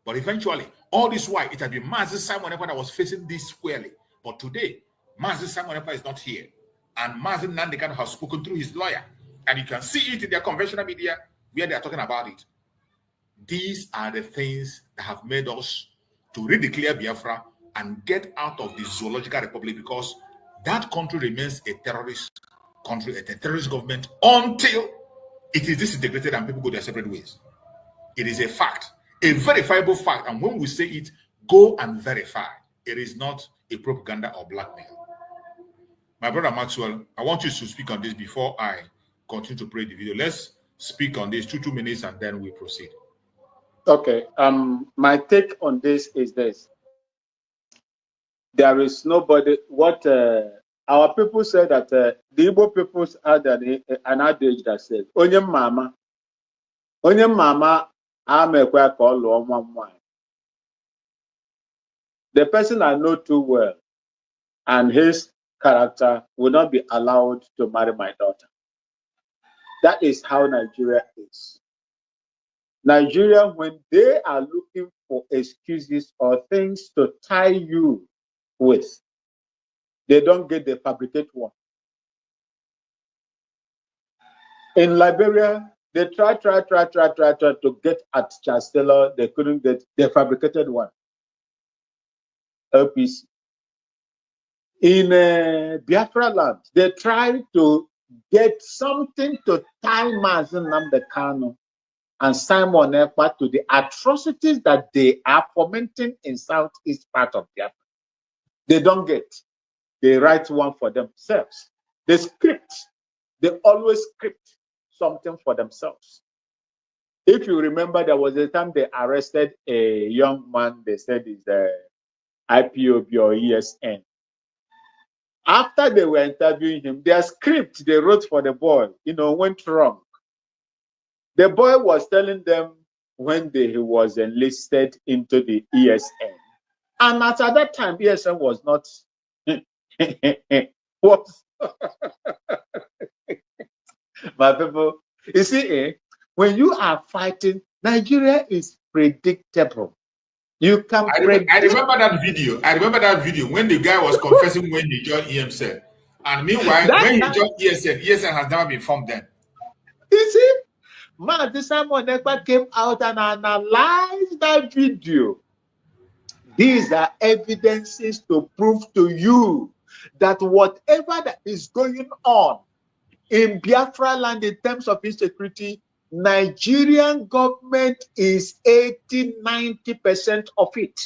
But eventually, all this while, it had been Pm.Simon that was facing this squarely. But today, Pm.Simon is not here. And Mazi Nnamdi Kanu has spoken through his lawyer. And you can see it in their conventional media where they are talking about it. These are the things that have made us to redeclare Biafra and get out of the zoological republic, because that country remains a terrorist country, a terrorist government, until it is disintegrated and people go their separate ways. It is a fact, a verifiable fact. And when we say it, go and verify. It is not a propaganda or blackmail. My brother Maxwell, I want you to speak on this before I continue to play the video. Let's speak on this 2 minutes and then we proceed. Okay. My take on this is this. There is nobody. What our people say that the Igbo people had an adage that says, "Onye mama, amekwa ka oluo nwa nwanyi." The person I know too well and his character will not be allowed to marry my daughter. That is how Nigeria is. Nigeria, when they are looking for excuses or things to tie you with, they don't get the fabricate one. In Liberia, they tried to get at Chancellor. They couldn't get the fabricated one. LPC. In Biafra land, they tried to get something to tie Mazi Nnamdi Kanu and Simon Ekpa to the atrocities that they are fomenting in southeast part of Biafra. They don't get. They write one for themselves. They script. They always script something for themselves. If you remember, there was a time they arrested a young man. They said is IPOB or ESN. After they were interviewing him, their script they wrote for the boy, went wrong. The boy was telling them when he was enlisted into the ESN And at that time, BSM was not was my people. You see, when you are fighting, Nigeria is predictable. You can I remember that video. I remember that video when the guy was confessing when he joined EMSL. And meanwhile, when he joined ESN has never been formed then. You see, Pm.Simon Ekpa came out and analyzed that video. These are evidences to prove to you that whatever that is going on in Biafra land in terms of insecurity, Nigerian government is 80–90% of it.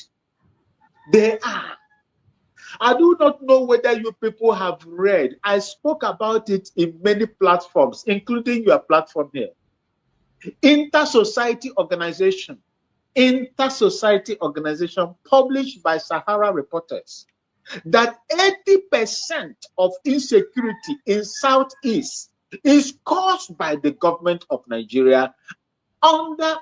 They are. I do not know whether you people have read. I spoke about it in many platforms, including your platform here. Inter-society organization published by Sahara Reporters that 80% of insecurity in Southeast is caused by the government of Nigeria under,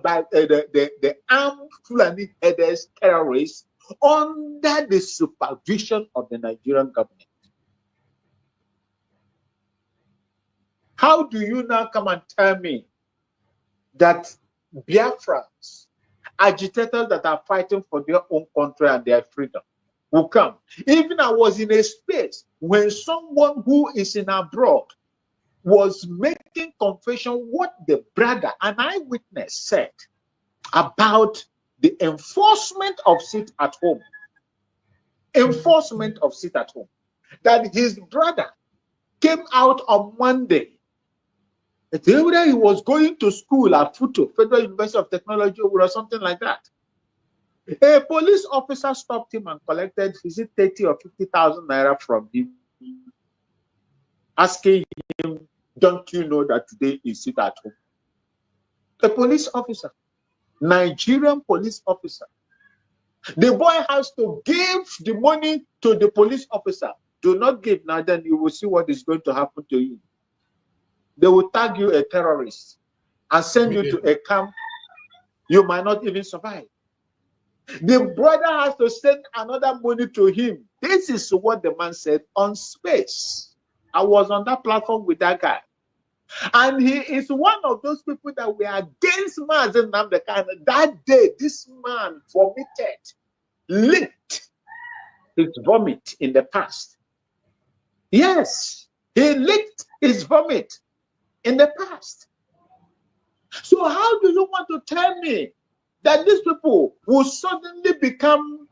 by the armed Fulani headers terrorists under the supervision of the Nigerian government. How do you now come and tell me that Biafrans, agitators that are fighting for their own country and their freedom, will come? Even I was in a space when someone who is in abroad was making confession what the brother, an eyewitness, said about the enforcement of sit at home. Enforcement of sit at home. That his brother came out on Monday. Whether he was going to school at Futo, Federal University of Technology, or something like that. A police officer stopped him and collected, is it 30 or 50,000 naira from him, asking him, don't you know that today is sit at home? A police officer, Nigerian police officer. The boy has to give the money to the police officer. Do not give, now then you will see what is going to happen to you. They will tag you a terrorist and send you to a camp. You might not even survive. The brother has to send another money to him. This is what the man said on Space. I was on that platform with that guy. And he is one of those people that were against Mazi Nnamdi. That day, this man vomited, licked his vomit in the past. Yes, he licked his vomit in the past. So how do you want to tell me that these people will suddenly become,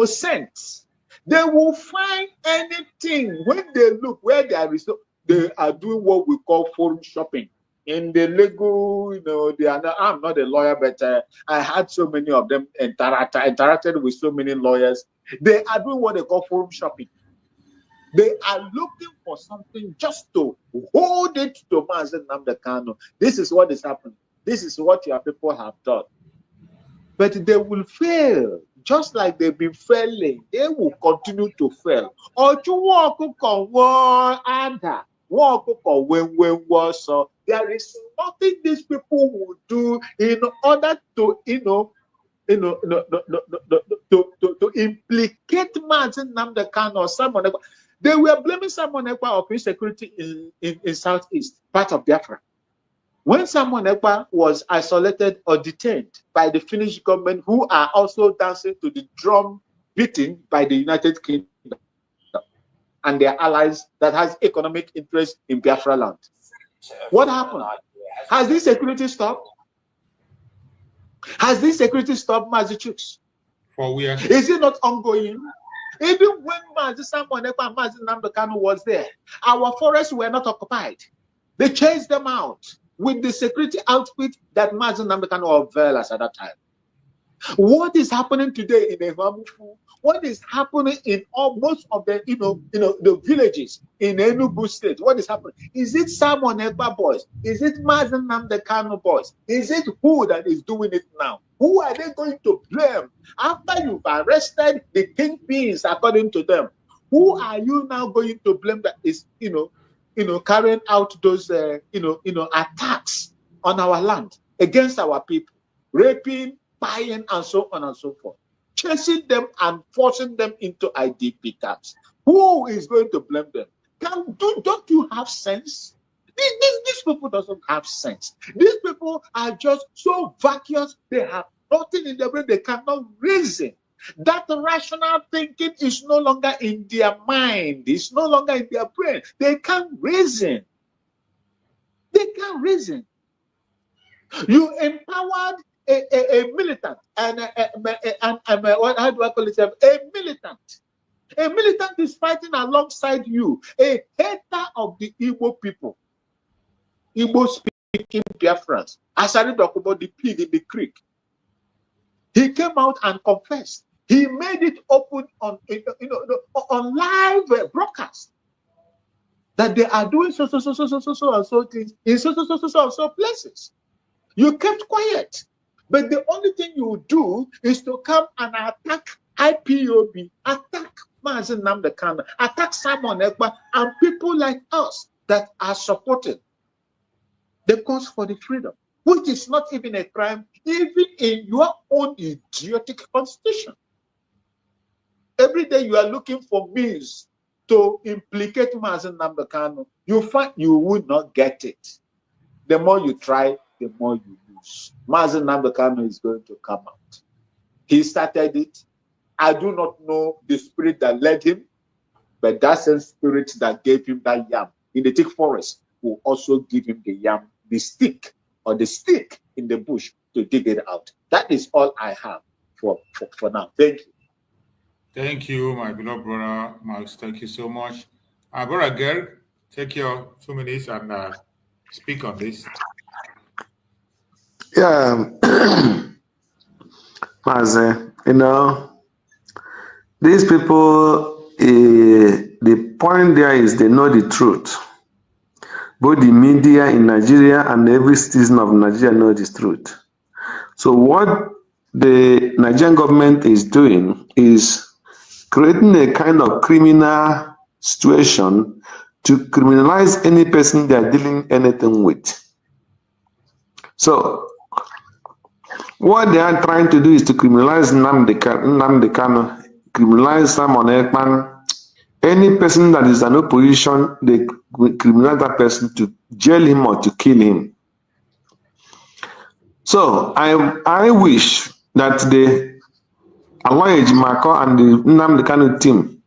saints? They will find anything when they look where there is. They are doing what we call forum shopping. In the legal, they are not, I'm not a lawyer, but I had so many of them interacted with so many lawyers. They are doing what they call forum shopping. They are looking for something just to hold it to Mazi Nnamdi Kanu. This is what is happening. This is what your people have done. But they will fail. Just like they've been failing, they will continue to fail. Or to walk on so there is nothing these people will do in order to, to implicate Mazi Nnamdi Kanu or someone. They were blaming Simon Ekpa of insecurity in Southeast, part of Biafra. When Simon Ekpa was isolated or detained by the Finnish government, who are also dancing to the drum beating by the United Kingdom and their allies that has economic interest in Biafra land. What happened? Has this security stopped? Has this security stopped, Mazi Chooks? For where? Is it not ongoing? Even when Simon Ekpa and Mazi Nnamdi Kanu was there, our forests were not occupied. They chased them out with the security outfit that Mazi Nnamdi Kanu unveiled at that time. What is happening today in Evamufu? What is happening in most of the the villages in Enugu State? What is happening? Is it Simon Ekpa boys? Is it Mazi Nnamdi Kanu boys? Is it who that is doing it now? Who are they going to blame after you've arrested the kingpins according to them? Who are you now going to blame that is carrying out those attacks on our land against our people, raping, buying, and so on and so forth? chasing them and forcing them into IDP camps. Who is going to blame them? Don't you have sense? These people doesn't have sense. These people are just so vacuous. They have nothing in their brain. They cannot reason. That rational thinking is no longer in their mind. It's no longer in their brain. They can't reason. They can't reason. You empowered a militant and what, how do I call it? A militant. A militant is fighting alongside you, a hater of the Igbo people, Igbo speaking Biafrans. Asari talk about the pig in the creek. He came out and confessed. He made it open on on live broadcast that they are doing so and so things in so places. You kept quiet, but the only thing you do is to come and attack IPOB, attack Mazi Nnamdi, attack Simon Ekpa, and people like us that are supporting the cause for the freedom, which is not even a crime, even in your own idiotic constitution. Every day you are looking for means to implicate Mazi Nnamdi, you find you will not get it. The more you try, the more you lose. Mazi Nnamdi is going to come out. He started it. I do not know the spirit that led him, but that same spirit that gave him that yam in the thick forest will also give him the yam, the stick or the stick in the bush to dig it out. That is all I have for now. Thank you. Thank you, my beloved brother Max. Thank you so much. Brother Gerg, take your 2 minutes and speak on this. Yeah, Mazi, these people, the point there is they know the truth. Both the media in Nigeria and every citizen of Nigeria know the truth. So what the Nigerian government is doing is creating a kind of criminal situation to criminalize any person they are dealing anything with. So what they are trying to do is to criminalize Nnamdi, criminalize Simon Ekpa. Any person that is in opposition, they criminalize that person to jail him or to kill him. So I wish that the Aloy Ejimako and the Nnamdi team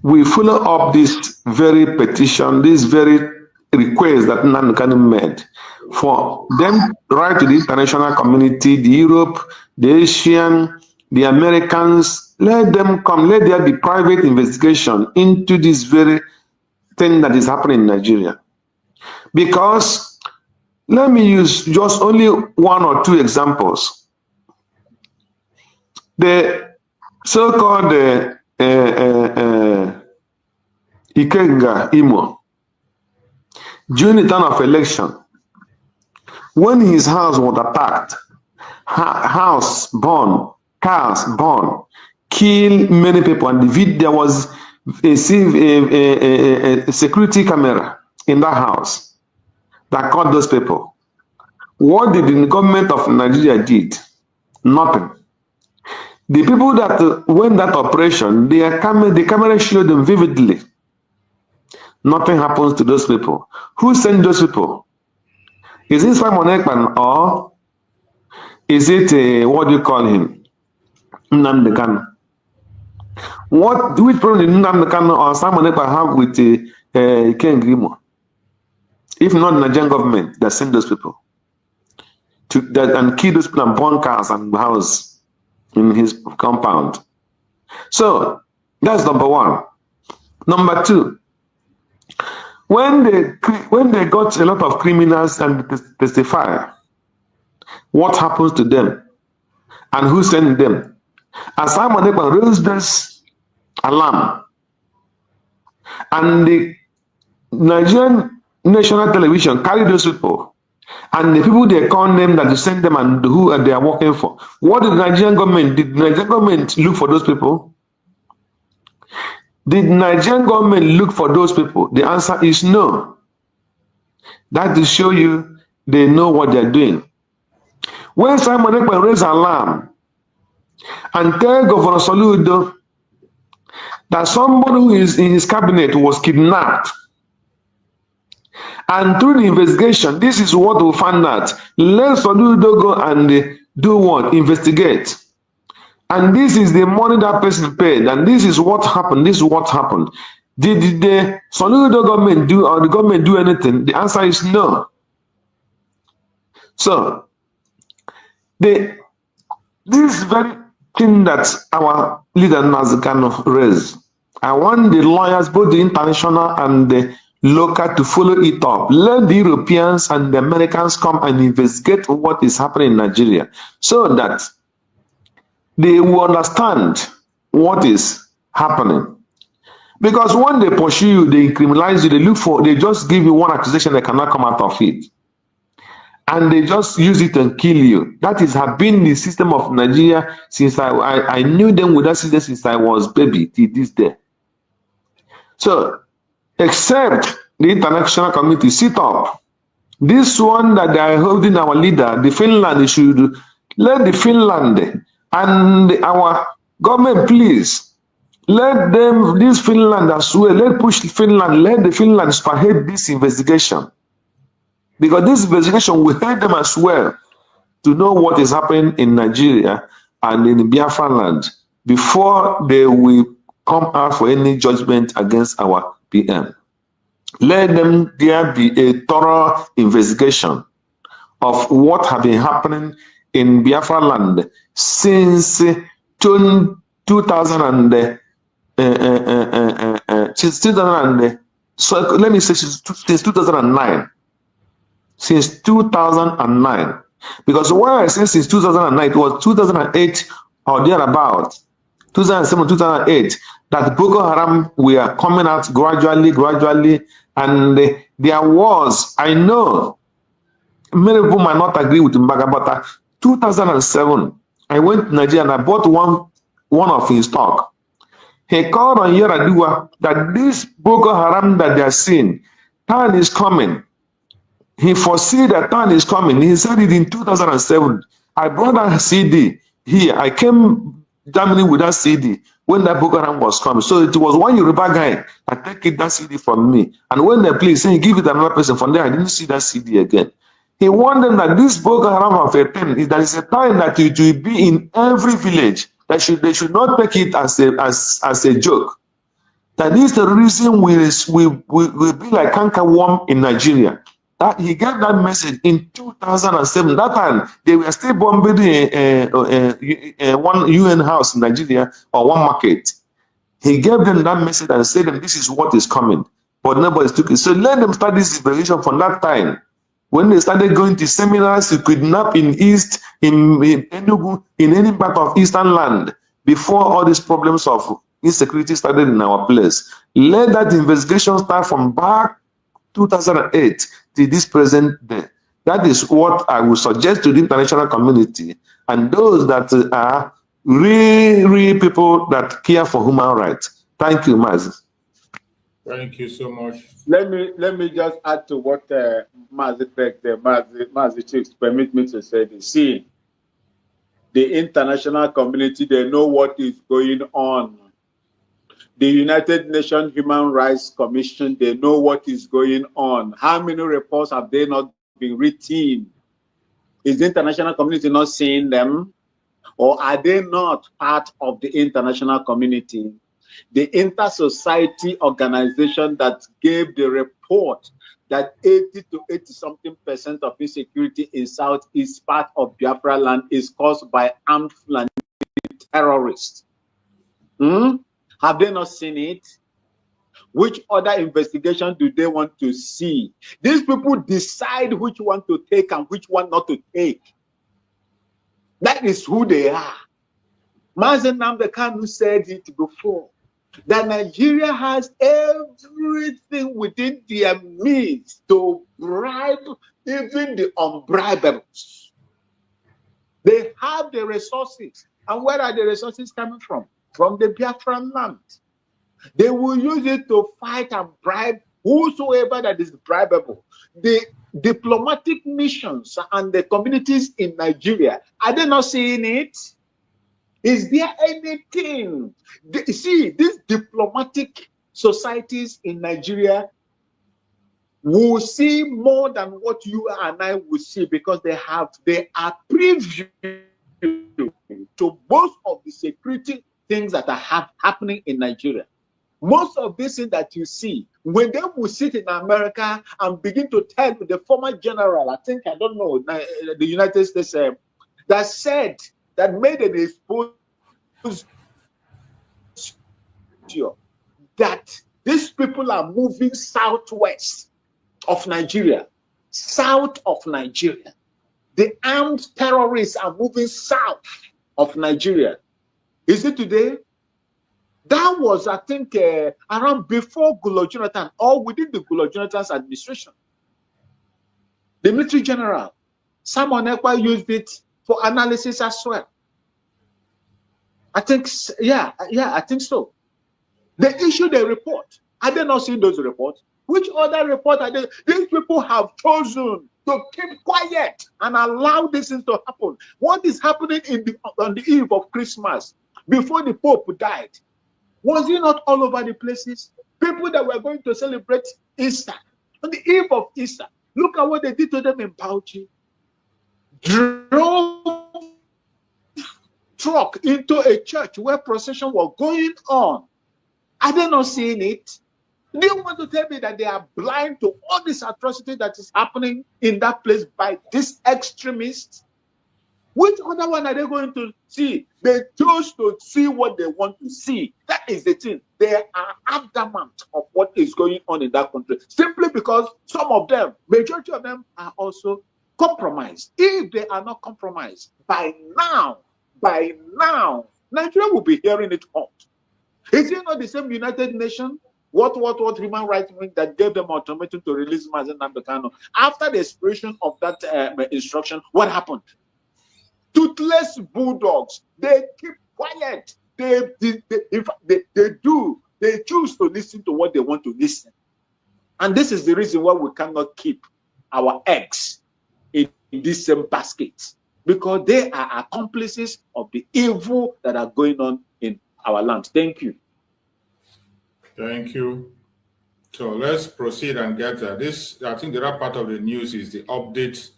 will follow up this very petition, this very request that Nnamdi made, for them to write to the international community, the Europe, the Asian, the Americans, let them come, let there be private investigation into this very thing that is happening in Nigeria. Because, let me use just only 1 or 2 examples. The so-called Ikenga Imo, during the time of election, when his house was attacked, house burned, cars burned, killed many people, and there was a security camera in that house that caught those people. What did the government of Nigeria did? Nothing. The people that went that operation, the camera showed them vividly. Nothing happens to those people. Who sent those people? Is it Simon Ekpa or is it, what do you call him? Nnamdi Kanu. Which problem did Nnamdi Kanu or Simon Ekpa have with Ken Grimo? If not the Nigerian government that sent those people and kill those people and burn cars and houses in his compound. So that's number 1. Number 2, when they got a lot of criminals and testify, what happens to them and who sent them? As Simon Ekpa raised this alarm, and the Nigerian national television carried those people, and the people they call them that they send them and who they are working for. What did the Nigerian government? Did the Nigerian government look for those people? Did Nigerian government look for those people? The answer is no. That to show you they know what they're doing. When Simon Ekpa raised alarm and tell Governor Soludo that somebody who is in his cabinet was kidnapped. And through the investigation, this is what we found out. Let Soludo go and do what? Investigate. And this is the money that person paid, and this is what happened. This is what happened. Did the Soludo government do, or the government do anything? The answer is no. So, this very thing that our leader Nnamdi Kanu raised, I want the lawyers, both the international and the local, to follow it up. Let the Europeans and the Americans come and investigate what is happening in Nigeria, so that they will understand what is happening. Because when they pursue you, they criminalize you, they just give you one accusation, they cannot come out of it. And they just use it and kill you. That is have been the system of Nigeria since I knew them with that system since I was baby till this day. So, except the international community sit up. This one that they are holding our leader, the Finland, they should let the Finland and our government, please, let them, this Finland as well, let push Finland, let the Finland spearhead this investigation. Because this investigation will help them as well to know what is happening in Nigeria and in Biafra land before they will come out for any judgment against our PM. Let there be a thorough investigation of what have been happening in Biafra land since 2000 so let me say since 2009. Since 2009, because when I say since 2009, it was 2008 or thereabout, 2007, 2008, that Boko Haram were coming out gradually, and there was, I know, many people might not agree with Mbaga, but 2007, I went to Nigeria and I bought one of his stock. He called on Yaradua that this Boko Haram that they are seeing, time is coming. He foresee that time is coming. He said it in 2007. I brought that CD here. I came Germany with that CD when that Boko Haram was coming. So it was one Yoruba guy that took that CD from me. And when they please say, give it to another person from there, I didn't see that CD again. He warned them that this Boko Haram of a time is that it's a time that it will be in every village. That they should not take it as a joke. That this terrorism will be like canker worm in Nigeria. That he gave that message in 2007. That time they were still bombing one UN house in Nigeria or one market. He gave them that message and said them this is what is coming, but nobody took it. So let them start this investigation from that time when they started going to seminars to kidnap in East, in Enugu, in any part of Eastern land before all these problems of insecurity started in our place. Let that investigation start from back 2008 to this present day. That is what I would suggest to the international community and those that are real people that care for human rights. Thank you, Mazi. Thank you so much. Let me just add to what Mazi Chicks permit me to say this. See, the international community, they know what is going on. The United Nations Human Rights Commission, they know what is going on. How many reports have they not been written? Is the international community not seeing them? Or are they not part of the international community? The inter-society organization that gave the report that 80 to 80-something% of insecurity in southeast part of Biafra land is caused by armed terrorists. Have they not seen it? Which other investigation do they want to see? These people decide which one to take and which one not to take. That is who they are. Mazi Nnamdi Kanu said it before, that Nigeria has everything within their means to bribe even the unbribables. They have the resources. And where are the resources coming from? From the Biafran land. They will use it to fight and bribe whosoever that is bribable. The diplomatic missions and the communities in Nigeria, are they not seeing it? Is there anything? See, these diplomatic societies in Nigeria will see more than what you and I will see, because they are preview to most of the security things that are happening in Nigeria. Most of these things that you see, when they will sit in America and begin to tell the former general, I don't know, the United States, that said, that made an exposure that these people are moving southwest of Nigeria, south of Nigeria. The armed terrorists are moving south of Nigeria. Is it today? That was, I think, around before Goodluck Jonathan, or within the Goodluck Jonathan's administration. The military general, Simon Ekpa, used it for analysis as well. I think, I think so. They issued a report. I did not see those reports. Which other report are they? These people have chosen to keep quiet and allow this thing to happen. What is happening on the eve of Christmas, before the Pope died? Was it not all over the places? People that were going to celebrate Easter, on the eve of Easter, look at what they did to them in Bauchi. Drove truck into a church where procession was going on. Are they not seeing it? Do you want to tell me that they are blind to all this atrocity that is happening in that place by these extremists? Which other one are they going to see? They chose to see what they want to see. That is the thing. They are adamant of what is going on in that country, simply because some of them, majority of them, are also compromised. If they are not compromised, by now, Nigeria will be hearing it hot. Is it not the same United Nations? What human rights wing that gave them ultimatum to release Mazi and Kanu? After the expiration of that instruction, what happened? Toothless bulldogs. They keep quiet. They choose to listen to what they want to listen. And this is the reason why we cannot keep our eggs in this same basket, because they are accomplices of the evil that are going on in our land. Thank you. Thank you. So let's proceed and get this. I think the other part of the news is the update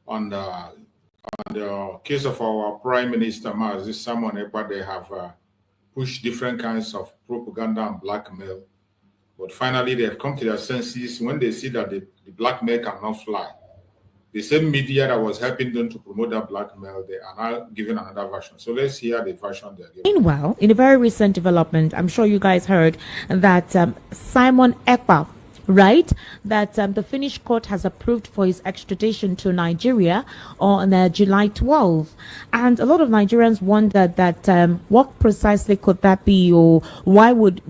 on the case of our Prime Minister, Mazi, Simon Ekpa. They have pushed different kinds of propaganda and blackmail. But finally, they have come to their senses when they see that the blackmail cannot fly. The same media that was helping them to promote that blackmail, they are now giving another version. So let's hear the version they're giving. Meanwhile, in a very recent development, I'm sure you guys heard that Simon Ekpa, right, that the Finnish court has approved for his extradition to Nigeria on July 12th. And a lot of Nigerians wondered that what precisely could that be, or why would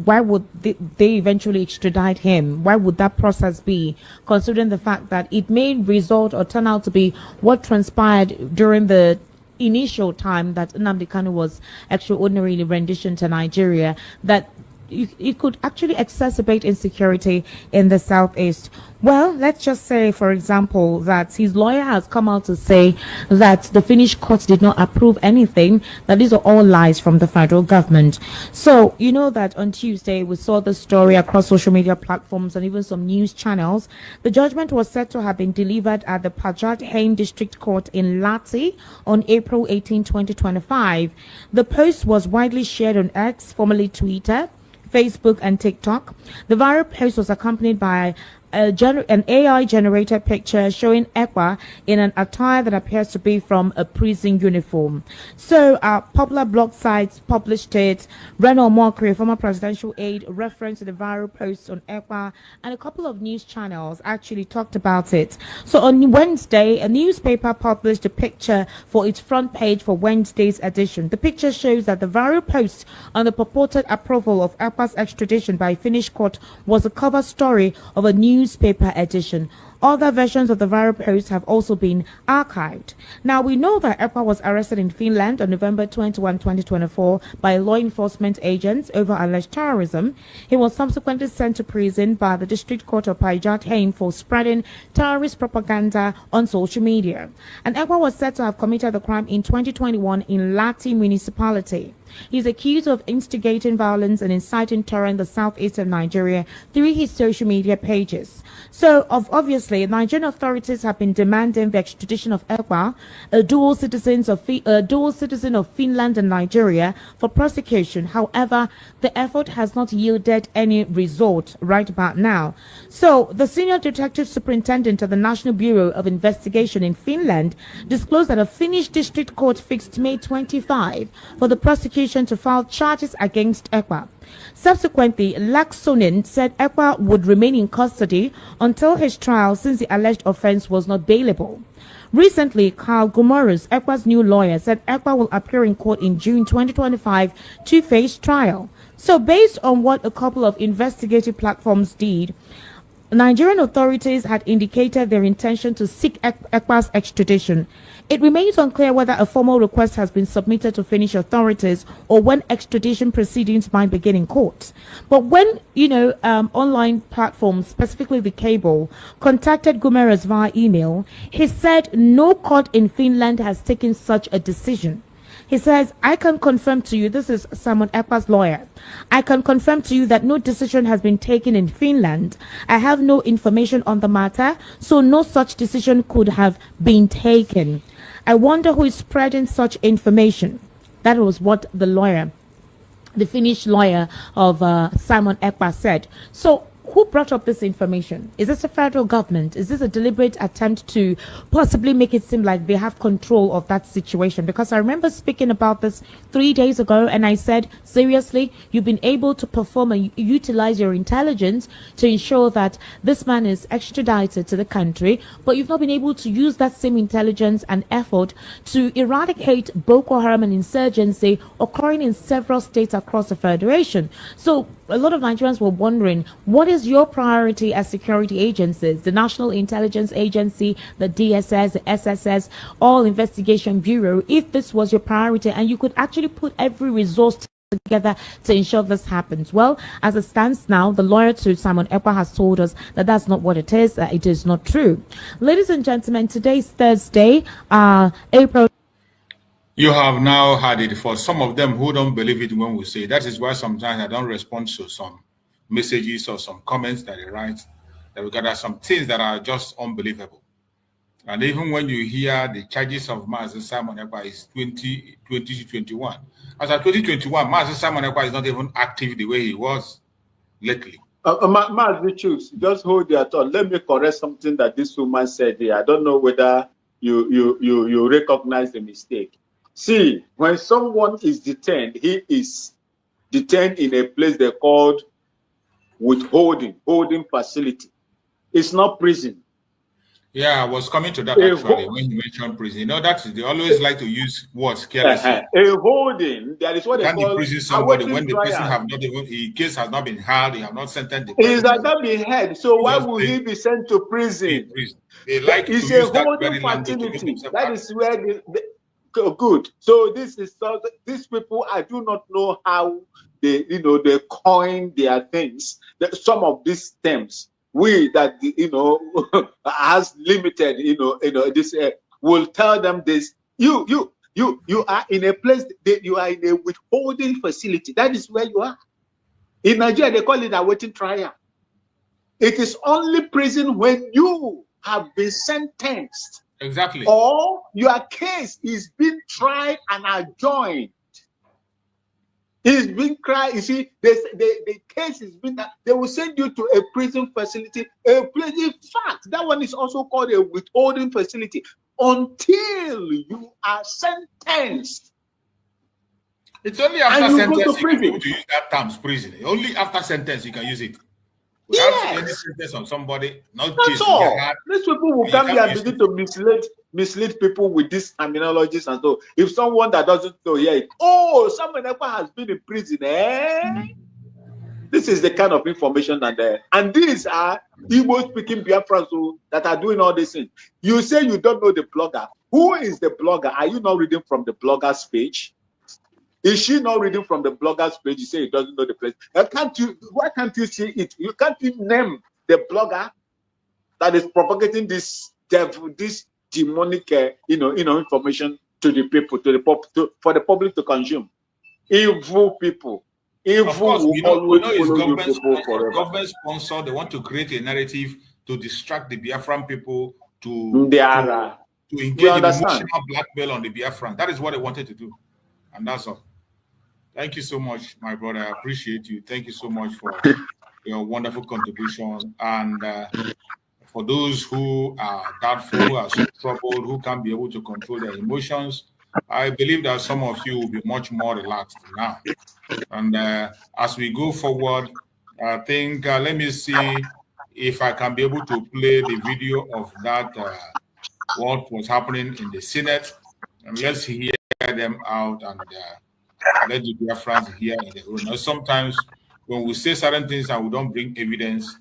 they eventually extradite him? Why would that process be, considering the fact that it may result or turn out to be what transpired during the initial time that Nnamdi Kanu was extraordinarily renditioned to Nigeria, that it could actually exacerbate insecurity in the Southeast. Well, let's just say, for example, that his lawyer has come out to say that the Finnish courts did not approve anything, that these are all lies from the federal government. So, you know that on Tuesday, we saw the story across social media platforms and even some news channels. The judgment was said to have been delivered at the Pajat Hain District Court in Lati on April 18, 2025. The post was widely shared on X, formerly Twitter, Facebook and TikTok. The viral post was accompanied by an AI-generated picture showing Ekpa in an attire that appears to be from a prison uniform. So, popular blog sites published it. Renaud Mokri, former presidential aide, referenced the viral post on Ekpa, and a couple of news channels actually talked about it. So, on Wednesday, a newspaper published a picture for its front page for Wednesday's edition. The picture shows that the viral post on the purported approval of Ekpa's extradition by a Finnish court was a cover story of a newspaper edition. Other versions of the viral post have also been archived. Now, we know that Ekpa was arrested in Finland on November 21, 2024 by law enforcement agents over alleged terrorism. He was subsequently sent to prison by the District Court of Paijat for spreading terrorist propaganda on social media. And Ekpa was said to have committed the crime in 2021 in Lati municipality. He is accused of instigating violence and inciting terror in the southeastern Nigeria through his social media pages. So, obviously, Nigerian authorities have been demanding the extradition of Ekpa, a dual citizen of Finland and Nigeria, for prosecution. However, the effort has not yielded any result right about now. So, the senior detective superintendent of the National Bureau of Investigation in Finland disclosed that a Finnish district court fixed May 25 for the prosecution to file charges against Ekpa. Subsequently, Laksonen said Ekpa would remain in custody until his trial, since the alleged offense was not bailable. Recently, Carl Gumorus, Ekpa's new lawyer, said Ekpa will appear in court in June 2025 to face trial. So, based on what a couple of investigative platforms did, Nigerian authorities had indicated their intention to seek Ekpa's extradition. It remains unclear whether a formal request has been submitted to Finnish authorities or when extradition proceedings might begin in court. But when, online platforms, specifically the cable, contacted Gumeras via email, he said no court in Finland has taken such a decision. He says, I can confirm to you, this is Simon Ekpa's lawyer, I can confirm to you that no decision has been taken in Finland. I have no information on the matter, so no such decision could have been taken. I wonder who is spreading such information. That was what the Finnish lawyer of Simon Ekpa said. So, who brought up this information? Is this the federal government? Is this a deliberate attempt to possibly make it seem like they have control of that situation? Because I remember speaking about this 3 days ago, and I said, seriously, you've been able to perform and utilize your intelligence to ensure that this man is extradited to the country, but you've not been able to use that same intelligence and effort to eradicate Boko Haram and insurgency occurring in several states across the federation. So a lot of Nigerians were wondering, what is your priority as security agencies? The National Intelligence Agency, the DSS, the SSS, all investigation bureau, if this was your priority and you could actually put every resource together to ensure this happens. Well, as it stands now, the lawyer to Simon Ekpa has told us that that's not what it is. It is not true. Ladies and gentlemen, today's Thursday, April. You have now had it. For some of them who don't believe it when we say it. That is why sometimes I don't respond to some messages or some comments that they write, that we gather some things that are just unbelievable. And even when you hear the charges of Mazi Simon Ekpa is 2021. As of 2021, Mazi Simon Ekpa is not even active the way he was lately. Mazi, just hold your thought. Let me correct something that this woman said here. I don't know whether you recognize the mistake. See, when someone is detained, he is detained in a place they called holding facility. It's not prison. Yeah, I was coming to that actually when you mentioned prison. You know, they always like to use words carelessly. A holding, that is what they call prison somebody when the person have not even, his case has not been held, he have not sentenced the person. He has not been held, so why would he be sent to prison? They like it's to a use that holding very language. facility. That is where good. So these people, I do not know how they coin their things. Some of these terms, we that has limited, this will tell them this. You are in a place that you are in a withholding facility. That is where you are. In Nigeria, they call it awaiting trial. It is only prison when you have been sentenced. Exactly. Or your case is being tried and adjourned. It's been tried. You see, the case is being. They will send you to a prison facility. In fact, that one is also called a withholding facility until you are sentenced. It's only after sentence you can be able to use that term, prison. Only after sentence you can use it. Without any sentence on somebody, not that's all. These people will come here and begin to mislead people with these terminologies and so. If someone that doesn't know, Simon Ekpa has been in prison, This is the kind of information and these are Igbo-speaking Biafrans that are doing all these things. You say you don't know the blogger. Who is the blogger? Are you not reading from the blogger's page? Is she not reading from the blogger's page? You say you doesn't know the place. Why can't you see it? You can't even name the blogger that is propagating this demonic, information to the people, for the public to consume. Evil people. Evil. Of course, we know it's government sponsor. They want to create a narrative to distract the Biafran people to engage in emotional blackmail on the Biafran. That is what they wanted to do, and that's all. Thank you so much, my brother. I appreciate you. Thank you so much for your wonderful contribution. And for those who are doubtful, who are so troubled, who can't be able to control their emotions, I believe that some of you will be much more relaxed now. And as we go forward, I think, let me see if I can be able to play the video of that, what was happening in the Senate. And let's hear them out and let the Biafrans hear in the room. Now, sometimes when we say certain things and we don't bring evidence,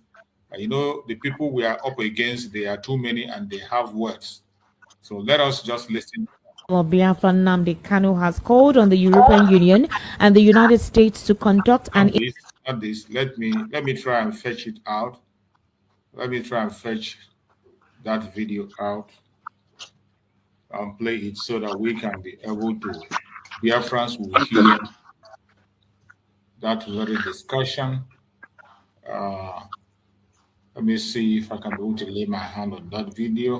the people we are up against, they are too many and they have words. So let us just listen. Biafra Nnamdi Kanu has called on the European Union and the United States to conduct an... Let me try and fetch it out. Let me try and fetch that video out and play it so that we can be able to, Biafrans will hear that very discussion. Let me see if I can be able to lay my hand on that video.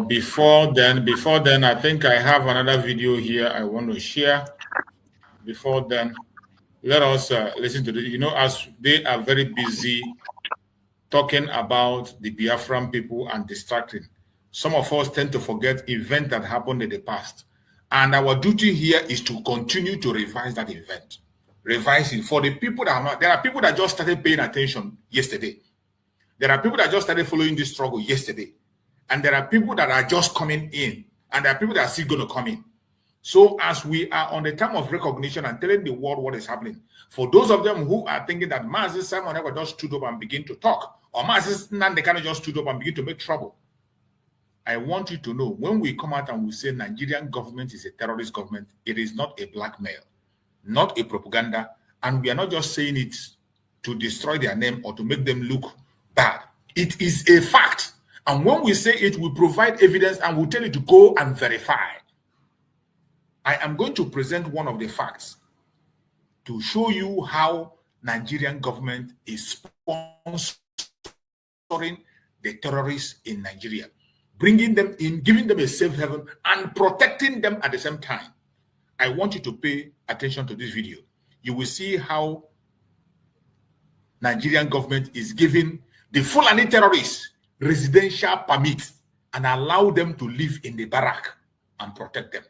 Before then, I think I have another video here I want to share. Before then, let us listen to this. As they are very busy talking about the Biafran people and distracting, some of us tend to forget events that happened in the past. And our duty here is to continue to revise that event. Revise it for the people there are people that just started paying attention yesterday. There are people that just started following this struggle yesterday. And there are people that are just coming in, and there are people that are still going to come in. So as we are on the time of recognition and telling the world what is happening, for those of them who are thinking that Mazi.Simon never just stood up and begin to talk, or Nnamdi kind of just stood up and begin to make trouble, I want you to know, when we come out and we say Nigerian government is a terrorist government, it is not a blackmail, not a propaganda, and we are not just saying it to destroy their name or to make them look bad. It is a fact. And when we say it, we provide evidence and we tell you to go and verify. I am going to present one of the facts to show you how Nigerian government is sponsoring the terrorists in Nigeria, bringing them in, giving them a safe haven, and protecting them at the same time. I want you to pay attention to this video. You will see how Nigerian government is giving the Fulani terrorists residential permit and allow them to live in the barrack and protect them.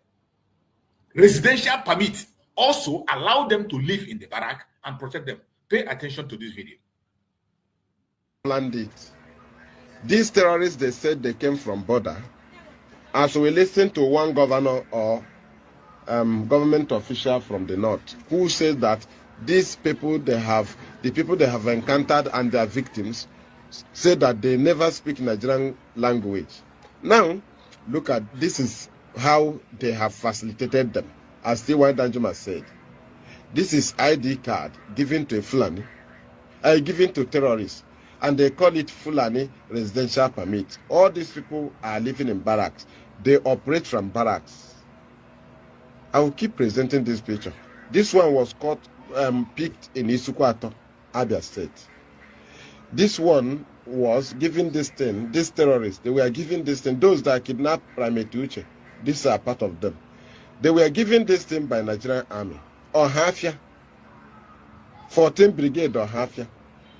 Residential permit also allow them to live in the barrack and protect them. Pay attention to this video. Planned it. These terrorists, they said they came from border. As we listen to one governor or government official from the north who said that these people the people they have encountered and their victims said that they never speak Nigerian language. Now, look at this is how they have facilitated them. As T.Y. Danjuma said, this is ID card given to a Fulani, given to terrorists, and they call it Fulani residential permit. All these people are living in barracks. They operate from barracks. I will keep presenting this picture. This one was caught, picked in Isukwato, Abia State. This one was given this thing, these terrorists, they were given this thing, those that kidnapped Primate Uche, these are part of them. They were given this thing by Nigerian Army, or Hafia, 14th Brigade or Hafia.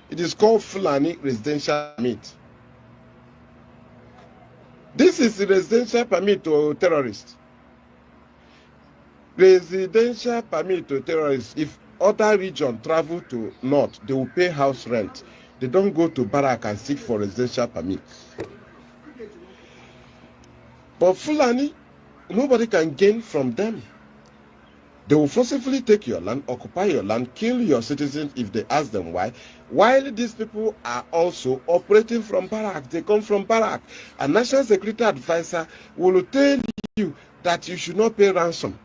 It is called Fulani Residential Permit. This is the residential permit to terrorists. Residential permit to terrorists. If other region travel to north, they will pay house rent. They don't go to barrack and seek for residential permit. But Fulani, nobody can gain from them. They will forcibly take your land, occupy your land, kill your citizens if they ask them why, while these people are also operating from barrack. They come from barrack. A national security advisor will tell you that you should not pay ransom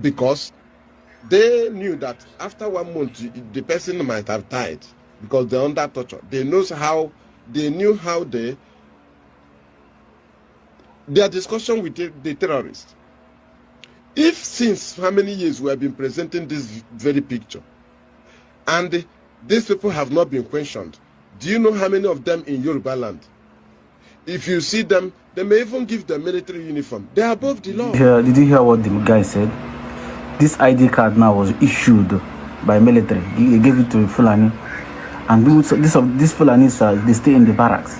because they knew that after 1 month the person might have died because they're under torture. They knew how their discussion with the terrorists. If since how many years we have been presenting this very picture and these people have not been questioned, do you know how many of them in Yoruba land? If you see them, they may even give them military uniform. They are above the law. Did you hear what the guy said? This ID card now was issued by military. He gave it to Fulani. And these Fulanis, they stay in the barracks.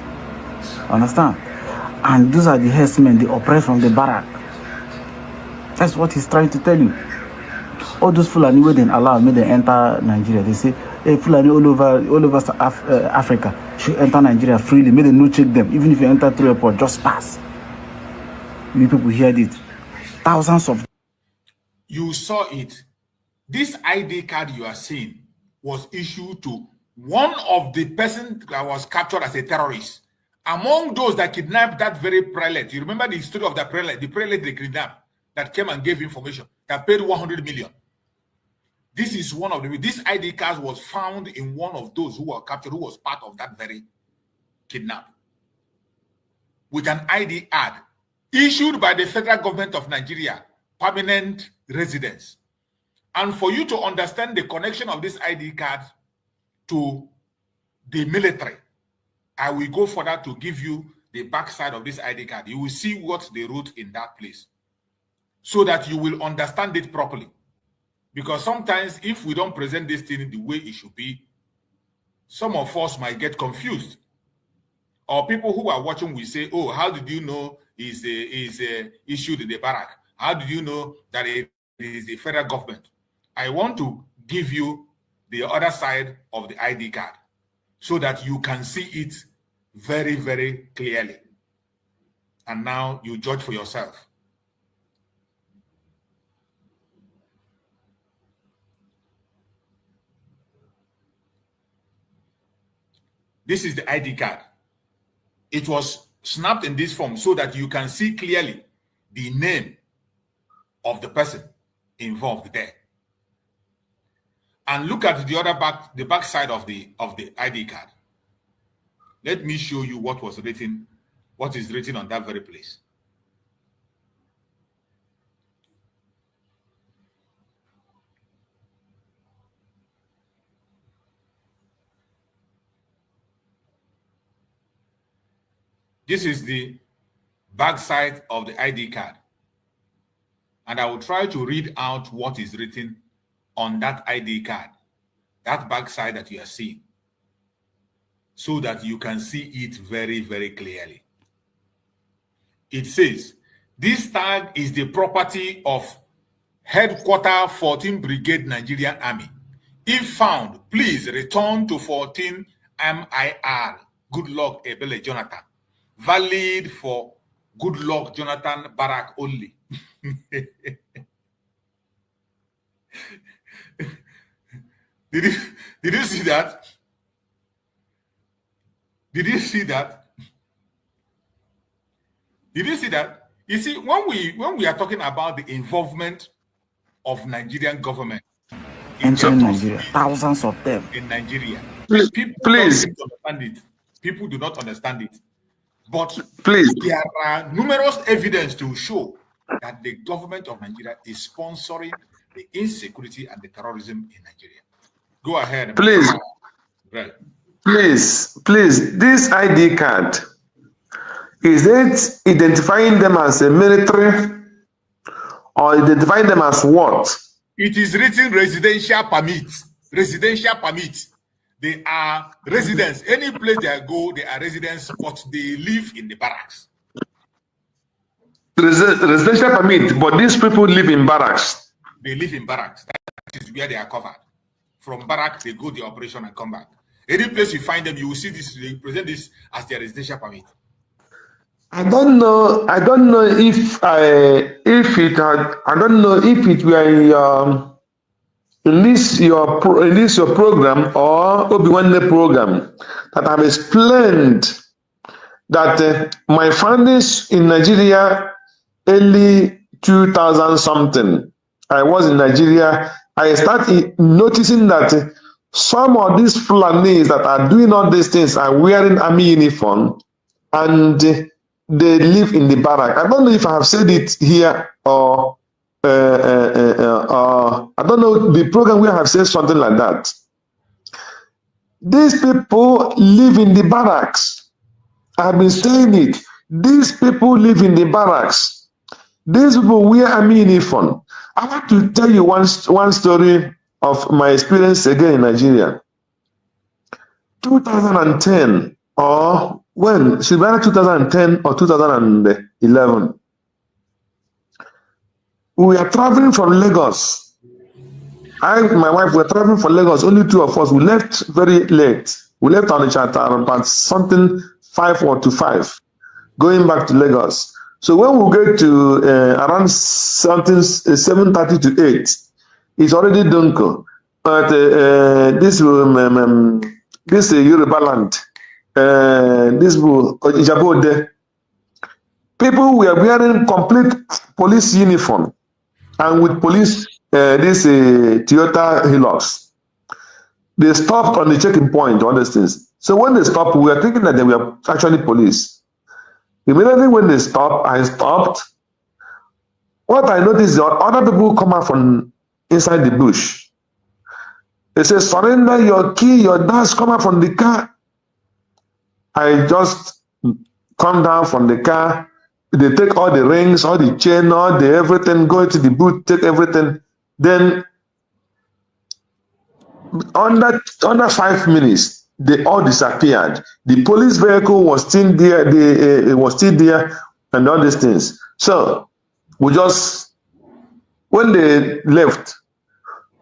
Understand? And those are the herdsmen, they operate from the barrack. That's what he's trying to tell you. All those Fulani who didn't allow me to enter Nigeria, they say, hey, Fulani all over Africa should enter Nigeria freely. May they no check them. Even if you enter through airport, just pass. You people heard it. Thousands of. You saw it. This ID card you are seeing was issued to one of the persons that was captured as a terrorist. Among those that kidnapped that very prelate. You remember the story of the prelate they kidnapped, that came and gave information, that paid 100 million. This is one of them. This ID card was found in one of those who were captured, who was part of that very kidnap. With an ID ad issued by the federal government of Nigeria, permanent residence. And for you to understand the connection of this ID card to the military, I will go further to give you the backside of this ID card. You will see what they wrote in that place, so that you will understand it properly. Because sometimes if we don't present this thing the way it should be, some of us might get confused. Or people who are watching will say, oh, how did you know is issued in the barrack? How did you know that it is the federal government? I want to give you the other side of the ID card so that you can see it very, very clearly. And now you judge for yourself. This is the ID card. It was snapped in this form so that you can see clearly the name of the person involved there. And look at the other back side of the ID card. Let me show you what was written, what is written on that very place. This is the back side of the ID card. And I will try to read out what is written on that ID card, that back side that you are seeing, so that you can see it very, very clearly. It says, this tag is the property of Headquarter 14 Brigade Nigerian Army. If found, please return to 14 MIR. Good luck, Ebele Jonathan. Valid for Good luck, Jonathan Barak only. Did you see that? Did you see that? Did you see that? You see, when we are talking about the involvement of Nigerian government in Nigeria, thousands of them in Nigeria, Please. Don't understand it. People do not understand it. But there are numerous evidence to show that the government of Nigeria is sponsoring the insecurity and the terrorism in Nigeria. Go ahead. Please. Right. Please, this ID card, is it identifying them as a military or identifying them as what? It is written residential permit. Residential permit. They are residents. Any place they go, they are residents, but they live in the barracks. Residential permit, but these people live in barracks. They live in barracks. That is where they are covered. From barracks, they go the operation and come back. Any place you find them, you will see this. They present this as their residential permit. I don't know. I don't know if if it had. I don't know if it were release your program or Obi-Wan program that I've explained that my findings in Nigeria early 2000 something. I was in Nigeria. I started noticing that some of these Fulanis that are doing all these things are wearing army uniform and they live in the barrack. I don't know if I have said it here or I don't know the program where I have said something like that. These people live in the barracks. I've been saying it. These people live in the barracks. These people wear army uniform. I want to tell you one story of my experience again in Nigeria. 2010 or when? Should be 2010 or 2011. We are traveling from Lagos. I and my wife were traveling from Lagos. Only two of us. We left very late. We left on the charter about something 5 or to 5, going back to Lagos. So when we get to around something 7:30 to 8, it's already Dunko. But this Yoruba land, this Ijabode, people were wearing complete police uniform and with police this Toyota Hilux. They stopped on the checking point, all these things. So when they stopped, we were thinking that they were actually police. Immediately when they stopped, I stopped. What I noticed is that other people come out from inside the bush. They say, surrender your key, your dash, come out from the car. I just come down from the car. They take all the rings, all the chain, all the everything, go into the boot, take everything. Then under 5 minutes, they all disappeared. The police vehicle was still there. It was still there, and all these things. So we just, when they left,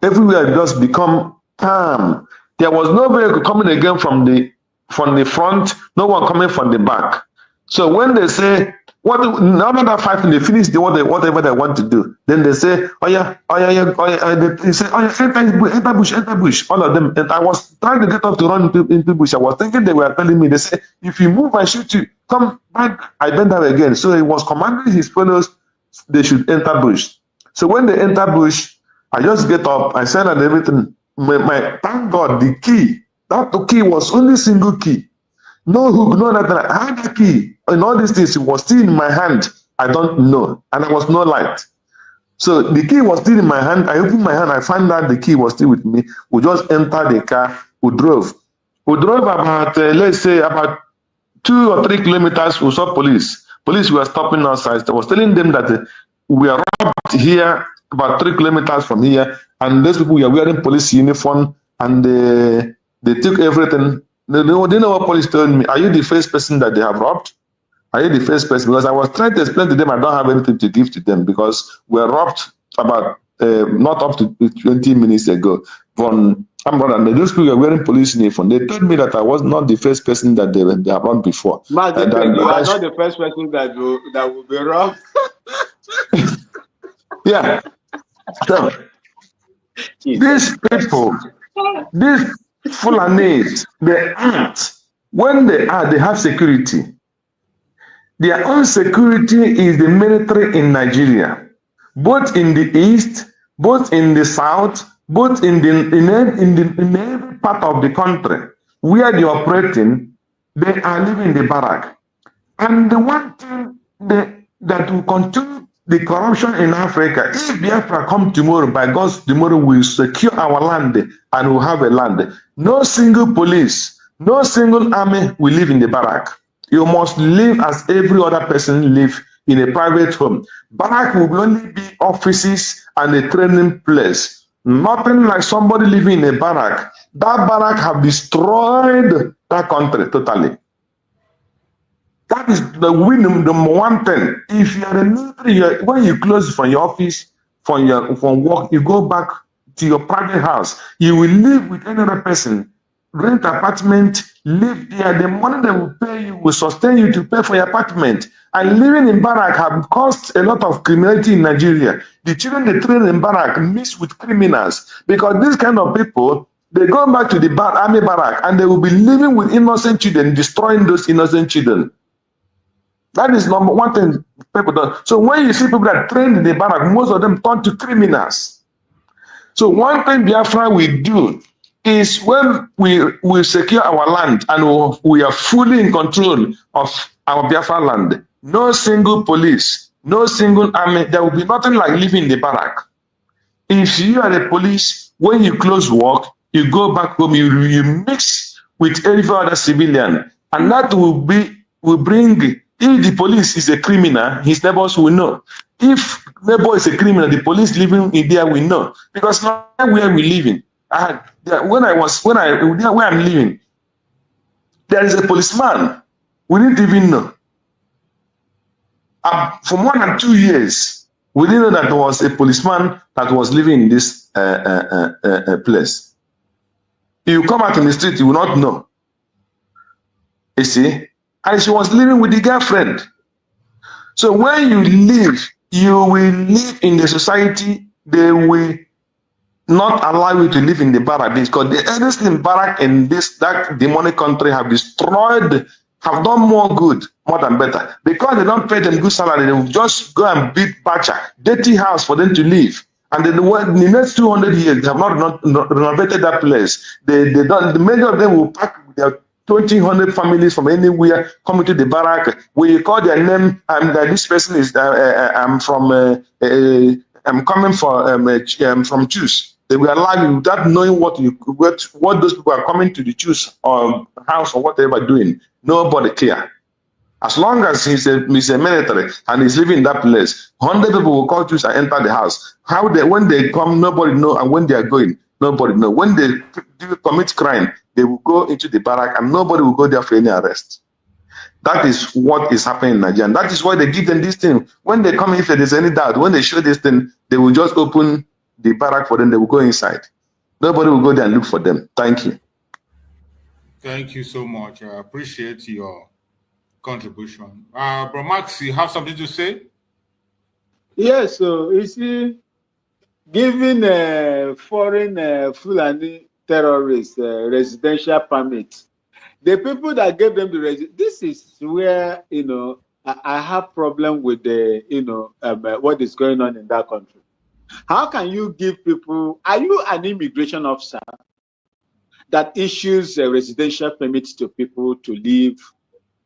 everywhere just become calm. There was no vehicle coming again from the front. No one coming from the back. So when they say, another 5 minutes, they finish whatever they want to do. Then they say, oh yeah. They say, oh yeah, enter bush, all of them. And I was trying to get up to run into bush. I was thinking they were telling me, they say, if you move, I shoot you. Come back. I bend down again. So he was commanding his fellows, they should enter bush. So when they enter bush, I just get up, I said and everything. Thank God, the key, that key was only single key. No hook, no nothing. I had the key. And all these things, it was still in my hand. I don't know. And there was no light. So the key was still in my hand. I opened my hand. I found out the key was still with me. We just entered the car. We drove. We drove about, let's say, about 2 or 3 kilometers. We saw police. Police were stopping outside. I was telling them that we are robbed here about 3 kilometers from here. And those people were wearing police uniform. And they took everything. They know what police told me. Are you the first person that they have robbed? Are you the first person? Because I was trying to explain to them I don't have anything to give to them because we were robbed about not up to 20 minutes ago. From those people were wearing police uniform. They told me that I was not the first person that they have robbed before. Mazi, you are not the first person that will be robbed. Yeah. So these people, these Fulanis, they act. When they have security. Their own security is the military in Nigeria, both in the east, both in the south, both in every part of the country where they are operating. They are living in the barrack. And the one thing that will continue the corruption in Africa, if Biafra come tomorrow, by God's tomorrow, we will secure our land and we'll have a land. No single police, no single army will live in the barrack. You must live as every other person live in a private home. Barrack will only be offices and a training place. Nothing like somebody living in a barrack. That barrack have destroyed that country totally. That is the number one thing. If you are a military, when you close from your office, from work, you go back to your private house. You will live with another person rent apartment, live there. The money they will pay you will sustain you to pay for your apartment. And living in barrack have caused a lot of criminality in Nigeria. The children they train in barrack mix with criminals because these kind of people, they go back to the army barrack and they will be living with innocent children, destroying those innocent children. That is number one thing people do. So when you see people that train in the barrack, most of them turn to criminals. So one thing Biafra will do is when we secure our land and we are fully in control of our Biafra land, no single police, no single army, there will be nothing like living in the barrack. If you are the police, when you close work, you go back home, you mix with every other civilian, and that will bring. If the police is a criminal, his neighbors will know. If neighbor is a criminal, the police living in there will know. Because now where we living, where I'm living, there is a policeman. We didn't even know. For more than 2 years, we didn't know that there was a policeman that was living in this place. You come out in the street, you will not know. You see? And she was living with the girlfriend. So when you live, you will live in the society. They will not allow you to live in the barrack because the elders in barrack in that demonic country have destroyed, have done more good, more than better. Because they don't pay them good salary, they will just go and build bacha, dirty house for them to live. And then in the next 200 years, they have not renovated that place. They don't. The many of them will pack their 200 families from anywhere coming to the barrack. When you call their name, this person is I'm coming from Choose. They will allow you without knowing what those people are coming to the Choose house or whatever doing. Nobody care. As long as he's a military and he's living in that place, 100 people will call Choose and enter the house. When they come, nobody know, and when they are going, nobody know. When they commit crime, they will go into the barrack and nobody will go there for any arrest. That is what is happening in Nigeria. And that is why they give them this thing. When they come, if there is any doubt, when they show this thing, they will just open the barrack for them. They will go inside. Nobody will go there and look for them. Thank you. Thank you so much. I appreciate your contribution. Bro Max, you have something to say? Yes, so you see, giving foreign Fulani terrorists residential permit, the people that gave them the this is where I have problem with the what is going on in that country. How can you give people? Are you an immigration officer that issues a residential permit to people to live?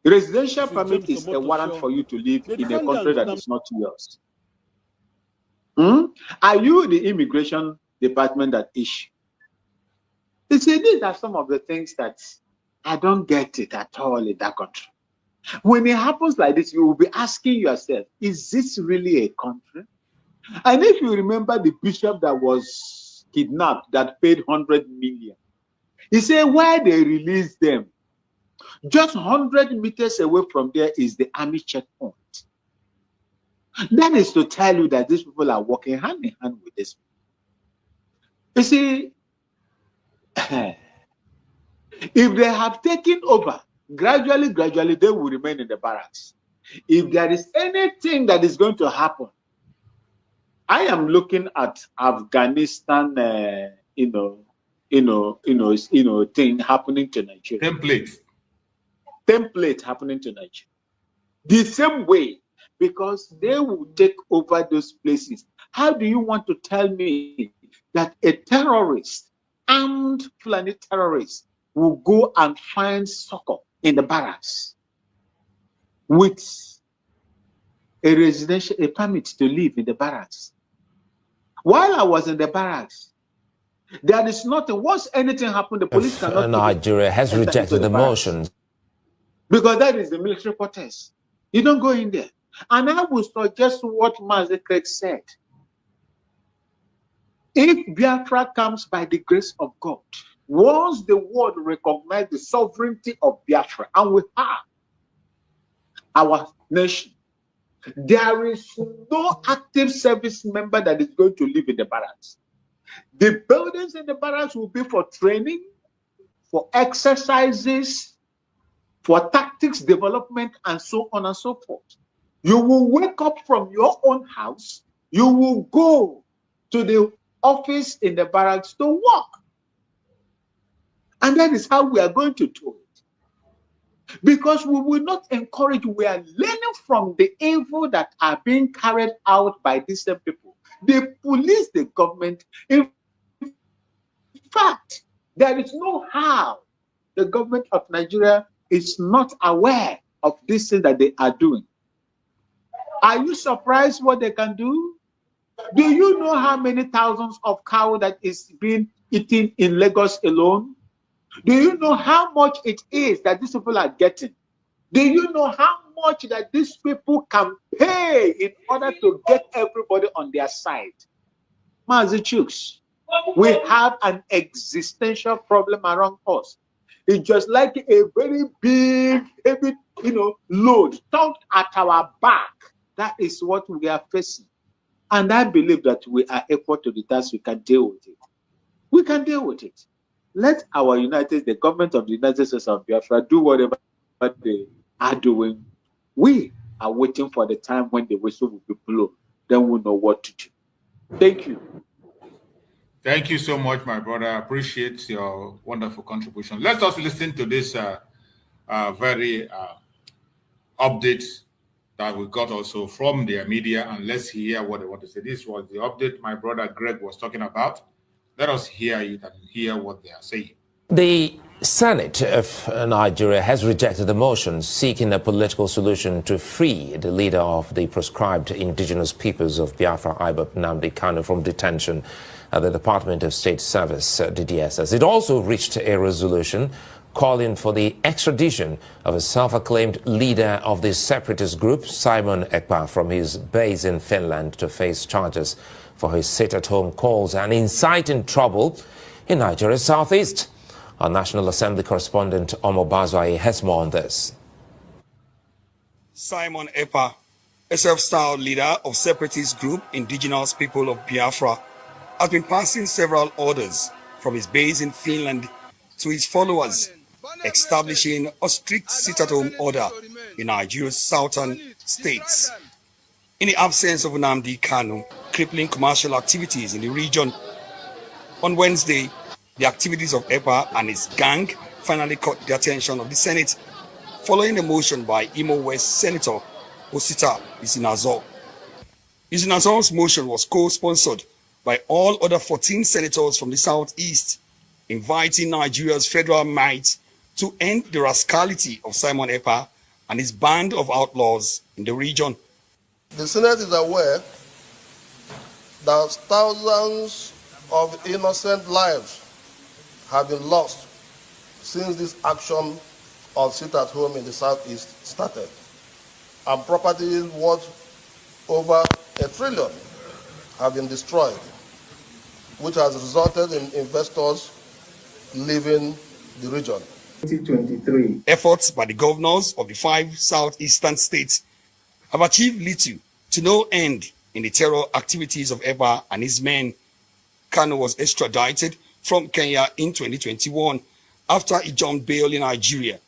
Residential permit is a warrant for you to live in a country that is not yours. Are you the immigration department that issue? You see, these are some of the things that I don't get it at all in that country. When it happens like this, you will be asking yourself, is this really a country? And if you remember the bishop that was kidnapped, that paid 100 million, he said why they released them, just 100 meters away from there is the army checkpoint. That is to tell you that these people are working hand in hand with this. You see, if they have taken over, gradually, they will remain in the barracks. If there is anything that is going to happen, I am looking at Afghanistan, thing happening to Nigeria. Template happening to Nigeria. The same way, because they will take over those places. How do you want to tell me that a terrorist, armed Fulani terrorist, will go and find succor in the barracks with a permit to live in the barracks? While I was in the barracks, there is nothing. Once anything happened, the police cannot. Nigeria has rejected the motions. Because that is the military quarters. You don't go in there. And I will suggest what Mazi said. If Biafra comes by the grace of God, once the world recognizes the sovereignty of Biafra, and we have our nation, there is no active service member that is going to live in the barracks. The buildings in the barracks will be for training, for exercises, for tactics development, and so on and so forth. You will wake up from your own house, you will go to the office in the barracks to work. And that is how we are going to do it. Because we will not encourage, we are learning from the evil that are being carried out by these same people. They police the government. In fact, there is no how the government of Nigeria is not aware of this thing that they are doing. Are you surprised what they can do? Do you know how many thousands of cow that is being eaten in Lagos alone? Do you know how much it is that these people are getting? Do you know how much that these people can pay in order to get everybody on their side? Mazi Chooks, we have an existential problem around us. It's just like a very big, heavy, load tucked at our back. That is what we are facing. And I believe that we are equal to the task. We can deal with it. We can deal with it. Let the government of the United States of Biafra, do whatever they are doing. We are waiting for the time when the whistle will be blown. Then we'll know what to do. Thank you. Thank you so much, my brother. I appreciate your wonderful contribution. Let's also listen to this very update that we got also from their media, and let's hear what they want to say. This was the update my brother Greg was talking about. Let us hear it and hear what they are saying. The Senate of Nigeria has rejected the motion seeking a political solution to free the leader of the proscribed indigenous peoples of Biafra, Nnamdi Kanu, from detention at the Department of State Service, DDSS. It also reached a resolution calling for the extradition of a self-acclaimed leader of the separatist group, Simon Ekpa, from his base in Finland to face charges for his sit-at-home calls and inciting trouble in Nigeria's southeast. Our National Assembly correspondent Omo Bazwai has more on this. Simon Ekpa, a self-styled leader of separatist group Indigenous People of Biafra, has been passing several orders from his base in Finland to his followers, establishing a strict sit-at-home order in Nigeria's southern states. In the absence of Nnamdi Kanu, crippling commercial activities in the region. On Wednesday, the activities of Ekpa and his gang finally caught the attention of the Senate, following a motion by Imo West Senator Osita Isinazor. Isinazor's motion was co-sponsored by all other 14 senators from the Southeast, inviting Nigeria's federal might to end the rascality of Simon Ekpa and his band of outlaws in the region. The Senate is aware that thousands of innocent lives have been lost since this action of sit-at-home in the Southeast started, and properties worth over $1 trillion have been destroyed, which has resulted in investors leaving the region. 2023. Efforts by the governors of the 5 southeastern states have achieved little to no end in the terror activities of Ekpa and his men. Kanu was extradited from Kenya in 2021 after he jumped bail in Nigeria,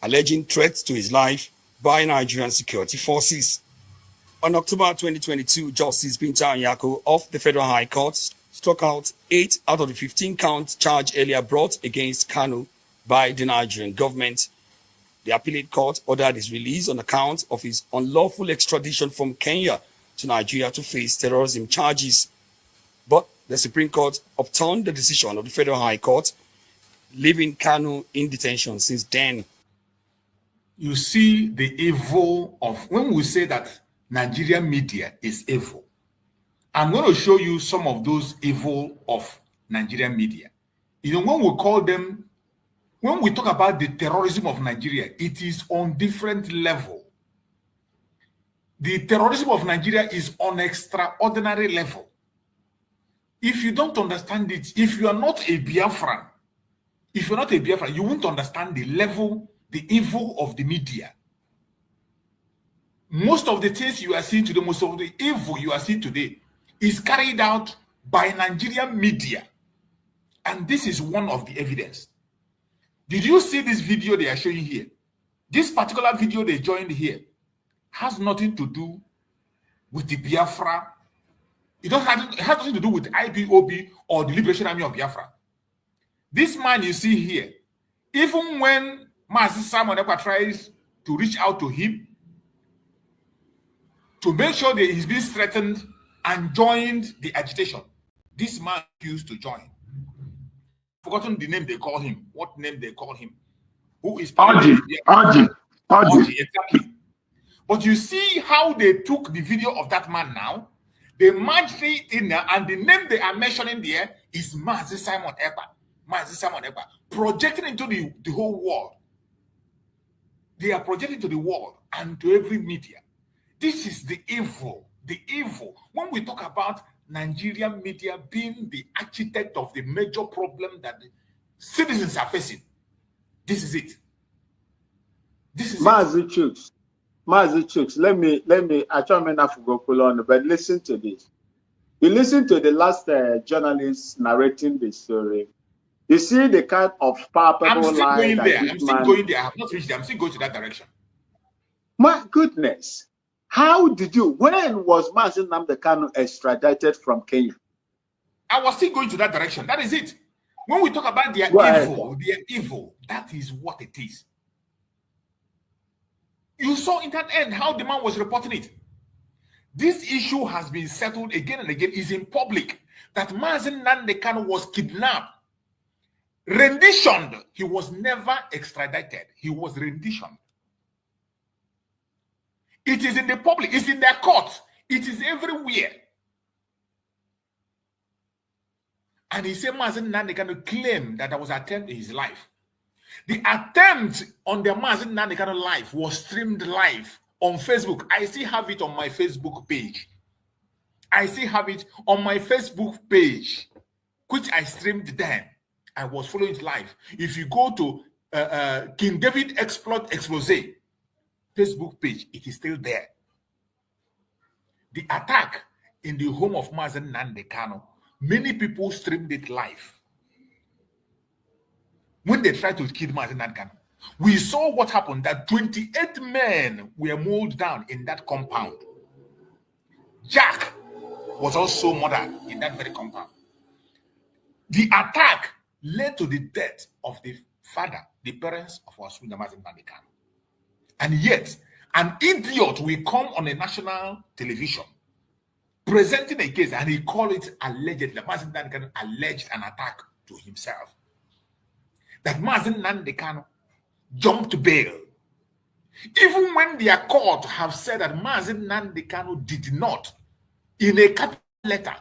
alleging threats to his life by Nigerian security forces. On October 2022, Justice Binta Nyako of the Federal High Court struck out 8 out of the 15-count charge earlier brought against Kanu by the Nigerian government. The appellate court ordered his release on account of his unlawful extradition from Kenya to Nigeria to face terrorism charges. But the Supreme Court overturned the decision of the Federal High Court, leaving Kanu in detention since then. You see the evil of, when we say that Nigerian media is evil, I'm going to show you some of those evil of Nigerian media. You know, when we call them, when we talk about the terrorism of Nigeria, it is on different level. The terrorism of Nigeria is on extraordinary level. If you don't understand it, if you are not a Biafran, you won't understand the level, the evil of the media. Most of the things you are seeing today, most of the evil you are seeing today is carried out by Nigerian media. And this is one of the evidence. Did you see this video they are showing here? This particular video they joined here has nothing to do with the Biafra. It has nothing to do with IPOB or the Liberation Army of Biafra. This man you see here, even when Mazi-Simon Ekpa tries to reach out to him to make sure that he's being threatened and joined the agitation, this man refused to join. Forgotten the name they call him. What name they call him? Who is Aji. Exactly. But you see how they took the video of that man now. They merged it in there, and the name they are mentioning there is Mazi-Simon Ekpa. Mazi-Simon Ekpa, projecting into the whole world. They are projecting to the world and to every media. This is the evil. The evil. When we talk about Nigerian media being the architect of the major problem that the citizens are facing, this is it. This is Mazi Chooks. Mazi Chooks. Let me. I try not to go pull on, but listen to this. You listen to the last journalist narrating the story. You see the kind of palpable lie that I'm still going there. I have not reached there. I'm still going to that direction. My goodness. How did you? When was Mazi Nnamdi Kanu extradited from Kenya? I was still going to that direction. That is it. When we talk about their evil, that is what it is. You saw in that end how the man was reporting it. This issue has been settled again and again. Is in public that Mazi Nnamdi Kanu was kidnapped, renditioned. He was never extradited. He was renditioned. It is in the public. It's in their courts. It is everywhere. And he said Mazi Nnamdi Kanu claimed that there was an attempt in his life. The attempt on the Mazi Nnamdi Kanu life was streamed live on Facebook. I still have it on my Facebook page. I still have it on my Facebook page, which I streamed then. I was following it live. If you go to King David Exploit Expose Facebook page, it is still there. The attack in the home of Mazi Nnamdi Kanu, many people streamed it live. When they tried to kill Mazi Nnamdi Kanu, we saw what happened, that 28 men were mowed down in that compound. Jack was also murdered in that very compound. The attack led to the death of the father, the parents of our sweet Mazi Nnamdi Kanu. And yet, an idiot will come on a national television presenting a case, and he called it allegedly. Mazi Nnamdi Kanu alleged an attack to himself. That Mazi Nnamdi Kanu jumped bail. Even when their court have said that Mazi Nnamdi Kanu did not, in a capital letter,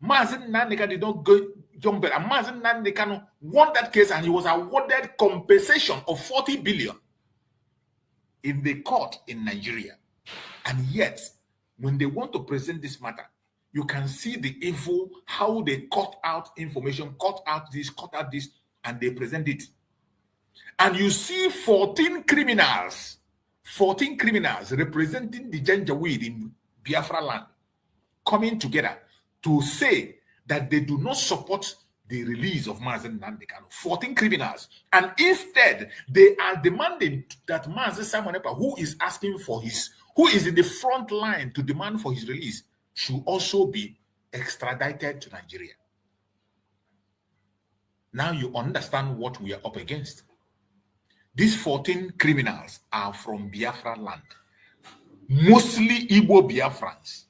Mazi Nnamdi Kanu did not go jump bail. And Mazi Nnamdi Kanu won that case, and he was awarded compensation of 40 billion in the court in Nigeria. And yet, when they want to present this matter, you can see the evil, how they cut out information, cut out this, and they present it. And you see 14 criminals representing the Janjaweed in Biafra land coming together to say that they do not support the release of Mazi Nnamdi Kanu. 14 criminals. And instead, they are demanding that Mazi-Simon Ekpa, who is in the front line to demand for his release, should also be extradited to Nigeria. Now you understand what we are up against. These 14 criminals are from Biafra land, mostly Igbo Biafrans,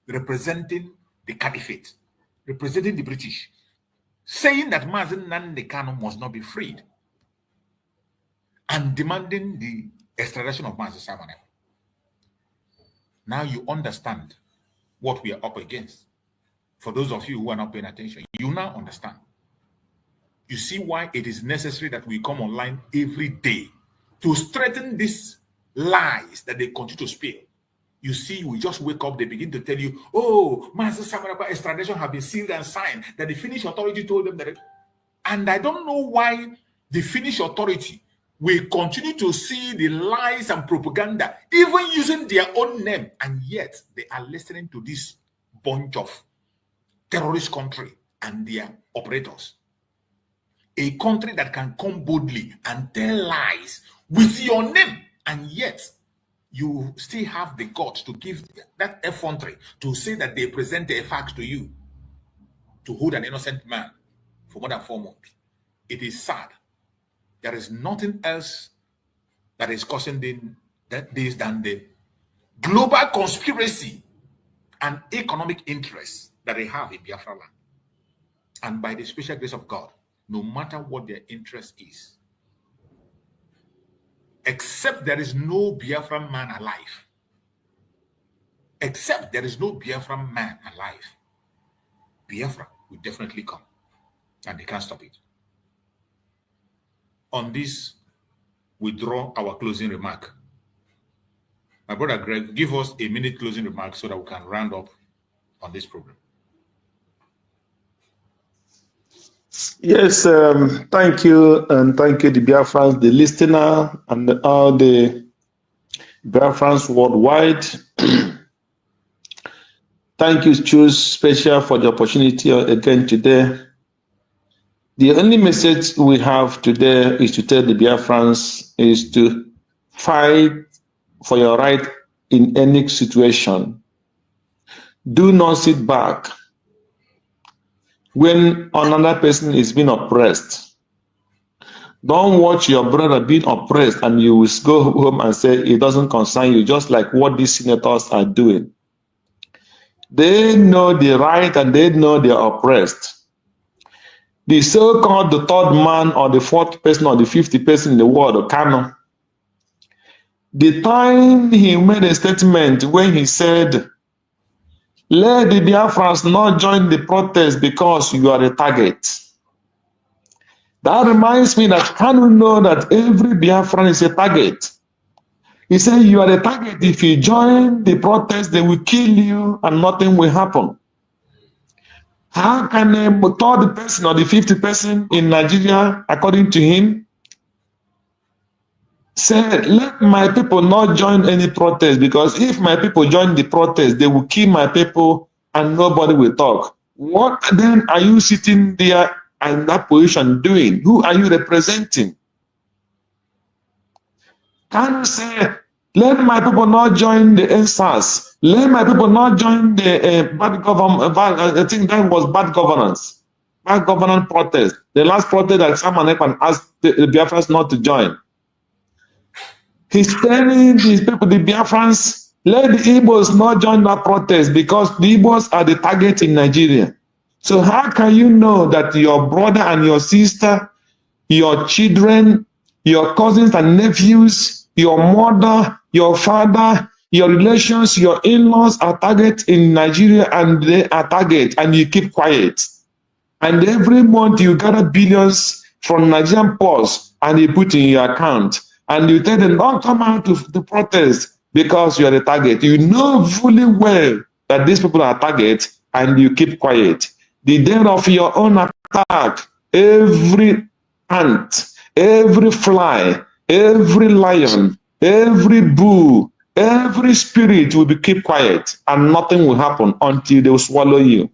representing the Caliphate, representing the British, saying that Mazi Nnamdi Kanu must not be freed, and demanding the extradition of Mazi-Simon Ekpa. Now you understand what we are up against. For those of you who are not paying attention, you now understand. You see why it is necessary that we come online every day to strengthen these lies that they continue to spill. You see, we just wake up, they begin to tell you, oh, Mazi-Simon Ekpa extradition have been sealed and signed, that the Finnish authority told them that. And I don't know why the Finnish authority will continue to see the lies and propaganda, even using their own name, and yet they are listening to this bunch of terrorist country and their operators. A country that can come boldly and tell lies with your name, and yet you still have the guts to give that effrontery to say that they present a fact to you to hold an innocent man for more than 4 months. It is sad. There is nothing else that is causing this than the global conspiracy and economic interests that they have in Biafra land. And by the special grace of God, no matter what their interest is, except there is no Biafran man alive, Biafra will definitely come, and they can't stop it. On this, we draw our closing remark. My brother Greg, give us a minute closing remark so that we can round up on this program. Yes, thank you, and thank you, the Biafrans, the listener, and all the Biafrans worldwide. Thank you, Choose Special, for the opportunity again today. The only message we have today is to tell the Biafrans is to fight for your right in any situation. Do not sit back when another person is being oppressed. Don't watch your brother being oppressed and you will go home and say it doesn't concern you, just like what these senators are doing. They know the right and they know they are oppressed. The so-called the third man or the fourth person or the 50th person in the world, Kanu, the time he made a statement when he said, let the Biafrans not join the protest because you are a target. That reminds me that Kanu know that every Biafran is a target. He said, you are a target. If you join the protest, they will kill you and nothing will happen. How can the third person or the 50th person in Nigeria, according to him, say, let my people not join any protest, because if my people join the protest, they will kill my people and nobody will talk. What then are you sitting there in that position doing? Who are you representing? Can you say, let my people not join the NSAS? Let my people not join the bad government. I think that was bad governance. Bad governance protest. The last protest that Simon Ekpa asked the Biafrans not to join. He's telling these people, the Biafrans, let the Igbos not join that protest because the Igbos are the target in Nigeria. So how can you know that your brother and your sister, your children, your cousins and nephews, your mother, your father, your relations, your in-laws are target in Nigeria and they are target and you keep quiet? And every month you gather billions from Nigerian poors and you put in your account. And you tell them, don't come out to protest because you are the target. You know fully well that these people are target and you keep quiet. The day of your own attack, every ant, every fly, every lion, every bull, every spirit will be keep quiet and nothing will happen until they will swallow you.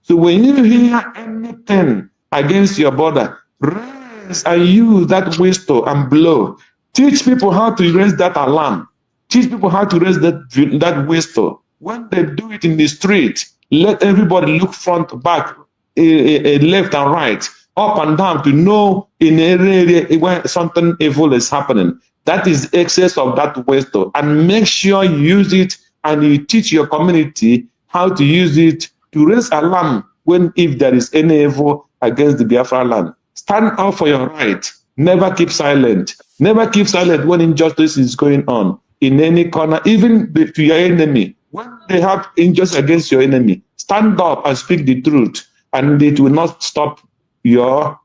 So when you hear anything against your brother, raise and use that whistle and blow. Teach people how to raise that alarm. Teach people how to raise that whistle. When they do it in the street, let everybody look front, back, left and right, up and down to know in an area where something evil is happening. That is excess of that whistle. And make sure you use it and you teach your community how to use it to raise alarm if there is any evil against the Biafra land. Stand up for your right. Never keep silent. Never keep silent when injustice is going on in any corner, even to your enemy. When they have injustice against your enemy, stand up and speak the truth, and it will not stop your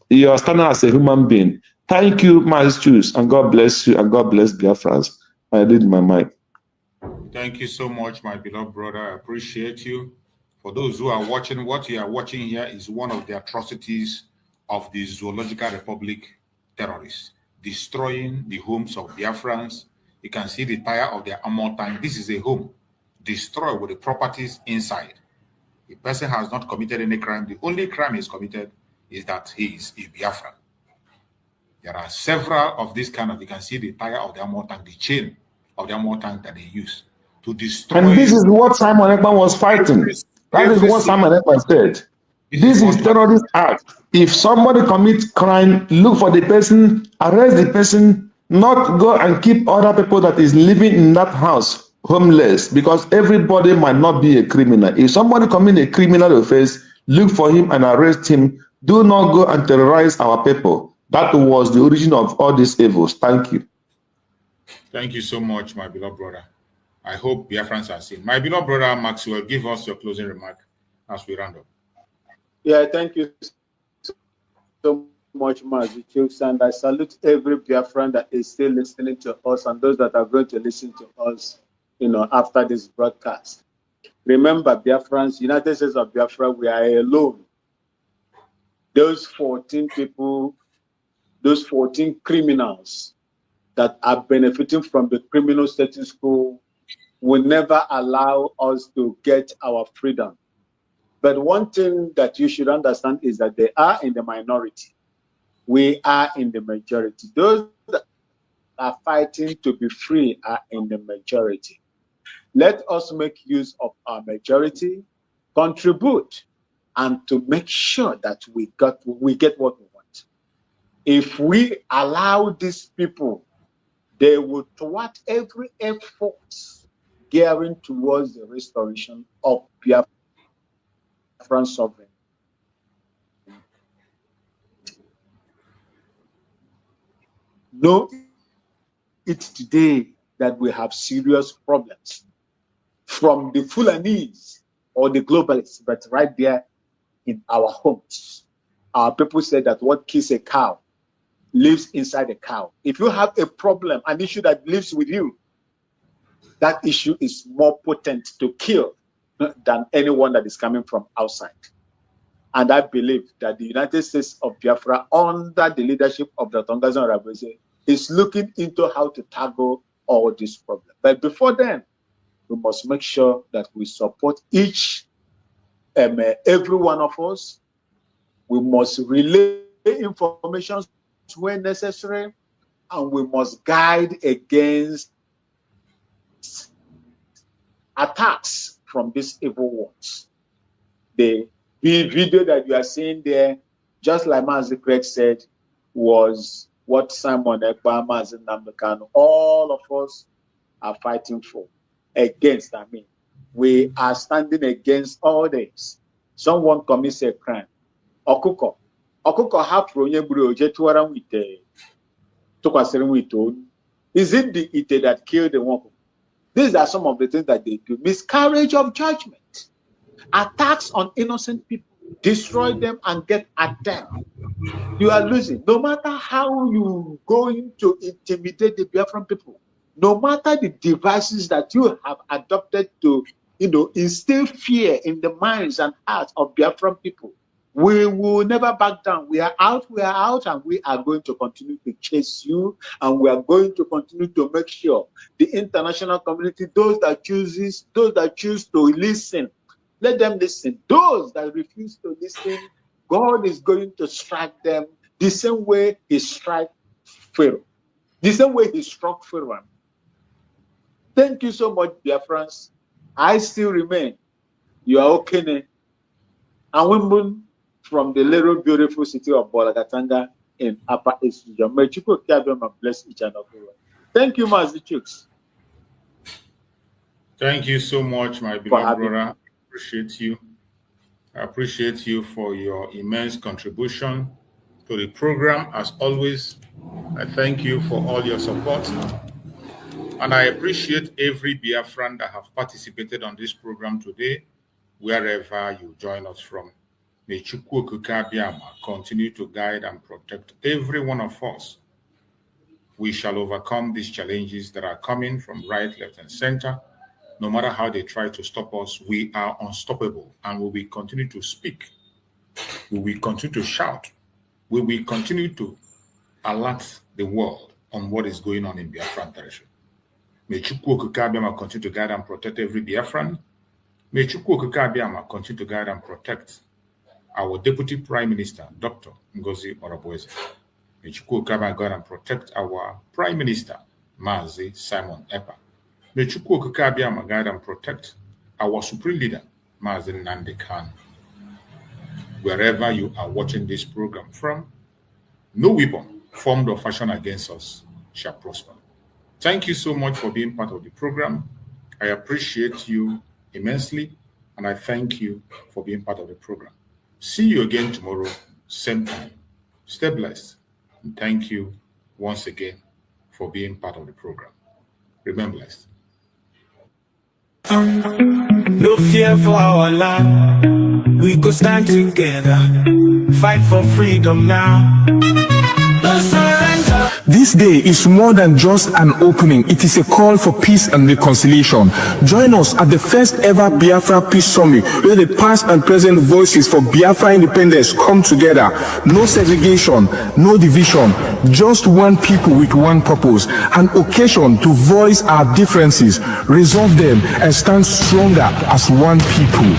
standing as a human being. Thank you, Mazi, and God bless you, and God bless Biafrans. I read my mic. Thank you so much, my beloved brother. I appreciate you. For those who are watching, what you are watching here is one of the atrocities of the Zoological Republic terrorists, destroying the homes of Biafrans. You can see the tire of their armor tank. This is a home destroyed with the properties inside. The person has not committed any crime. The only crime is committed is that he is a Biafran. There are several of this kind of, you can see the tire of the armor tank, the chain of the armor tank that they use to destroy. And this is what Simon Ekpa was fighting. That is what Simon Ekpa said. This is terrorist act. If somebody commits crime, look for the person, arrest the person, not go and keep other people that is living in that house homeless, because everybody might not be a criminal. If somebody commits a criminal offense, look for him and arrest him. Do not go and terrorize our people. That was the origin of all these evils. Thank you. Thank you so much, my beloved brother. I hope Biafrans are seen. My beloved brother Maxwell, give us your closing remark as we round up. Yeah, thank you so much, Mazi. And I salute every Biafran that is still listening to us and those that are going to listen to us, after this broadcast. Remember, Biafrans, United States of Biafra, we are alone. Those 14 people, those 14 criminals that are benefiting from the criminal status quo will never allow us to get our freedom. But one thing that you should understand is that they are in the minority. We are in the majority. Those that are fighting to be free are in the majority. Let us make use of our majority, contribute, and to make sure that we get what we want. If we allow these people, they will thwart every effort gearing towards the restoration of Biafran sovereignty. Know it today that we have serious problems from the Fulanese or the globalists, but right there in our homes. Our people say that what kills a cow lives inside a cow. If you have a problem, an issue that lives with you, that issue is more potent to kill than anyone that is coming from outside. And I believe that the United States of Biafra, under the leadership of the Tongason Rabese, is looking into how to tackle all these problems. But before then, we must make sure that we support every one of us. We must relay information when necessary, and we must guide against attacks from these evil ones. The video that you are seeing there, just like Mazi Craig said, was what Simon Ekpa, Mazi Nnamdi, all of us are fighting for. Against, we are standing against all this. Someone commits a crime. Okuko hapụrụ onye gburu oje tụwara nwite tụkwasịrị nwite onu. Is it the ite that killed the one? These are some of the things that they do. Miscarriage of judgment, attacks on innocent people, destroy them and get at them. You are losing. No matter how you going to intimidate the Biafran people, no matter the devices that you have adopted to, instill fear in the minds and hearts of Biafran people, we will never back down. We are out, and we are going to continue to chase you, and we are going to continue to make sure the international community, those that choose to listen, let them listen. Those that refuse to listen, God is going to strike them the same way he struck Pharaoh, the same way he struck Pharaoh. Thank you so much, Biafrans. I still remain. You are okay. And women from the little beautiful city of Bolagatanga in Upper East Region. May Chukwu Kiabema bless each and every one. Thank you, Mazi Chooks. Thank you so much, my beloved brother. I appreciate you. I appreciate you for your immense contribution to the program. As always, I thank you for all your support. And I appreciate every Biafran that have participated on this program today, wherever you join us from. May Chukwu Okike continue to guide and protect every one of us. We shall overcome these challenges that are coming from right, left, and center. No matter how they try to stop us, we are unstoppable, and we will continue to speak. We will continue to shout. We will continue to alert the world on what is going on in Biafran territory. May Chukwu Okike continue to guide and protect every Biafran. May Chukwu Okike continue to guide and protect our Deputy Prime Minister, Dr. Ngozi Orabweze. May Chukwuokike God and protect our Prime Minister, Mazi Simon Ekpa. May Chukwuokike God and protect our Supreme Leader, Mazi Nnamdi Kanu. Wherever you are watching this program from, no weapon formed or fashioned against us shall prosper. Thank you so much for being part of the program. I appreciate you immensely, and I thank you for being part of the program. See you again tomorrow, same time. Stay blessed, and thank you once again for being part of the program. Remain blessed. No fear for our land. We go stand together, fight for freedom now. No surrender. This day is more than just an opening. It is a call for peace and reconciliation. Join us at the first ever Biafra Peace Summit, where the past and present voices for Biafra independence come together. No segregation, no division, just one people with one purpose. An occasion to voice our differences, resolve them, and stand stronger as one people.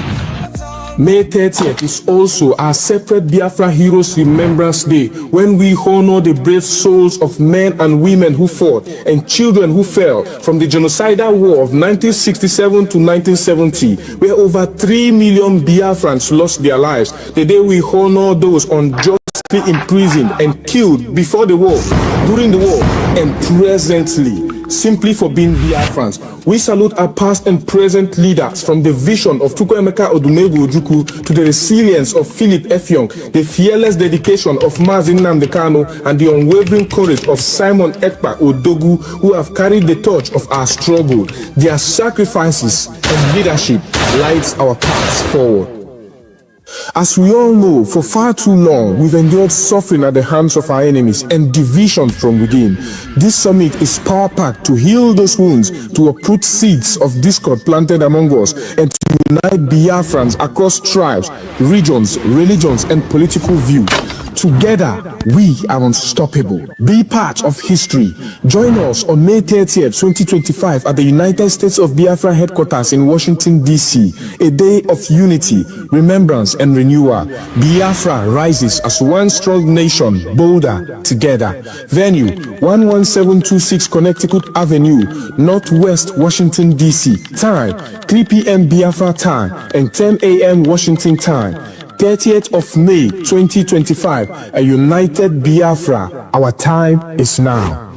May 30th is also our separate Biafra Heroes Remembrance Day, when we honor the brave souls of men and women who fought and children who fell from the genocidal war of 1967 to 1970, where over 3 million Biafrans lost their lives. The day we honor those unjustly imprisoned and killed before the war, during the war, and presently, simply for being Biafrans. We salute our past and present leaders, from the vision of Chukwuemeka Odumegwu Ojukwu to the resilience of Philip Effiong, the fearless dedication of Mazi Nnamdi Kanu, and the unwavering courage of Simon Ekpa Odogu, who have carried the torch of our struggle. Their sacrifices and leadership lights our paths forward. As we all know, for far too long, we've endured suffering at the hands of our enemies and division from within. This summit is power-packed to heal those wounds, to uproot seeds of discord planted among us, and to unite Biafrans across tribes, regions, religions, and political views. Together, we are unstoppable. Be part of history. Join us on May 30th, 2025 at the United States of Biafra headquarters in Washington, D.C. A day of unity, remembrance, and renewal. Biafra rises as one strong nation, bolder together. Venue, 11726 Connecticut Avenue, Northwest Washington, D.C. Time, 3 p.m. Biafra time and 10 a.m. Washington time. 30th of May 2025, a united Biafra. Our time is now.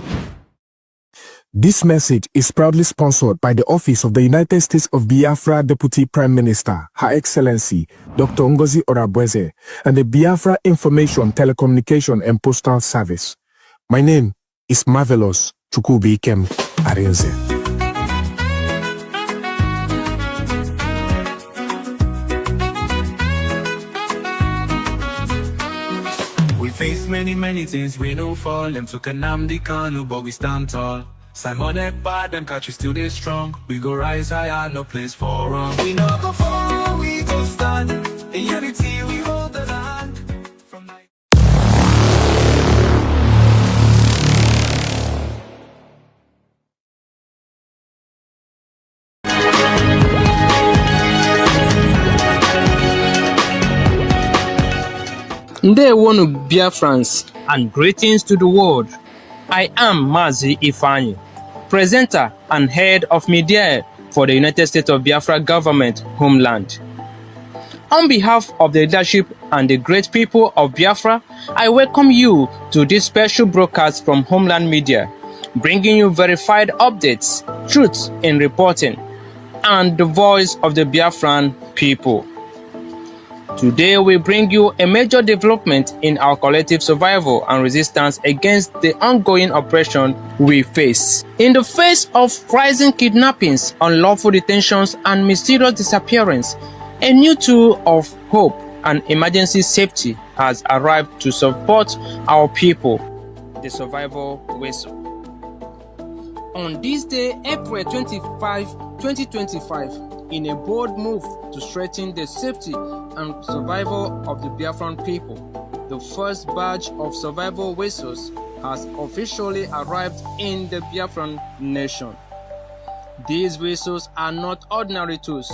This message is proudly sponsored by the Office of the United States of Biafra Deputy Prime Minister, Her Excellency Dr. Ngozi Orabweze, and the Biafra Information, Telecommunication and Postal Service. My name is Marvelous Chukwubikem Arinze. Face many things, we don't fall. Them took Nnamdi Kanu, but we stand tall. Simon Ekpa, them country still they strong. We go rise higher, no place for wrong. We no go fall, we go stand. In unity, we hold the land. Ndewonu Biafrans, and greetings to the world. I am Mazi Ifeanyi, presenter and head of media for the United States of Biafra government homeland. On behalf of the leadership and the great people of Biafra, I welcome you to this special broadcast from Homeland Media, bringing you verified updates, truth in reporting, and the voice of the Biafran people. Today we bring you a major development in our collective survival and resistance against the ongoing oppression we face. In the face of rising kidnappings, unlawful detentions, and mysterious disappearance, a new tool of hope and emergency safety has arrived to support our people, the survival whistle. On this day, April 25, 2025, in a bold move to strengthen the safety and survival of the Biafran people, the first batch of survival whistles has officially arrived in the Biafran nation. These whistles are not ordinary tools.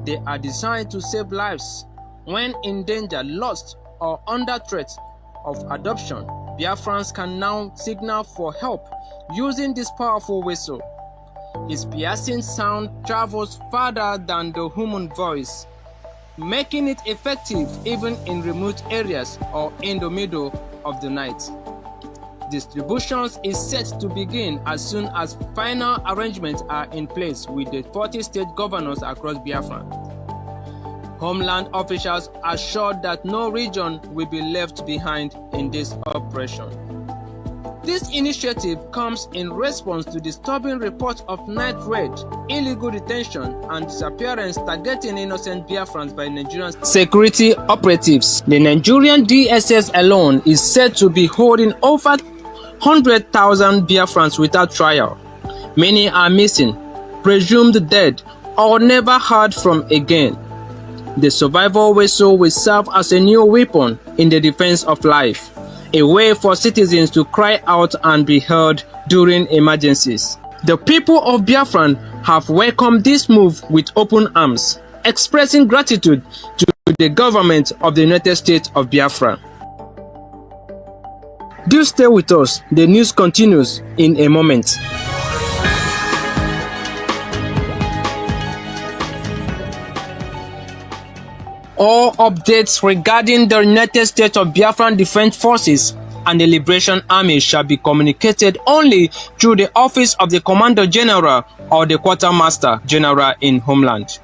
They are designed to save lives, When in danger, lost, or under threat of adoption, Biafrans can now signal for help using this powerful whistle. Its piercing sound travels farther than the human voice, making it effective even in remote areas or in the middle of the night. Distributions is set to begin as soon as final arrangements are in place with the 40 state governors across Biafra. Homeland officials assured that no region will be left behind in this operation. This initiative comes in response to disturbing reports of night raid, illegal detention, and disappearance targeting innocent Biafrans by Nigerian security operatives. The Nigerian DSS alone is said to be holding over 100,000 Biafrans without trial. Many are missing, presumed dead, or never heard from again. The survival whistle will serve as a new weapon in the defense of life, a way for citizens to cry out and be heard during emergencies. The people of Biafra have welcomed this move with open arms, expressing gratitude to the government of the United States of Biafra. Do stay with us. The news continues in a moment. All updates regarding the United States of Biafran Defense Forces and the Liberation Army shall be communicated only through the office of the Commander General or the Quartermaster General in Homeland.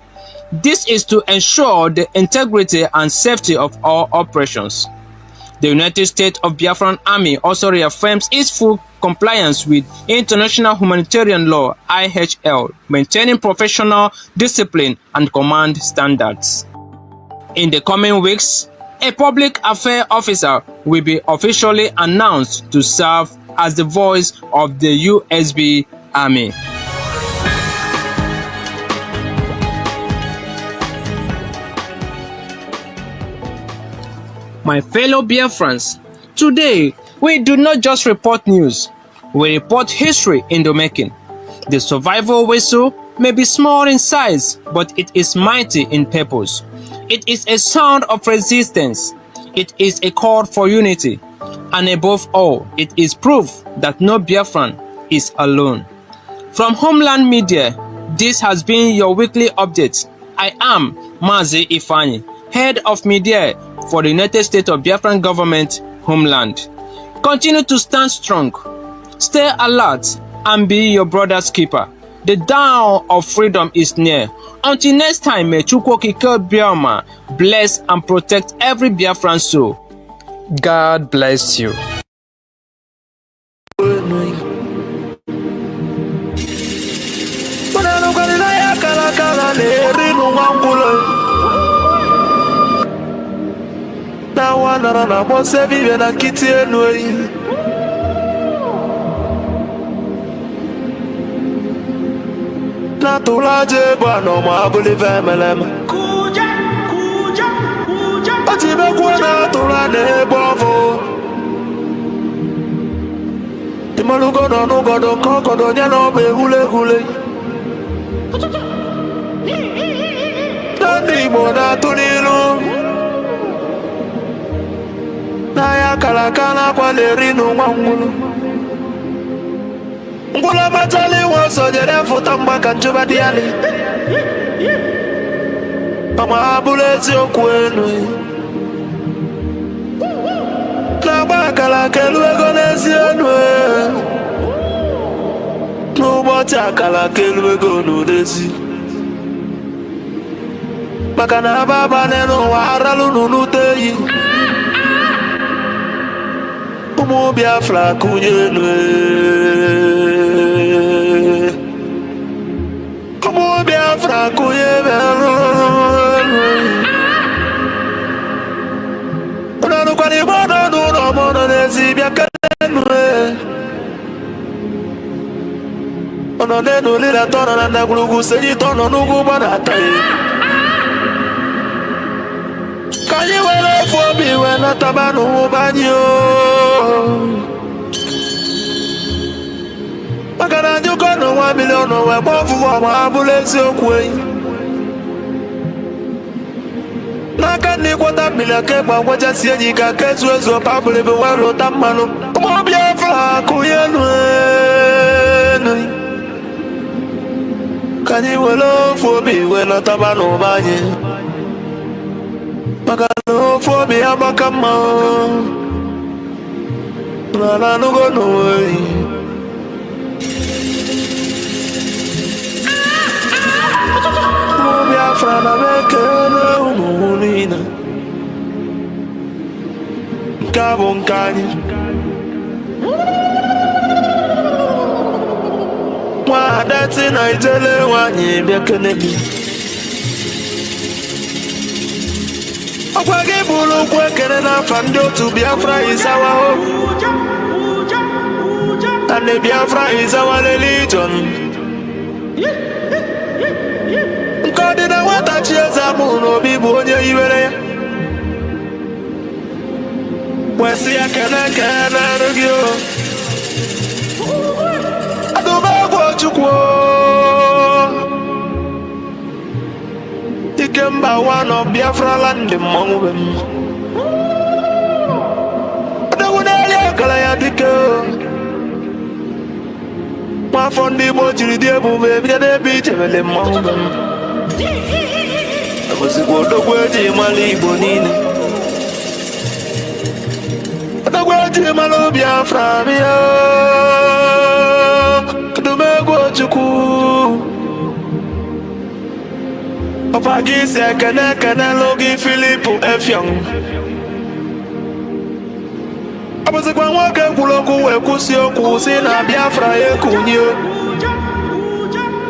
This is to ensure the integrity and safety of all operations. The United States of Biafran Army also reaffirms its full compliance with international humanitarian law (IHL), maintaining professional discipline and command standards. In the coming weeks, a public affairs officer will be officially announced to serve as the voice of the USB Army. My fellow Biafrans, today we do not just report news, we report history in the making. The survival whistle may be small in size, but it is mighty in purpose. It is a sound of resistance. It is a call for unity. And above all, it is proof that no Biafran is alone. From Homeland Media, this has been your weekly update. I am Mazi Ifeanyi, head of media for the United States of Biafran government, Homeland. Continue to stand strong, stay alert, and be your brother's keeper. The dawn of freedom is near. Until next time, may Chukwokike Bioma bless and protect every Biafran soul. God bless you. Natulaje bano mabuli vemelem. Atibe kwa natulane bovo. Timalugodo nugodo kokodo nyano be hule hule. Nani mona tunilu. Naya kalakana kwa lerinu mwangulu. Ngula matali waso jere futa mbaka njuba diali. Mama abulezi okwenu. Nabaka la kelwe gonezi enwe. Nubota kala kelwe gonudezi. Maka na baba neno waralu nunuteyi. Umu Biafra kunyenwe. Umu Biafra kunyenwe. Unanu kwa ni bono nuno mono nezi biakenwe. Ono nenu lila tono nanda gulugu senyi tono nugu banataye. Kanyi wele fobi wena tabanu banyo. Makana njuko no 1 million we bofu wa mabulezi okwe. Nakani na mila Ekpa waja sienyi ka kesu ezo pabule be walo tamano mo Biafra kuyenu Kani welo fobi welo tabano banye Magalo fobi abakama Nana nugo noe Mo Biafra na mekele ununina Nkabo nkanye Mwadati na itele wanyi biakenegi Okwagi bulu kwekene na fandi otu Biafra is our hope And the Biafra is our religion Nkodi na wata chieza muno bibu onye iwere ya Wesi ya kene kene rugio Adubagwo chukwo Ikemba one of Biafra land mongwe Adagune ya kala ya dike Mafondi mojiri diebu bebya debi chevele mongwe Abusiku odogweji mali igbo nine Odogweji malo Biafra miya Adumegwo chukwu Opagisi kene logi Filipu Efyong Abusikwa nwoke kwuloku wekusi okwu si na Biafra ekunye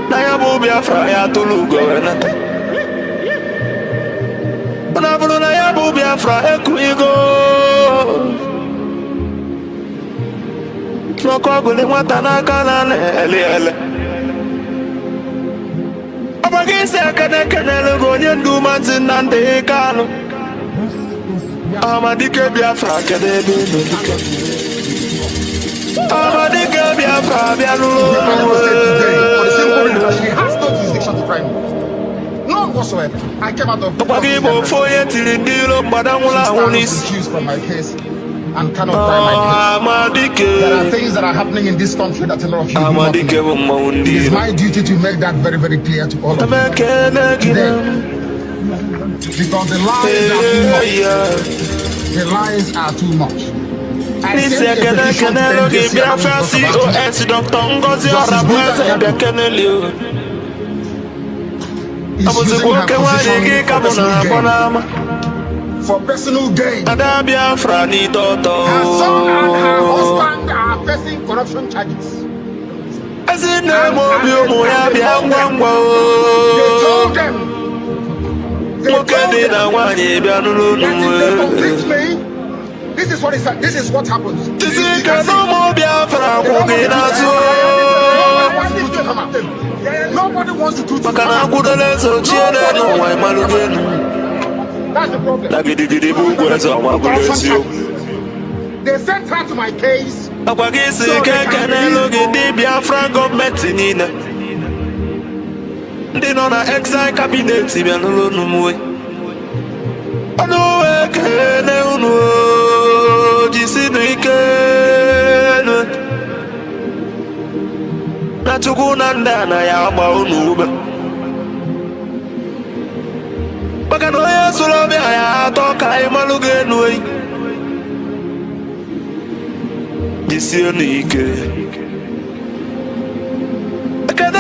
Na ya bụ Biafra ya tulugo wenata Na bụrụ na ya bụ Biafra ekunyigo N'ọkụ ọgụli nwata n'aka na ele Opagisi kene logo onye ndu Mazi Nnamdi Kanu Amadike Biafra kede ebe n'olike Amadike Biafra bianulo She has no jurisdiction to try me. None whatsoever. I came out of Okwagi foye tiri ndilo mbadamula hunis accused from my case and cannot try my case. There are things that are happening in this country that a lot of you do not know. It is my duty to make that very, very clear to all of you. Today. Because the lies are too much. The lies are too much. I sent a petition to the Biafra COS Dr. Ngozi Orabweze Bekenelio. For personal gain. Her son and her husband are facing corruption charges. They told them this is what is this is what happens. Nobody wants to do that's the problem. They sent her to my case. So they can Biafra government They know na exile cabinet bianulo numwe. Anu ekene unu jisinu ikene. Na chukuna ndana ya agba unu ube. Baka no yesu lobi ya toka imaluge nuwe. Jisinu ikene.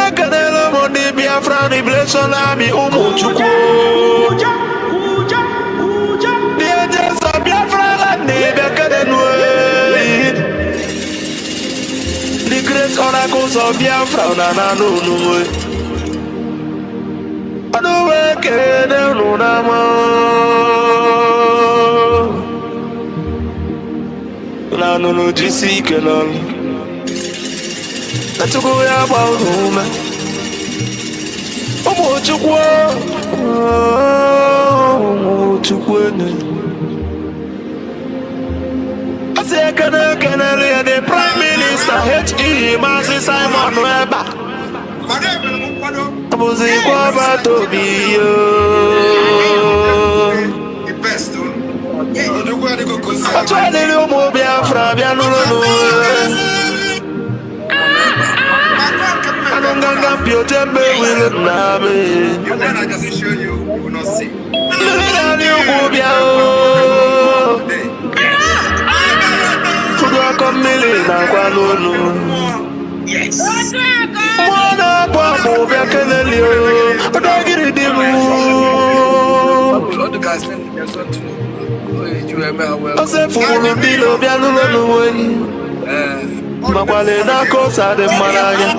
Kadelo mondi Biafra Liberation Army Umuchukwu. The agents of Biafra land the great oracles of Biafra Nananunwe. Anuwe kene nunama. Nanunu jisi kenon. Natugo ya baurume Umuchukwu Umuchukwene Asekene the Prime Minister H.E. Mazi.Simon Weba Abuzikwa Batobiyo the best Atwalili umu Biafra bianulu. Anunganga piotembe wilu nami. When I just show you, you will not see. Lilani umu biao. Kudwa komili na kwa lulu. Yes. Mwana kwa mubia kenelio. Odagiri dimu. All the guys think there's what to know. Ose fulu dilo bianulu nuwe. Makwale na kosa de maranya.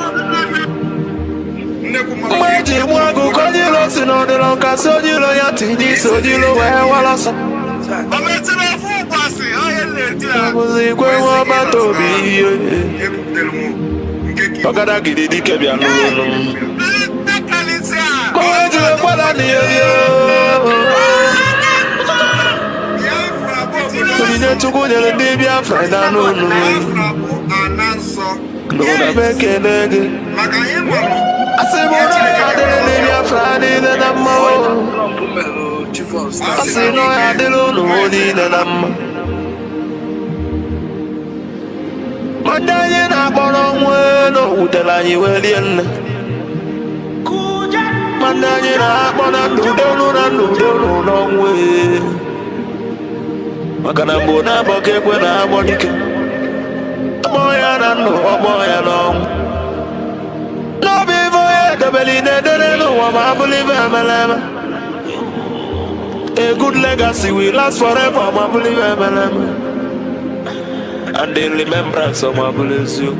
Mweji mwagu kojilo sinodilo kasojilo yatini sojilo wewalasa. Muzikwe wabatobi. Ogada gidi kebya nunu. Mweji wekwala niyo. Nine tukunyele ndi Biafra na nunu. Nuna beke nege. Asimuna ya dele ndi Biafra nile namma. Asino ya dele nile namma. Mandanye na bono mweno utelanyi welienne. Mandanye na bono nudonu no mwe. Makana mbona boke kwena bonike. Moya na no moya no. No be voye dobeli ne dere no wama believe emeleme. A good legacy will last forever, ma believe emeleme. And in remembrance of my bless you.